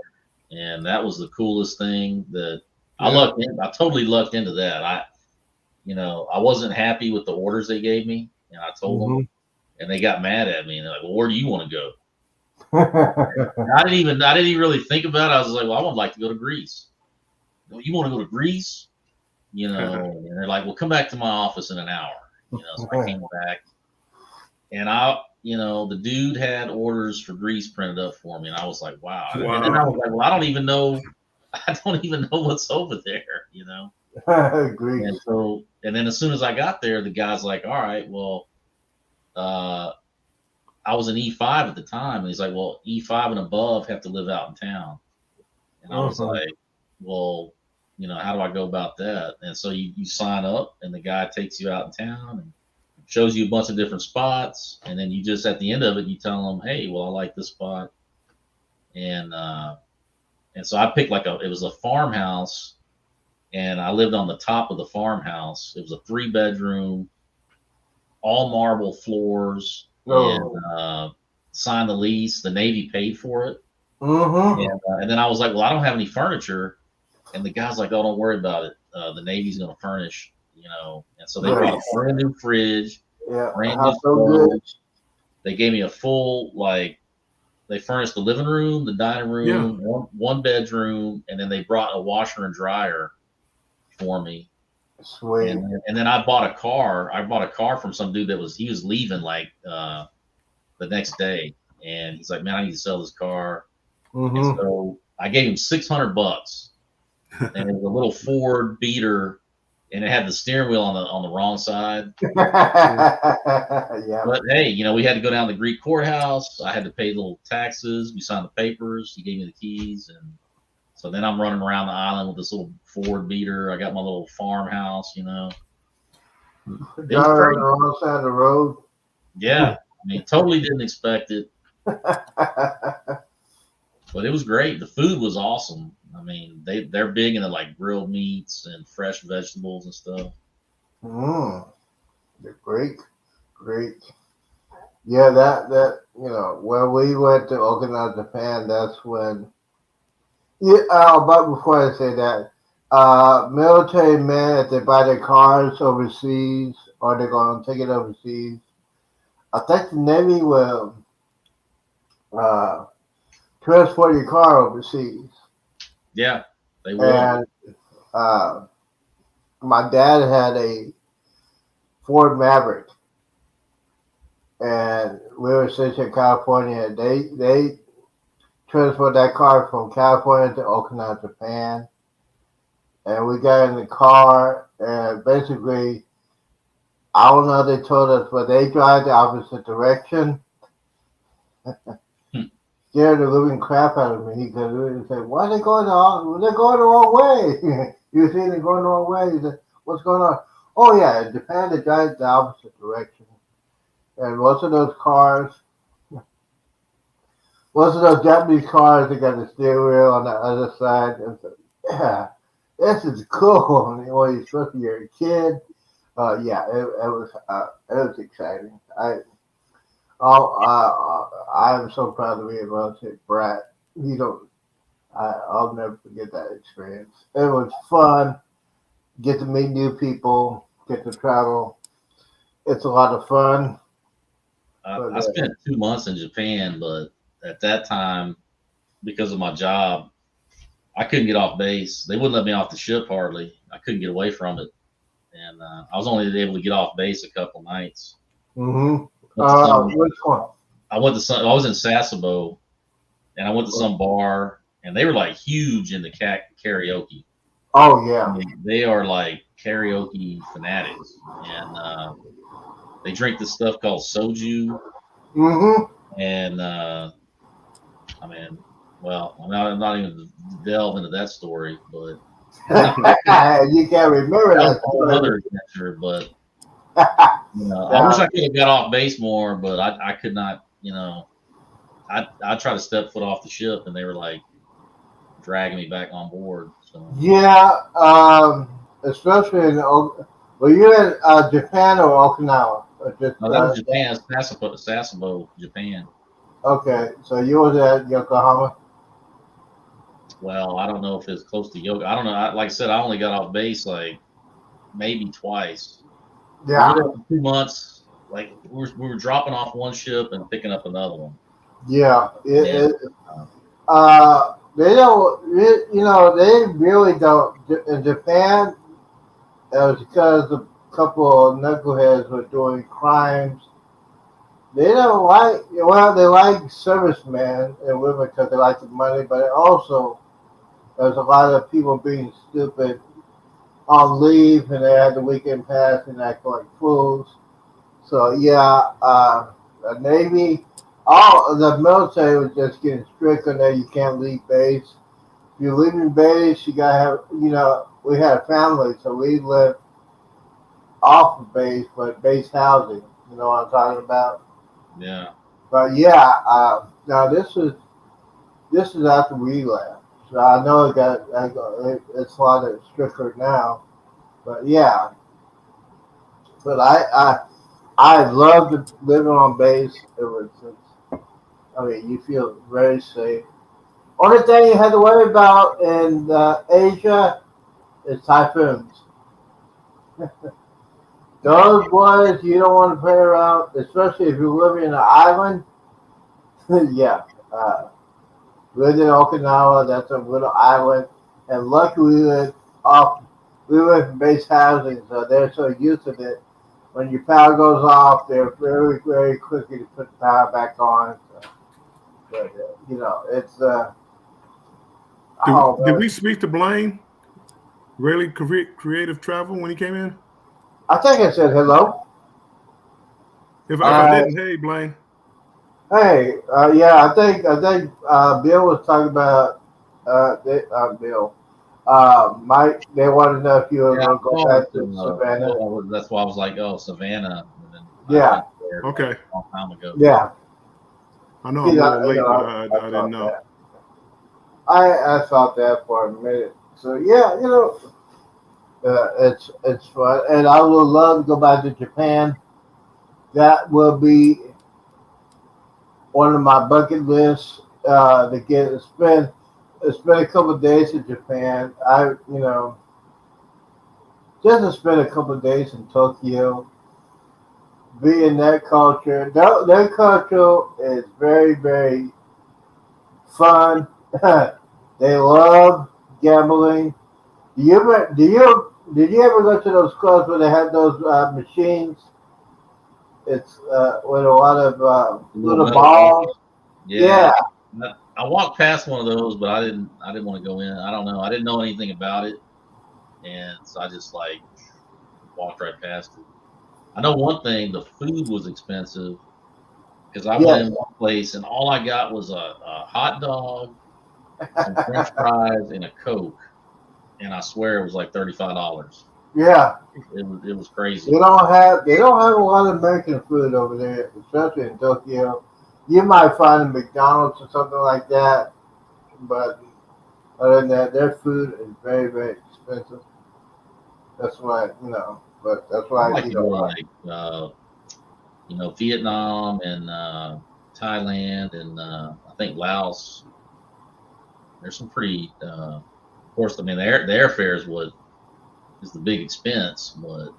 and that was the coolest thing that I lucked in. I totally lucked into that. I wasn't happy with the orders they gave me, and I told them, and they got mad at me, and they're like, "Well, where do you want to go?" I didn't even really think about it. I was like, "Well, I would like to go to Greece." "Well, you want to go to Greece? And they're like, "Well, come back to my office in an hour." So I came back, and the dude had orders for Greece printed up for me, and I was like, wow. And then I was like, well, I don't even know what's over there, Greece. And then as soon as I got there, the guy's like, all right, well, I was an E5 at the time, and he's like, well, E5 and above have to live out in town. And I was like, well, how do I go about that? And so you sign up, and the guy takes you out in town and shows you a bunch of different spots, and then you just at the end of it, you tell them, hey, well, I like this spot, and so I picked it was a farmhouse, and I lived on the top of the farmhouse. It was a 3-bedroom, all marble floors, and signed the lease. The Navy paid for it, and then I was like, well, I don't have any furniture, and the guy's like, oh, don't worry about it. The Navy's going to furnish. And so they brought a brand new fridge, brand new stove. They gave me a full, they furnished the living room, the dining room, one bedroom, and then they brought a washer and dryer for me. Sweet. And then I bought a car. I bought a car from some dude that was leaving the next day, and he's like, man, I need to sell this car. And so I gave him $600, and it was a little Ford Beater. And it had the steering wheel on the wrong side. But hey, we had to go down to the Greek courthouse. I had to pay little taxes. We signed the papers. He gave me the keys, and so then I'm running around the island with this little Ford Beater. I got my little farmhouse. Driving on the wrong side of the road. Yeah, I mean, totally didn't expect it, but it was great. The food was awesome. I mean, they're big into grilled meats and fresh vegetables and stuff. They're great. Yeah, that when we went to Okinawa, Japan, that's when. Yeah. But before I say that, military men, if they buy their cars overseas or they're going to take it overseas, I think the Navy will transport your car overseas. Yeah, they will. And my dad had a Ford Maverick, and we were stationed in California. They transported that car from California to Okinawa, Japan, and we got in the car, and basically, I don't know if they told us, but they drive the opposite direction. Scared the living crap out of me because he said, why are they going they're going the wrong way. You see they're going the wrong way. He said, what's going on? Oh yeah, in Japan they drive the opposite direction. And most of those Japanese cars, they got the steering wheel on the other side. And so, yeah, this is cool. And when especially you're a kid, it was exciting. I'm so proud to be a military brat. I'll never forget that experience. It was fun. Get to meet new people. Get to travel. It's a lot of fun. I spent 2 months in Japan, but at that time, because of my job, I couldn't get off base. They wouldn't let me off the ship hardly. I couldn't get away from it, and I was only able to get off base a couple nights. Which one? I went to some. I was in Sasebo, and I went to some bar, and they were like huge into karaoke. Oh yeah. They are like karaoke fanatics, and they drink this stuff called soju. Mm-hmm. And I mean, well, I'm not even delve into that story, but You can't remember that was that a whole story. other adventure. But I wish I could have got off base more, but I could not. I tried to step foot off the ship, and they were like dragging me back on board. So Yeah, especially were you in Japan or Okinawa? Or just, no, that was Japan, Sasebo, Japan. okay, so you was at Yokohama. Well, I don't know if it's close to yoga. I don't know. Like I said, I only got off base like maybe twice. We were Yeah, there for 2 months. Like we were dropping off one ship and picking up another one. yeah. And They don't. They really don't. In Japan, it was because a couple of knuckleheads were doing crimes. They don't like. Well, they like servicemen and women because they like the money, but also there's a lot of people being stupid on leave and they had the weekend pass and act like fools. So yeah, the Navy, all the military was just getting strict on that. You can't leave base. If you're leaving base, you gotta have. We had a family, so we lived off of base, but base housing. You know what I'm talking about? yeah, But yeah, now this is after we left. So I know it's a lot of stricter now. But yeah, but I loved living on base. I mean, you feel very safe. Only thing you had to worry about in Asia is typhoons. Those boys you don't want to play around, especially if you're living in an island. Yeah, lived in Okinawa. That's a little island, and luckily off. We live in base housing, so they're so used to it. When your power goes off, they're very, very quickly to put the power back on. So, but it's Did we speak to Blaine? Really creative travel when he came in? I think I said hello. If I didn't, hey Blaine. Hey, yeah, I think Bill was talking about Bill. Mike, they wanted to know if you were yeah. going to go back to Savannah. That's why I was like, oh, Savannah. And then I've Yeah, been there Okay. like a long time ago. yeah. I know I'm a little late, but I I didn't know. that. I thought that for a minute. So yeah, it's fun, and I would love to go back to Japan. That will be one of my bucket lists to get spend a couple of days in Japan. Just to spend a couple of days in Tokyo, be in that culture. Their culture is very, very fun. They love gambling. Did you ever go to those clubs where they have those machines? It's with a lot of little balls. Yeah. Yeah, I walked past one of those, but I didn't want to go in. I don't know. I didn't know anything about it, and so I just like walked right past it. I know one thing: the food was expensive because I went yes, in one place and all I got was a hot dog, some French fries, and a Coke, and I swear it was like $35. yeah. It was crazy. They don't have a lot of American food over there, especially in Tokyo. You might find a McDonald's or something like that, but other than that, their food is very, very expensive. That's why, but that's I why like you to go don't to like. Vietnam and Thailand and I think Laos. There's some pretty, of course. I mean, the airfare is what is the big expense, but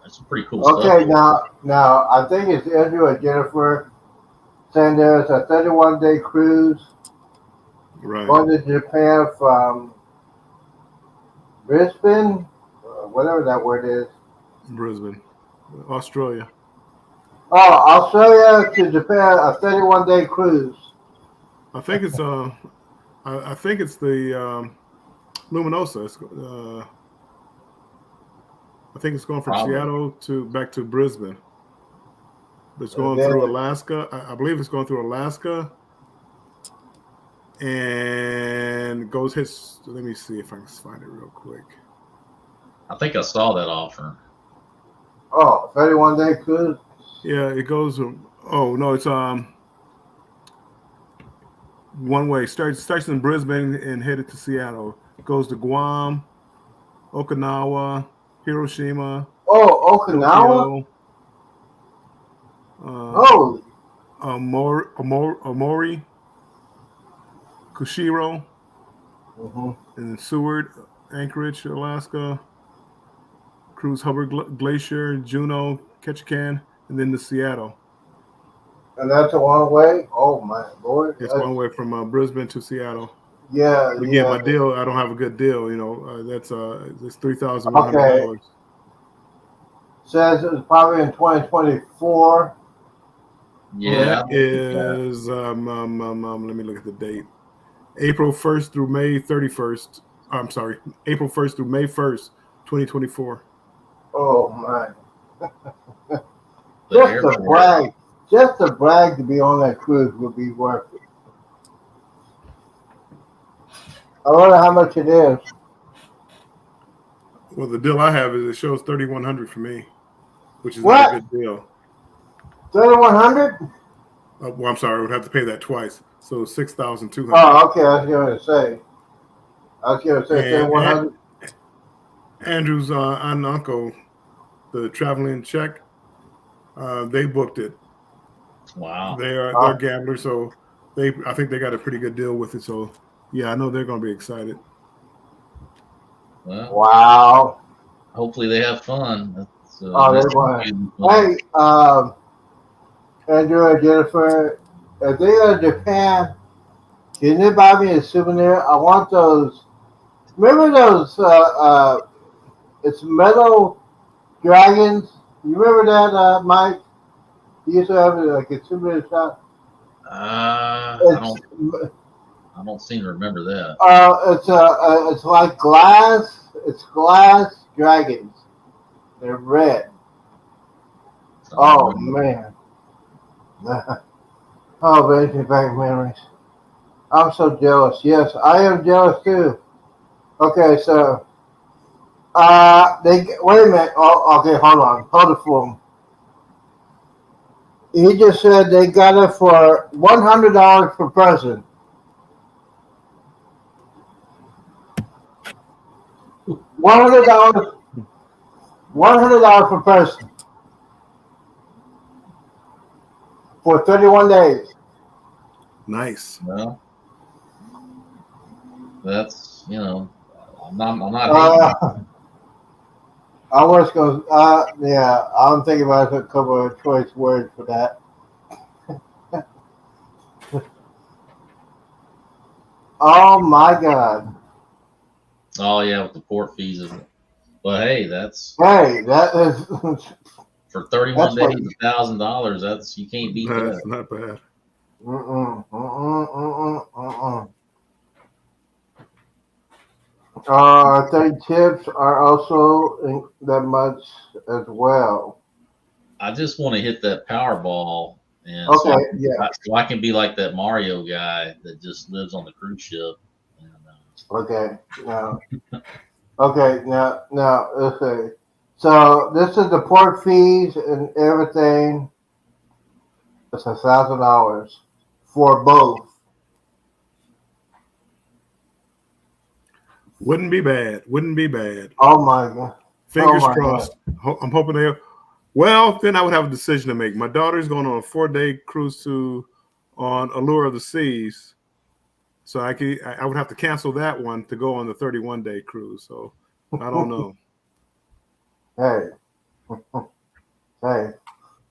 there's some pretty cool stuff Okay, there. now I think it's Andrew and Jennifer saying there's a 31-day cruise Right. going to Japan from Brisbane, whatever that word is. Brisbane, Australia. Oh, Australia to Japan, a 31-day cruise. I think it's I think it's the Luminosa. I think it's going from Probably. Seattle to back to Brisbane. But it's And going then, through Alaska. I believe it's going through Alaska and goes hits. Let me see if I can find it real quick. I think I saw that offer. 31-day cruise. Yeah, it goes. Oh no, it's one way. Starts in Brisbane and headed to Seattle. Goes to Guam, Okinawa, Hiroshima, Oh, Okinawa. Tokyo, uh, Holy. Amori, Kushiro, Mm-hmm. and Seward, Anchorage, Alaska. Cruise Hubbard Glacier, Juneau, Ketchikan, and then to Seattle. And that's a one way. Oh my lord. It's one way from Brisbane to Seattle. Yeah, But again, yeah. my deal, I don't have a good deal. That's it's Okay. $3,100. Says it's probably in 2024. Yeah. That is let me look at the date. April 1st through May 31st. I'm sorry, April 1st through May 1st, 2024. Oh my. The airport. Just to brag to be on that cruise would be worth it. I wonder how much it is. Well, the deal I have is it shows 3,100 for me, which is not What? a good deal. 3,100? Well, I'm sorry, I would have to pay that twice. So 6,200. Oh, okay. I was going to say. 3,100. Andrew's aunt and uncle, the traveling Czech, they booked it. Wow. They're gamblers, so I think they got a pretty good deal with it. So yeah, I know they're going to be excited. Well, Wow. hopefully they have fun. That's, They're going. Hey, Andrew and Jennifer, if they go to Japan, can you buy me a souvenir? I want those. Remember those? It's metal dragons. You remember that, Mike? You used to have like a souvenir shop. I don't seem to remember that. It's like glass. It's glass dragons. They're red. Oh man. Oh, brings me back memories. I'm so jealous. Yes, I am jealous too. Okay, so they wait a minute. Oh, okay, hold it for him. He just said they got it for $100 per person. $100. $100 per person for 31 days. Nice. Well, that's I'm not hating. I was going. Yeah, I'm thinking about a couple of choice words for that. Oh my God. Oh yeah, with the port fees, but hey, that is for 31 days, $1,000. That's you can't beat that. That's not bad. I think tips are also that much as well. I just want to hit that Powerball, and so I can be like that Mario guy that just lives on the cruise ship. And, okay, now, now, let's see. So this is the port fees and everything. It's $1,000 for both. Wouldn't be bad. Oh my God. Fingers crossed. God. I'm hoping they. Well, then I would have a decision to make. My daughter's going on a 4-day cruise on Allure of the Seas, so I would have to cancel that one to go on the 31-day cruise. So I don't know. Hey,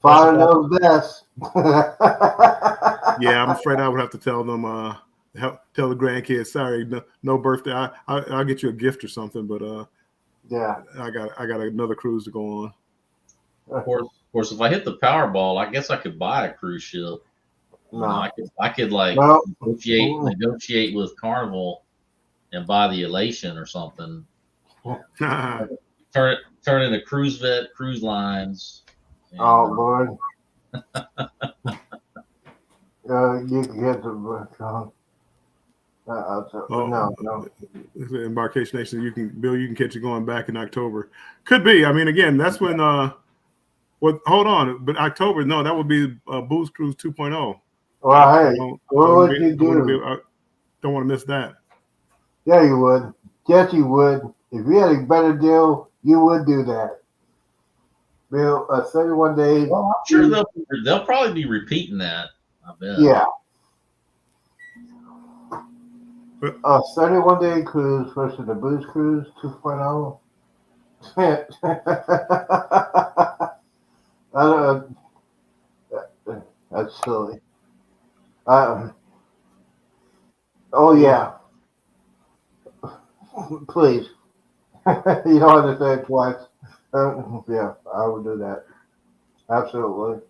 father knows best. Yeah, I'm afraid I would have to tell them. Tell the grandkids, sorry, no birthday. I'll get you a gift or something, but yeah, I got another cruise to go on. Of course, if I hit the Powerball, I guess I could buy a cruise ship. No. I could like No. negotiate with Carnival and buy the Elation or something. Turn into Cruise Vet Cruise Lines. And, Oh Lord. You can get the no. Embarkation Nation, you can catch it going back in October. Could be. I mean, again, that's when hold on, but October, no, that would be Booze Cruise 2.0. Well, hey, what would you do? Don't want to miss that. Yeah, you would. Yes, you would. If you had a better deal, you would do that. Bill, 31 days. Well, I'm sure they'll probably be repeating that. I bet. Yeah. 31-day cruise versus the Booze Cruise 2.0. That's silly. Oh yeah. Please. You don't have to say it twice. Yeah, I would do that. Absolutely.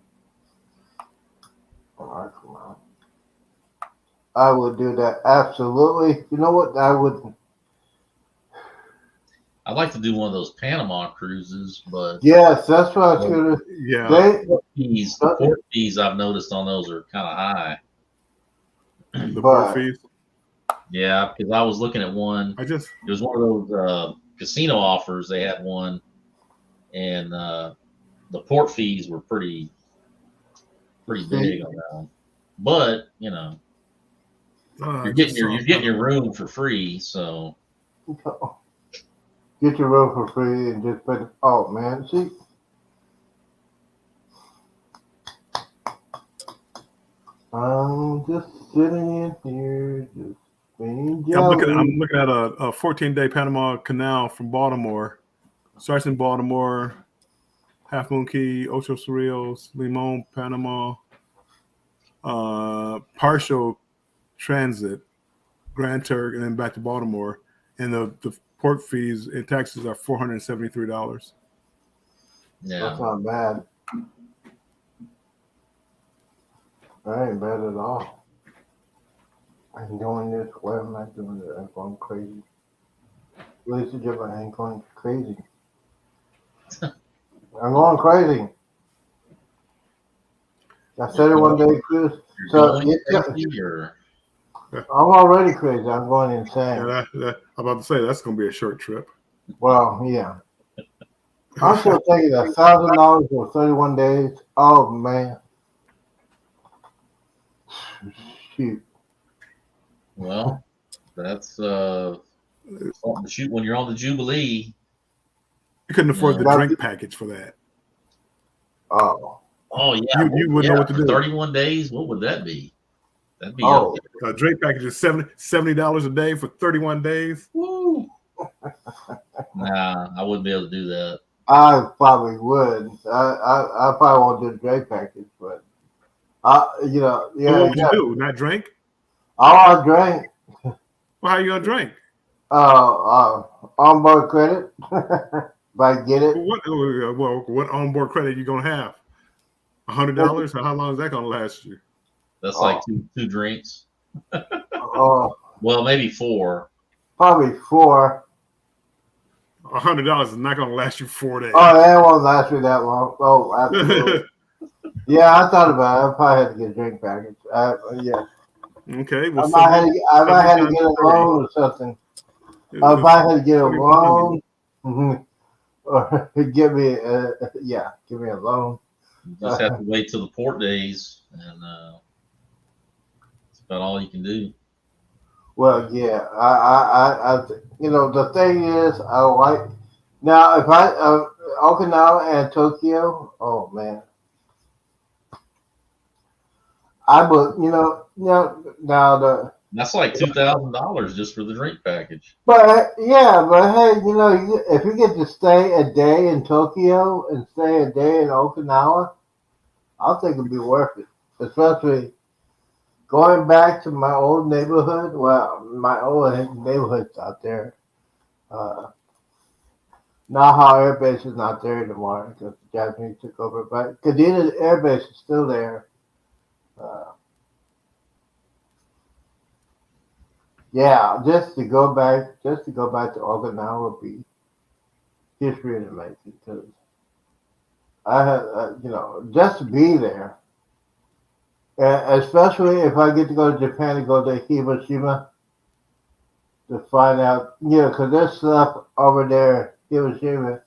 All right, come on. I would do that. Absolutely. You know what? I would. I'd like to do one of those Panama cruises, but yes, that's what I was gonna. Yeah. The port fees I've noticed on those are kind of high. The port fees. Yeah, because I was looking at one. It was one of those casino offers. They had one, and the port fees were pretty big on that one. But you're getting your room for free, so get your room for free and just put. Oh man, see. I'm just sitting in here, just being jelly. I'm looking at a 14-day Panama Canal from Baltimore. Starts in Baltimore, Half Moon Key, Ocho Cerritos, Limon, Panama. Partial transit, Grand Turk, and then back to Baltimore. And the port fees and taxes are $473. Yeah, that's not bad. That ain't bad at all. I'm doing this. Why am I doing it? I'm going crazy. Ladies and gentlemen, I ain't going crazy. I'm going crazy. I said it one day, Chris. So I'm already crazy. I'm going insane. Yeah, I'm about to say that's going to be a short trip. Well, yeah. I'm still taking $1,000 for 31 days. Oh man. Shoot. Well, that's something to shoot when you're on the Jubilee. You couldn't afford the drink package for that. Oh. Oh yeah. You wouldn't know what to do. 31 days. What would that be? That'd be a drink package is $70 a day for 31 days. Woo. Nah, I wouldn't be able to do that. I probably would. I probably won't do the drink package, but what would you do? Not drink? I'll drink. Well, how you gonna drink? Onboard credit. If I get it. What onboard credit you gonna have? $100? How long is that gonna last you? That's like two drinks. Well, maybe 4. Probably 4. $100 is not gonna last you 4 days. Oh, that won't last me that long. Oh, absolutely. Yeah, I thought about it. I probably had to get a drink package. Yeah. Okay. Well, I might have to get a loan or something. I might have to get a loan. Or give me a loan. You just have to wait till the port days, and that's about all you can do. Well, yeah, I the thing is, I like now if I Okinawa and Tokyo. Oh man, I would that's like $2,000 just for the drink package. But hey, if you get to stay a day in Tokyo and stay a day in Okinawa, I think it'd be worth it. Especially going back to my old neighborhood. Well, my old neighborhood's out there. Now how air base is not there anymore because the Japanese took over, but Kadena air base is still there. Uh, yeah, just to go back to Okinawa would be history in the making because I had, just to be there, especially if I get to go to Japan and go to Hiroshima to find out, because there's stuff over there, Hiroshima.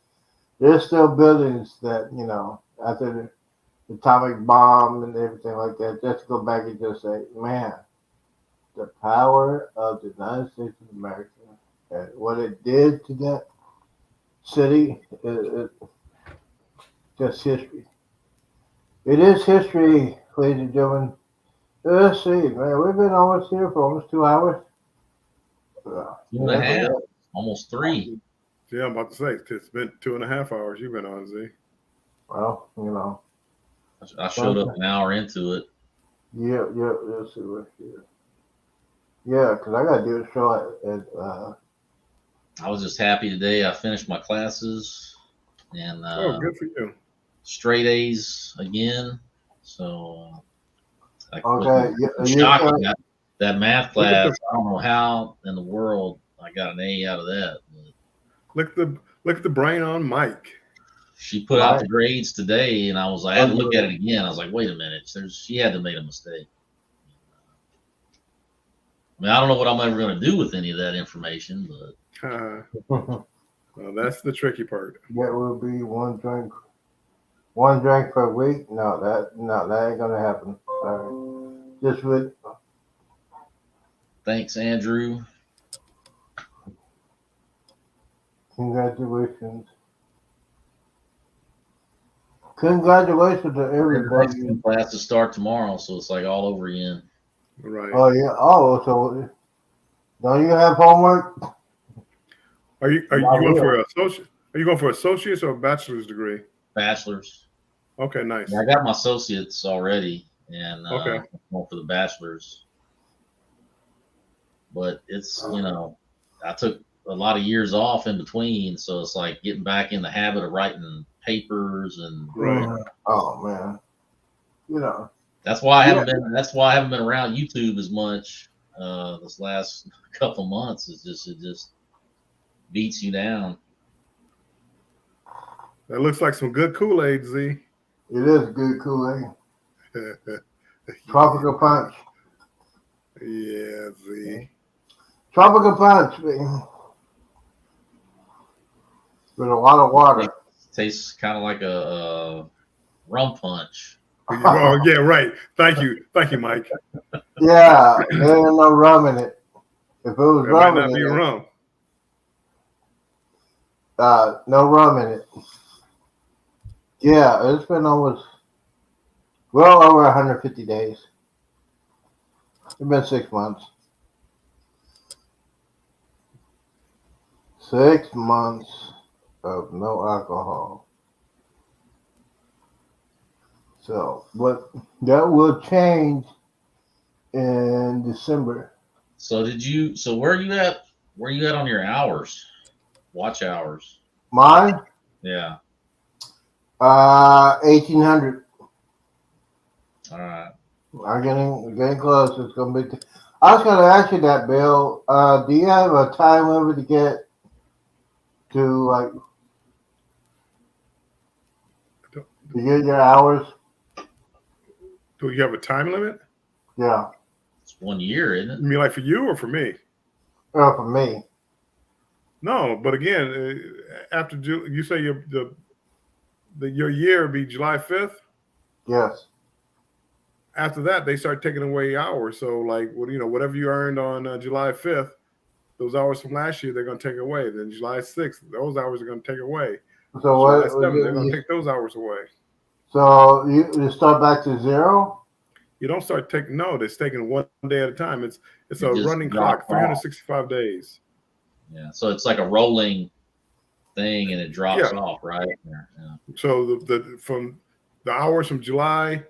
There's still buildings that, after the atomic bomb and everything like that, just to go back and just say, man, the power of the United States of America and what it did to that city is just history. It is history, ladies and gentlemen. Let's see, man. We've been almost here for almost 2 hours. 2.5, almost 3. Yeah, I'm about to say it's been 2.5 hours you've been on, Z. Well, I showed up an hour into it. Yeah. Let's see what's here. Yeah, because I got to do a show I was just happy today. I finished my classes and good for you. Straight A's again. So okay. shocking that math class. I don't know how in the world I got an A out of that. Look at the brain on Mike. She put out the grades today, and I had to look at it again. I was like, wait a minute, she had to make a mistake. I mean, I don't know what I'm ever going to do with any of that information, but well, that's the tricky part. That will be one drink per week. No, that ain't gonna happen. Sorry. Just with. Thanks, Andrew. Congratulations. Congratulations to everybody. The classes start tomorrow, so it's like all over again. Right. Oh yeah. Oh, so don't you have homework? Are you going for associate? Are you going for associates or a bachelor's degree? Bachelor's. Okay, nice. Yeah, I got my associates already, and I'm going for the bachelor's. But it's I took a lot of years off in between, so it's like getting back in the habit of writing papers and. Right. Oh man. That's why I haven't been. That's why I haven't been around YouTube as much this last couple months. It just beats you down. That looks like some good Kool-Aid, Z. It is good Kool-Aid. Tropical punch. Yeah, Z. Tropical punch, man. With a lot of water. It tastes kind of like a rum punch. Oh yeah, right. Thank you, Mike. Yeah, there ain't no rum in it. If it was rum, might not be rum. No rum in it. Yeah, it's been almost well over 150 days. It's been 6 months. 6 months of no alcohol. So, but that will change in December. So where are you at? Where are you at on your hours? Watch hours. Mine? Yeah. 1800. All right. I'm getting close. It's gonna be. I was gonna ask you that, Bill. Do you have a time limit to get to to get your hours? Do you have a time limit? Yeah. It's 1 year, isn't it? You mean like for you or for me? For me. No, but again, after you say your year would be July 5th. Yes. After that, they start taking away hours. So, like, whatever you earned on July 5th, those hours from last year, they're going to take away. Then July 6th, those hours are going to take away. So July 7th, they're going to take those hours away. So you start back to zero? You don't start taking. No, it's taking one day at a time. It's a running clock, 365 days. Yeah, so it's like a rolling thing, and it drops off, right? Yeah. So from the hours from July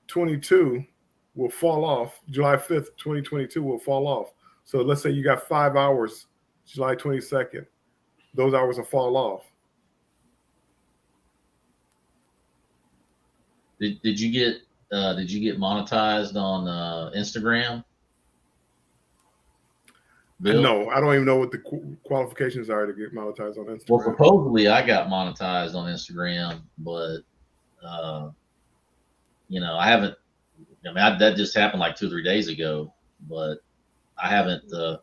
22 will fall off. July 5th, 2022 will fall off. So let's say you got 5 hours, July 22nd. Those hours will fall off. Did you get monetized on Instagram? Bill? No, I don't even know what the qualifications are to get monetized on Instagram. Well, supposedly I got monetized on Instagram, but I haven't. I mean, that just happened like 2 or 3 days ago, but I haven't. Of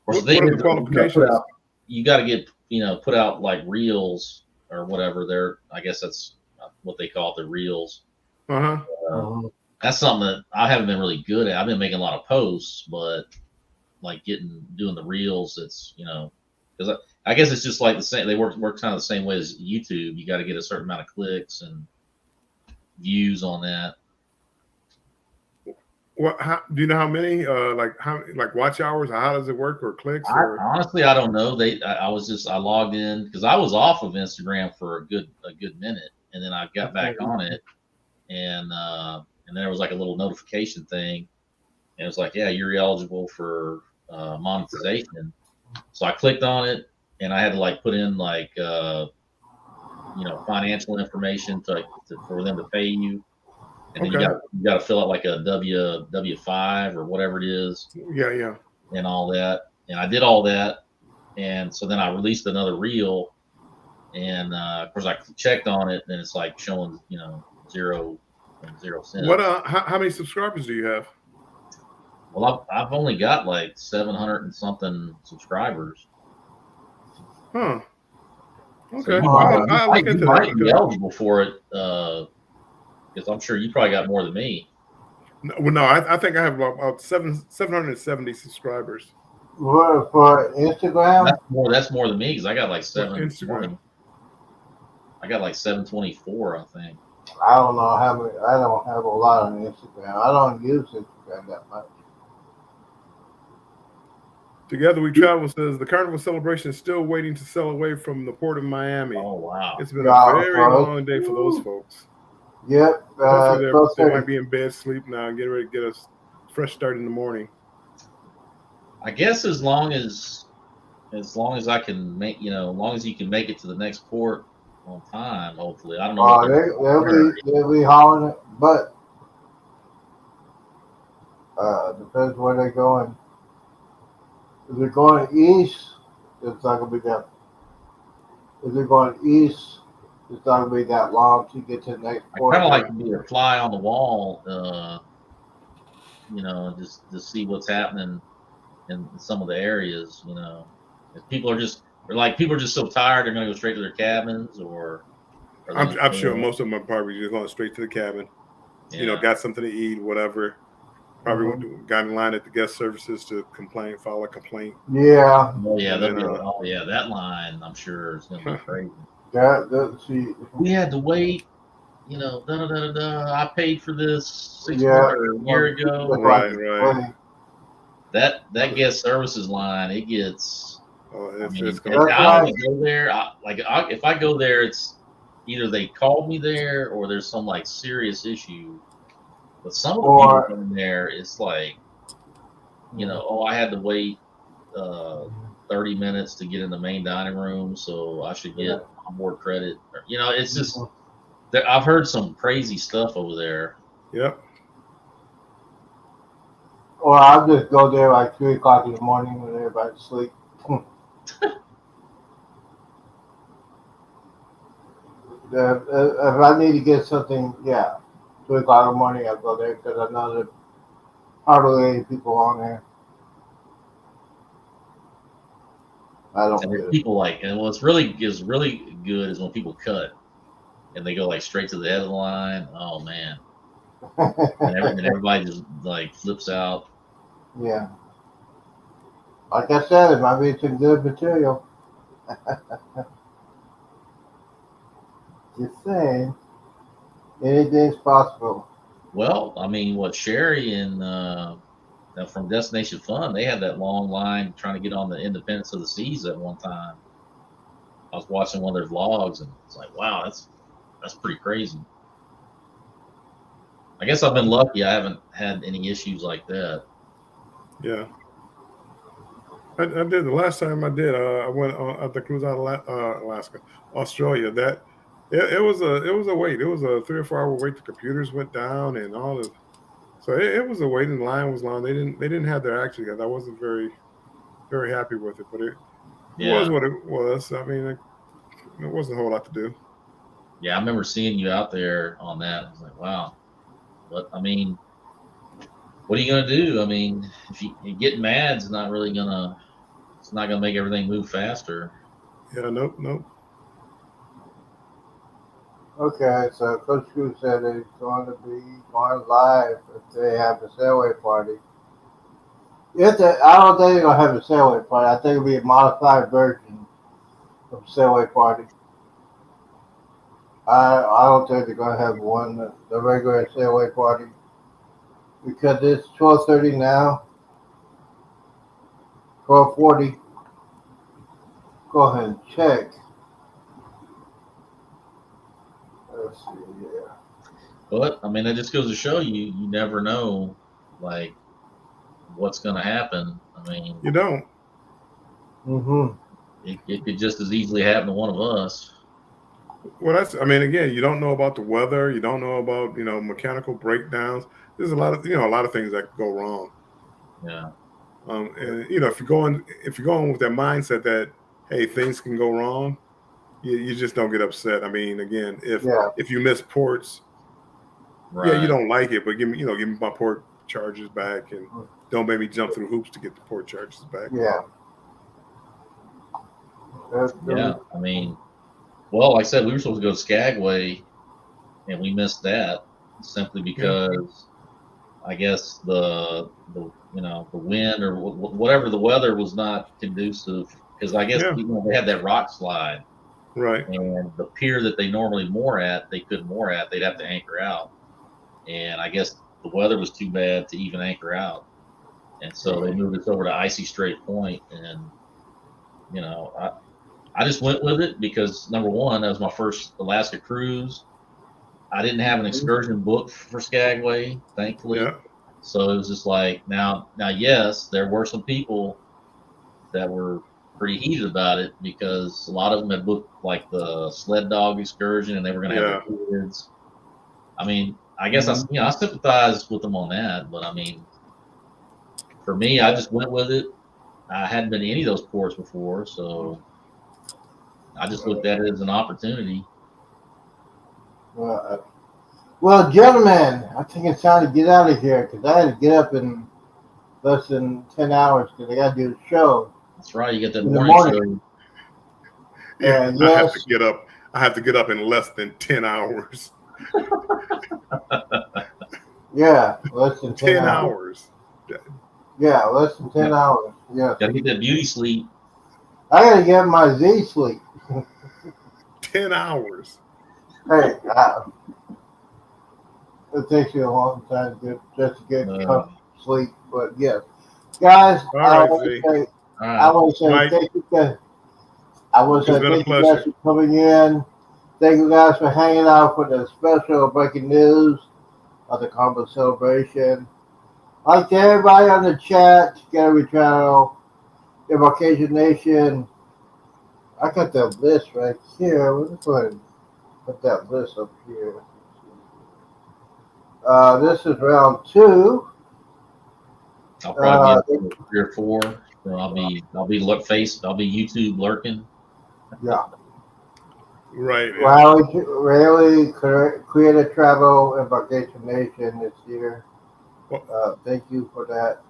course, what are the qualifications? You got to get put out like reels or whatever. I guess that's what they call it, the reels. That's something that I haven't been really good at. I've been making a lot of posts, but like doing the reels, it's because I guess it's just like the same. They work kind of the same way as YouTube. You got to get a certain amount of clicks and views on that. What? Do you know how many? Like watch hours? Or how does it work? Or clicks? Honestly, I don't know. I logged in because I was off of Instagram for a good minute, and then I got back on it, and then there was like a little notification thing, and it was like, yeah, you're eligible for monetization. So I clicked on it, and I had to like put in like financial information for them to pay you. And then you got to fill out like a W-5 or whatever it is. Yeah. And all that. And I did all that. And so then I released another reel. And of course I checked on it, and it's like showing 0 cents. What? How many subscribers do you have? Well, I've only got like 700 and something subscribers. Huh. Okay. So you might be eligible for it. Because I'm sure you probably got more than me. No, I think I have about 770 subscribers. For Instagram? That's more than me, because I got like 720. I got like 724, I think. I don't know how many. I don't have a lot on Instagram. I don't use Instagram that much. Together We Travel says the carnival celebration is still waiting to sail away from the port of Miami. Oh wow! It's been a very long day for those folks. Yep. They might be in bed, sleep now, and get ready to get a fresh start in the morning. I guess as long as I can make, as long as you can make it to the next port on time, hopefully. I don't know. They'll be hauling it, but depends where they're going. If they're going east, it's not gonna be that. If they're going east, it's not gonna be that long to get to the next port. I kind of like to be a fly on the wall, just to see what's happening in some of the areas. If people are just so tired, they're gonna go straight to their cabins, or I'm sure most of them are probably just going straight to the cabin. Yeah. Got something to eat, whatever. Probably got in line at the guest services to file a complaint. Yeah. Oh yeah, that line I'm sure is gonna be crazy. We had to wait. I paid for this 6 months or a year ago. Right. That guest services line, it gets. I always go there. If I go there, it's either they called me there or there's some like serious issue. But some of the people in there, it's like, I had to wait 30 minutes to get in the main dining room, so I should get onboard credit. It's just, I've heard some crazy stuff over there. Yep. Or I'll just go there like 3 o'clock in the morning when everybody's asleep. If I need to get something, 2 o'clock in the morning, I'll go there because I know there's hardly any people on there. I don't. And people and what's really good is when people cut and they go like straight to the head of the line. Oh man, and everybody just like flips out. Yeah. Like I said, it might be some good material. Just saying, anything's possible. Well, I mean, what Sherry and from Destination Fun, they had that long line trying to get on the Independence of the Seas at one time. I was watching one of their vlogs, and it's like, wow, that's pretty crazy. I guess I've been lucky. I haven't had any issues like that. Yeah. I did the last time I did. I went on the cruise out of Australia. That It was a wait. It was a 3 or 4 hour wait. The computers went down and all of. So it was a waiting line was long. They didn't have their act together. I wasn't very happy with it, but it was Yeah. what it was. I mean, it wasn't a whole lot to do. Yeah, I remember seeing you out there on that. I was like, wow. But I mean, what are you gonna do? I mean, if you get mad, it's not gonna make everything move faster. Yeah, nope. Okay, so Coach Crew said it's going to be going live if they have the sailaway party. I don't think they're gonna have a sailaway party. I think it'll be a modified version of sailaway party. I don't think they're gonna have the regular sailaway party because it's 12:30 now. 12:40. Go ahead and check. Let's see here. But I mean, that just goes to show you never know, like what's gonna happen. I mean, You don't. Mm-hmm. it could just as easily happen to one of us. Well, I mean, again, you don't know about the weather. You don't know about mechanical breakdowns. There's a lot of things that could go wrong. Yeah. And if you're going with that mindset that hey, things can go wrong, you just don't get upset. I mean, again, if you miss ports, yeah, you Right. don't like it, but give me my port charges back, and don't make me jump through hoops to get the port charges back. Yeah. Yeah. I mean, well, like I said, we were supposed to go to Skagway, and we missed that simply because I guess the wind or whatever the weather was not conducive because I guess they had that rock slide. Right. And the pier that they normally moor at, they couldn't moor at. They'd have to anchor out. And I guess the weather was too bad to even anchor out. And so they moved us over to Icy Strait Point. And, I just went with it because, number one, that was my first Alaska cruise. I didn't have an excursion booked for Skagway, thankfully. Yeah. So it was just like, now, yes, there were some people that were pretty heated about it because a lot of them had booked like the sled dog excursion and they were going to have their kids. I mean, I guess I sympathize with them on that, but I mean, for me, I just went with it. I hadn't been to any of those ports before, so I just looked at it as an opportunity. Well, gentlemen, I think it's time to get out of here because I had to get up in less than 10 hours because I got to do a show. That's right. You get that morning show. Yeah, and I have to get up. I have to get up in less than 10 hours. Yeah, less than 10 hours. Yeah, less than 10 hours. Yeah. Gotta get that beauty sleep. I gotta get my Z sleep. 10 hours. Hey, it takes you a long time just to get sleep, but yes, guys. I want to say Mike, thank you guys. I want to say thank you pleasure. guys for coming in. Thank you guys for hanging out for the special breaking news of the Carnival celebration. Like to everybody on the chat, Gary Channel, Embarkation Nation. I got that list right here. Let's go ahead and put that list up here. This is round 2. I'll probably get 3 or 4. So I'll be YouTube lurking. Yeah. Right. Rally Creative Travel Embarkation Nation this year. Thank you for that.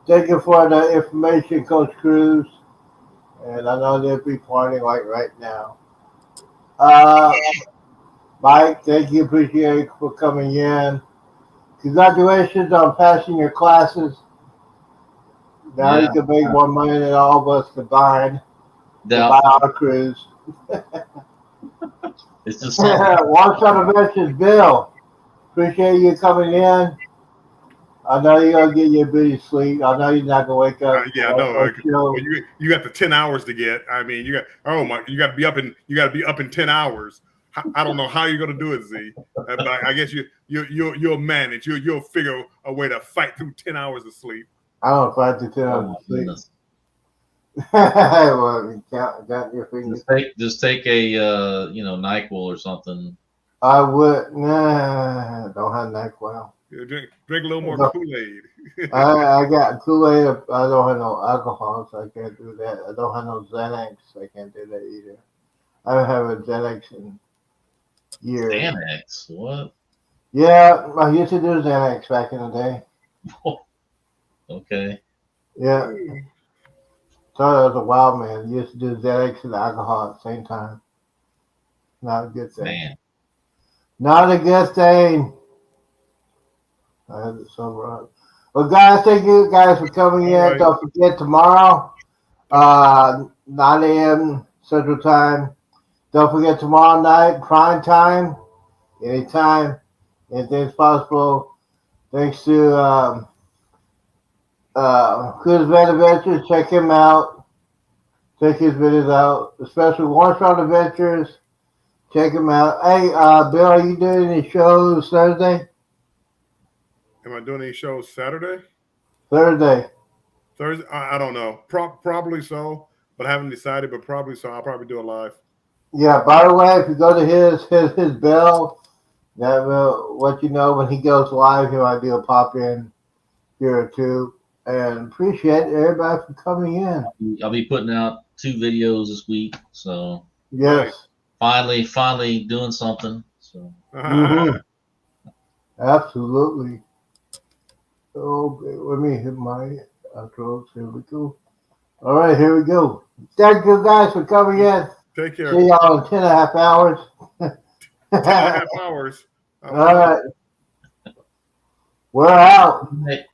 Thank you for the information, Coach Cruz. And I know they'll be partying like right now. Mike, thank you. Appreciate you for coming in. Congratulations on passing your classes. Now you can make more money than all of us combined to buy our cruise. It's just Watch on the message, Bill. Appreciate you coming in. I know you're gonna get your beauty sleep. I know you're not gonna wake up. Yeah, I know. Well, you got the 10 hours to get. I mean, you got to be up in 10 hours. I don't know how you're gonna do it, Z. But I guess you'll manage. You'll figure a way to fight through 10 hours of sleep. I don't fight through 10 hours of sleep. Well, you count your fingers. Just take a NyQuil or something. I would. Nah, don't have NyQuil. Yeah, drink a little more Kool-Aid. I got Kool-Aid. I don't have no alcohol, so I can't do that. I don't have no Xanax, so I can't do that either. I don't have a Xanax in years. Xanax? What? Yeah, I used to do Xanax back in the day. Okay. Yeah. So I was a wild man. Used to do Xanax and alcohol at the same time. Not a good thing. Man. Not a good thing. I had it sober up. Well, guys, thank you guys for coming in. Right. Don't forget tomorrow, 9 a.m. Central Time. Don't forget tomorrow night, prime time, anytime, anything's possible. Thanks to Chris Van Adventures. Check him out. Check his videos out, especially One Shot Adventures. Check him out. Hey, Bill, are you doing any shows Thursday? Am I doing any shows Saturday? Thursday. I don't know. Probably so, but I haven't decided. But probably so. I'll probably do a live. Yeah. By the way, if you go to his bell, that will let you know when he goes live. He might be a pop in here or two. And appreciate everybody for coming in. I'll be putting out 2 videos this week, so yes. Finally doing something. So Absolutely. Oh, let me hit my outros. Here we go. All right, here we go. Thank you guys for coming in. Take care. See y'all in 10.5 hours. 10.5 hours. All right. We're out. Hey.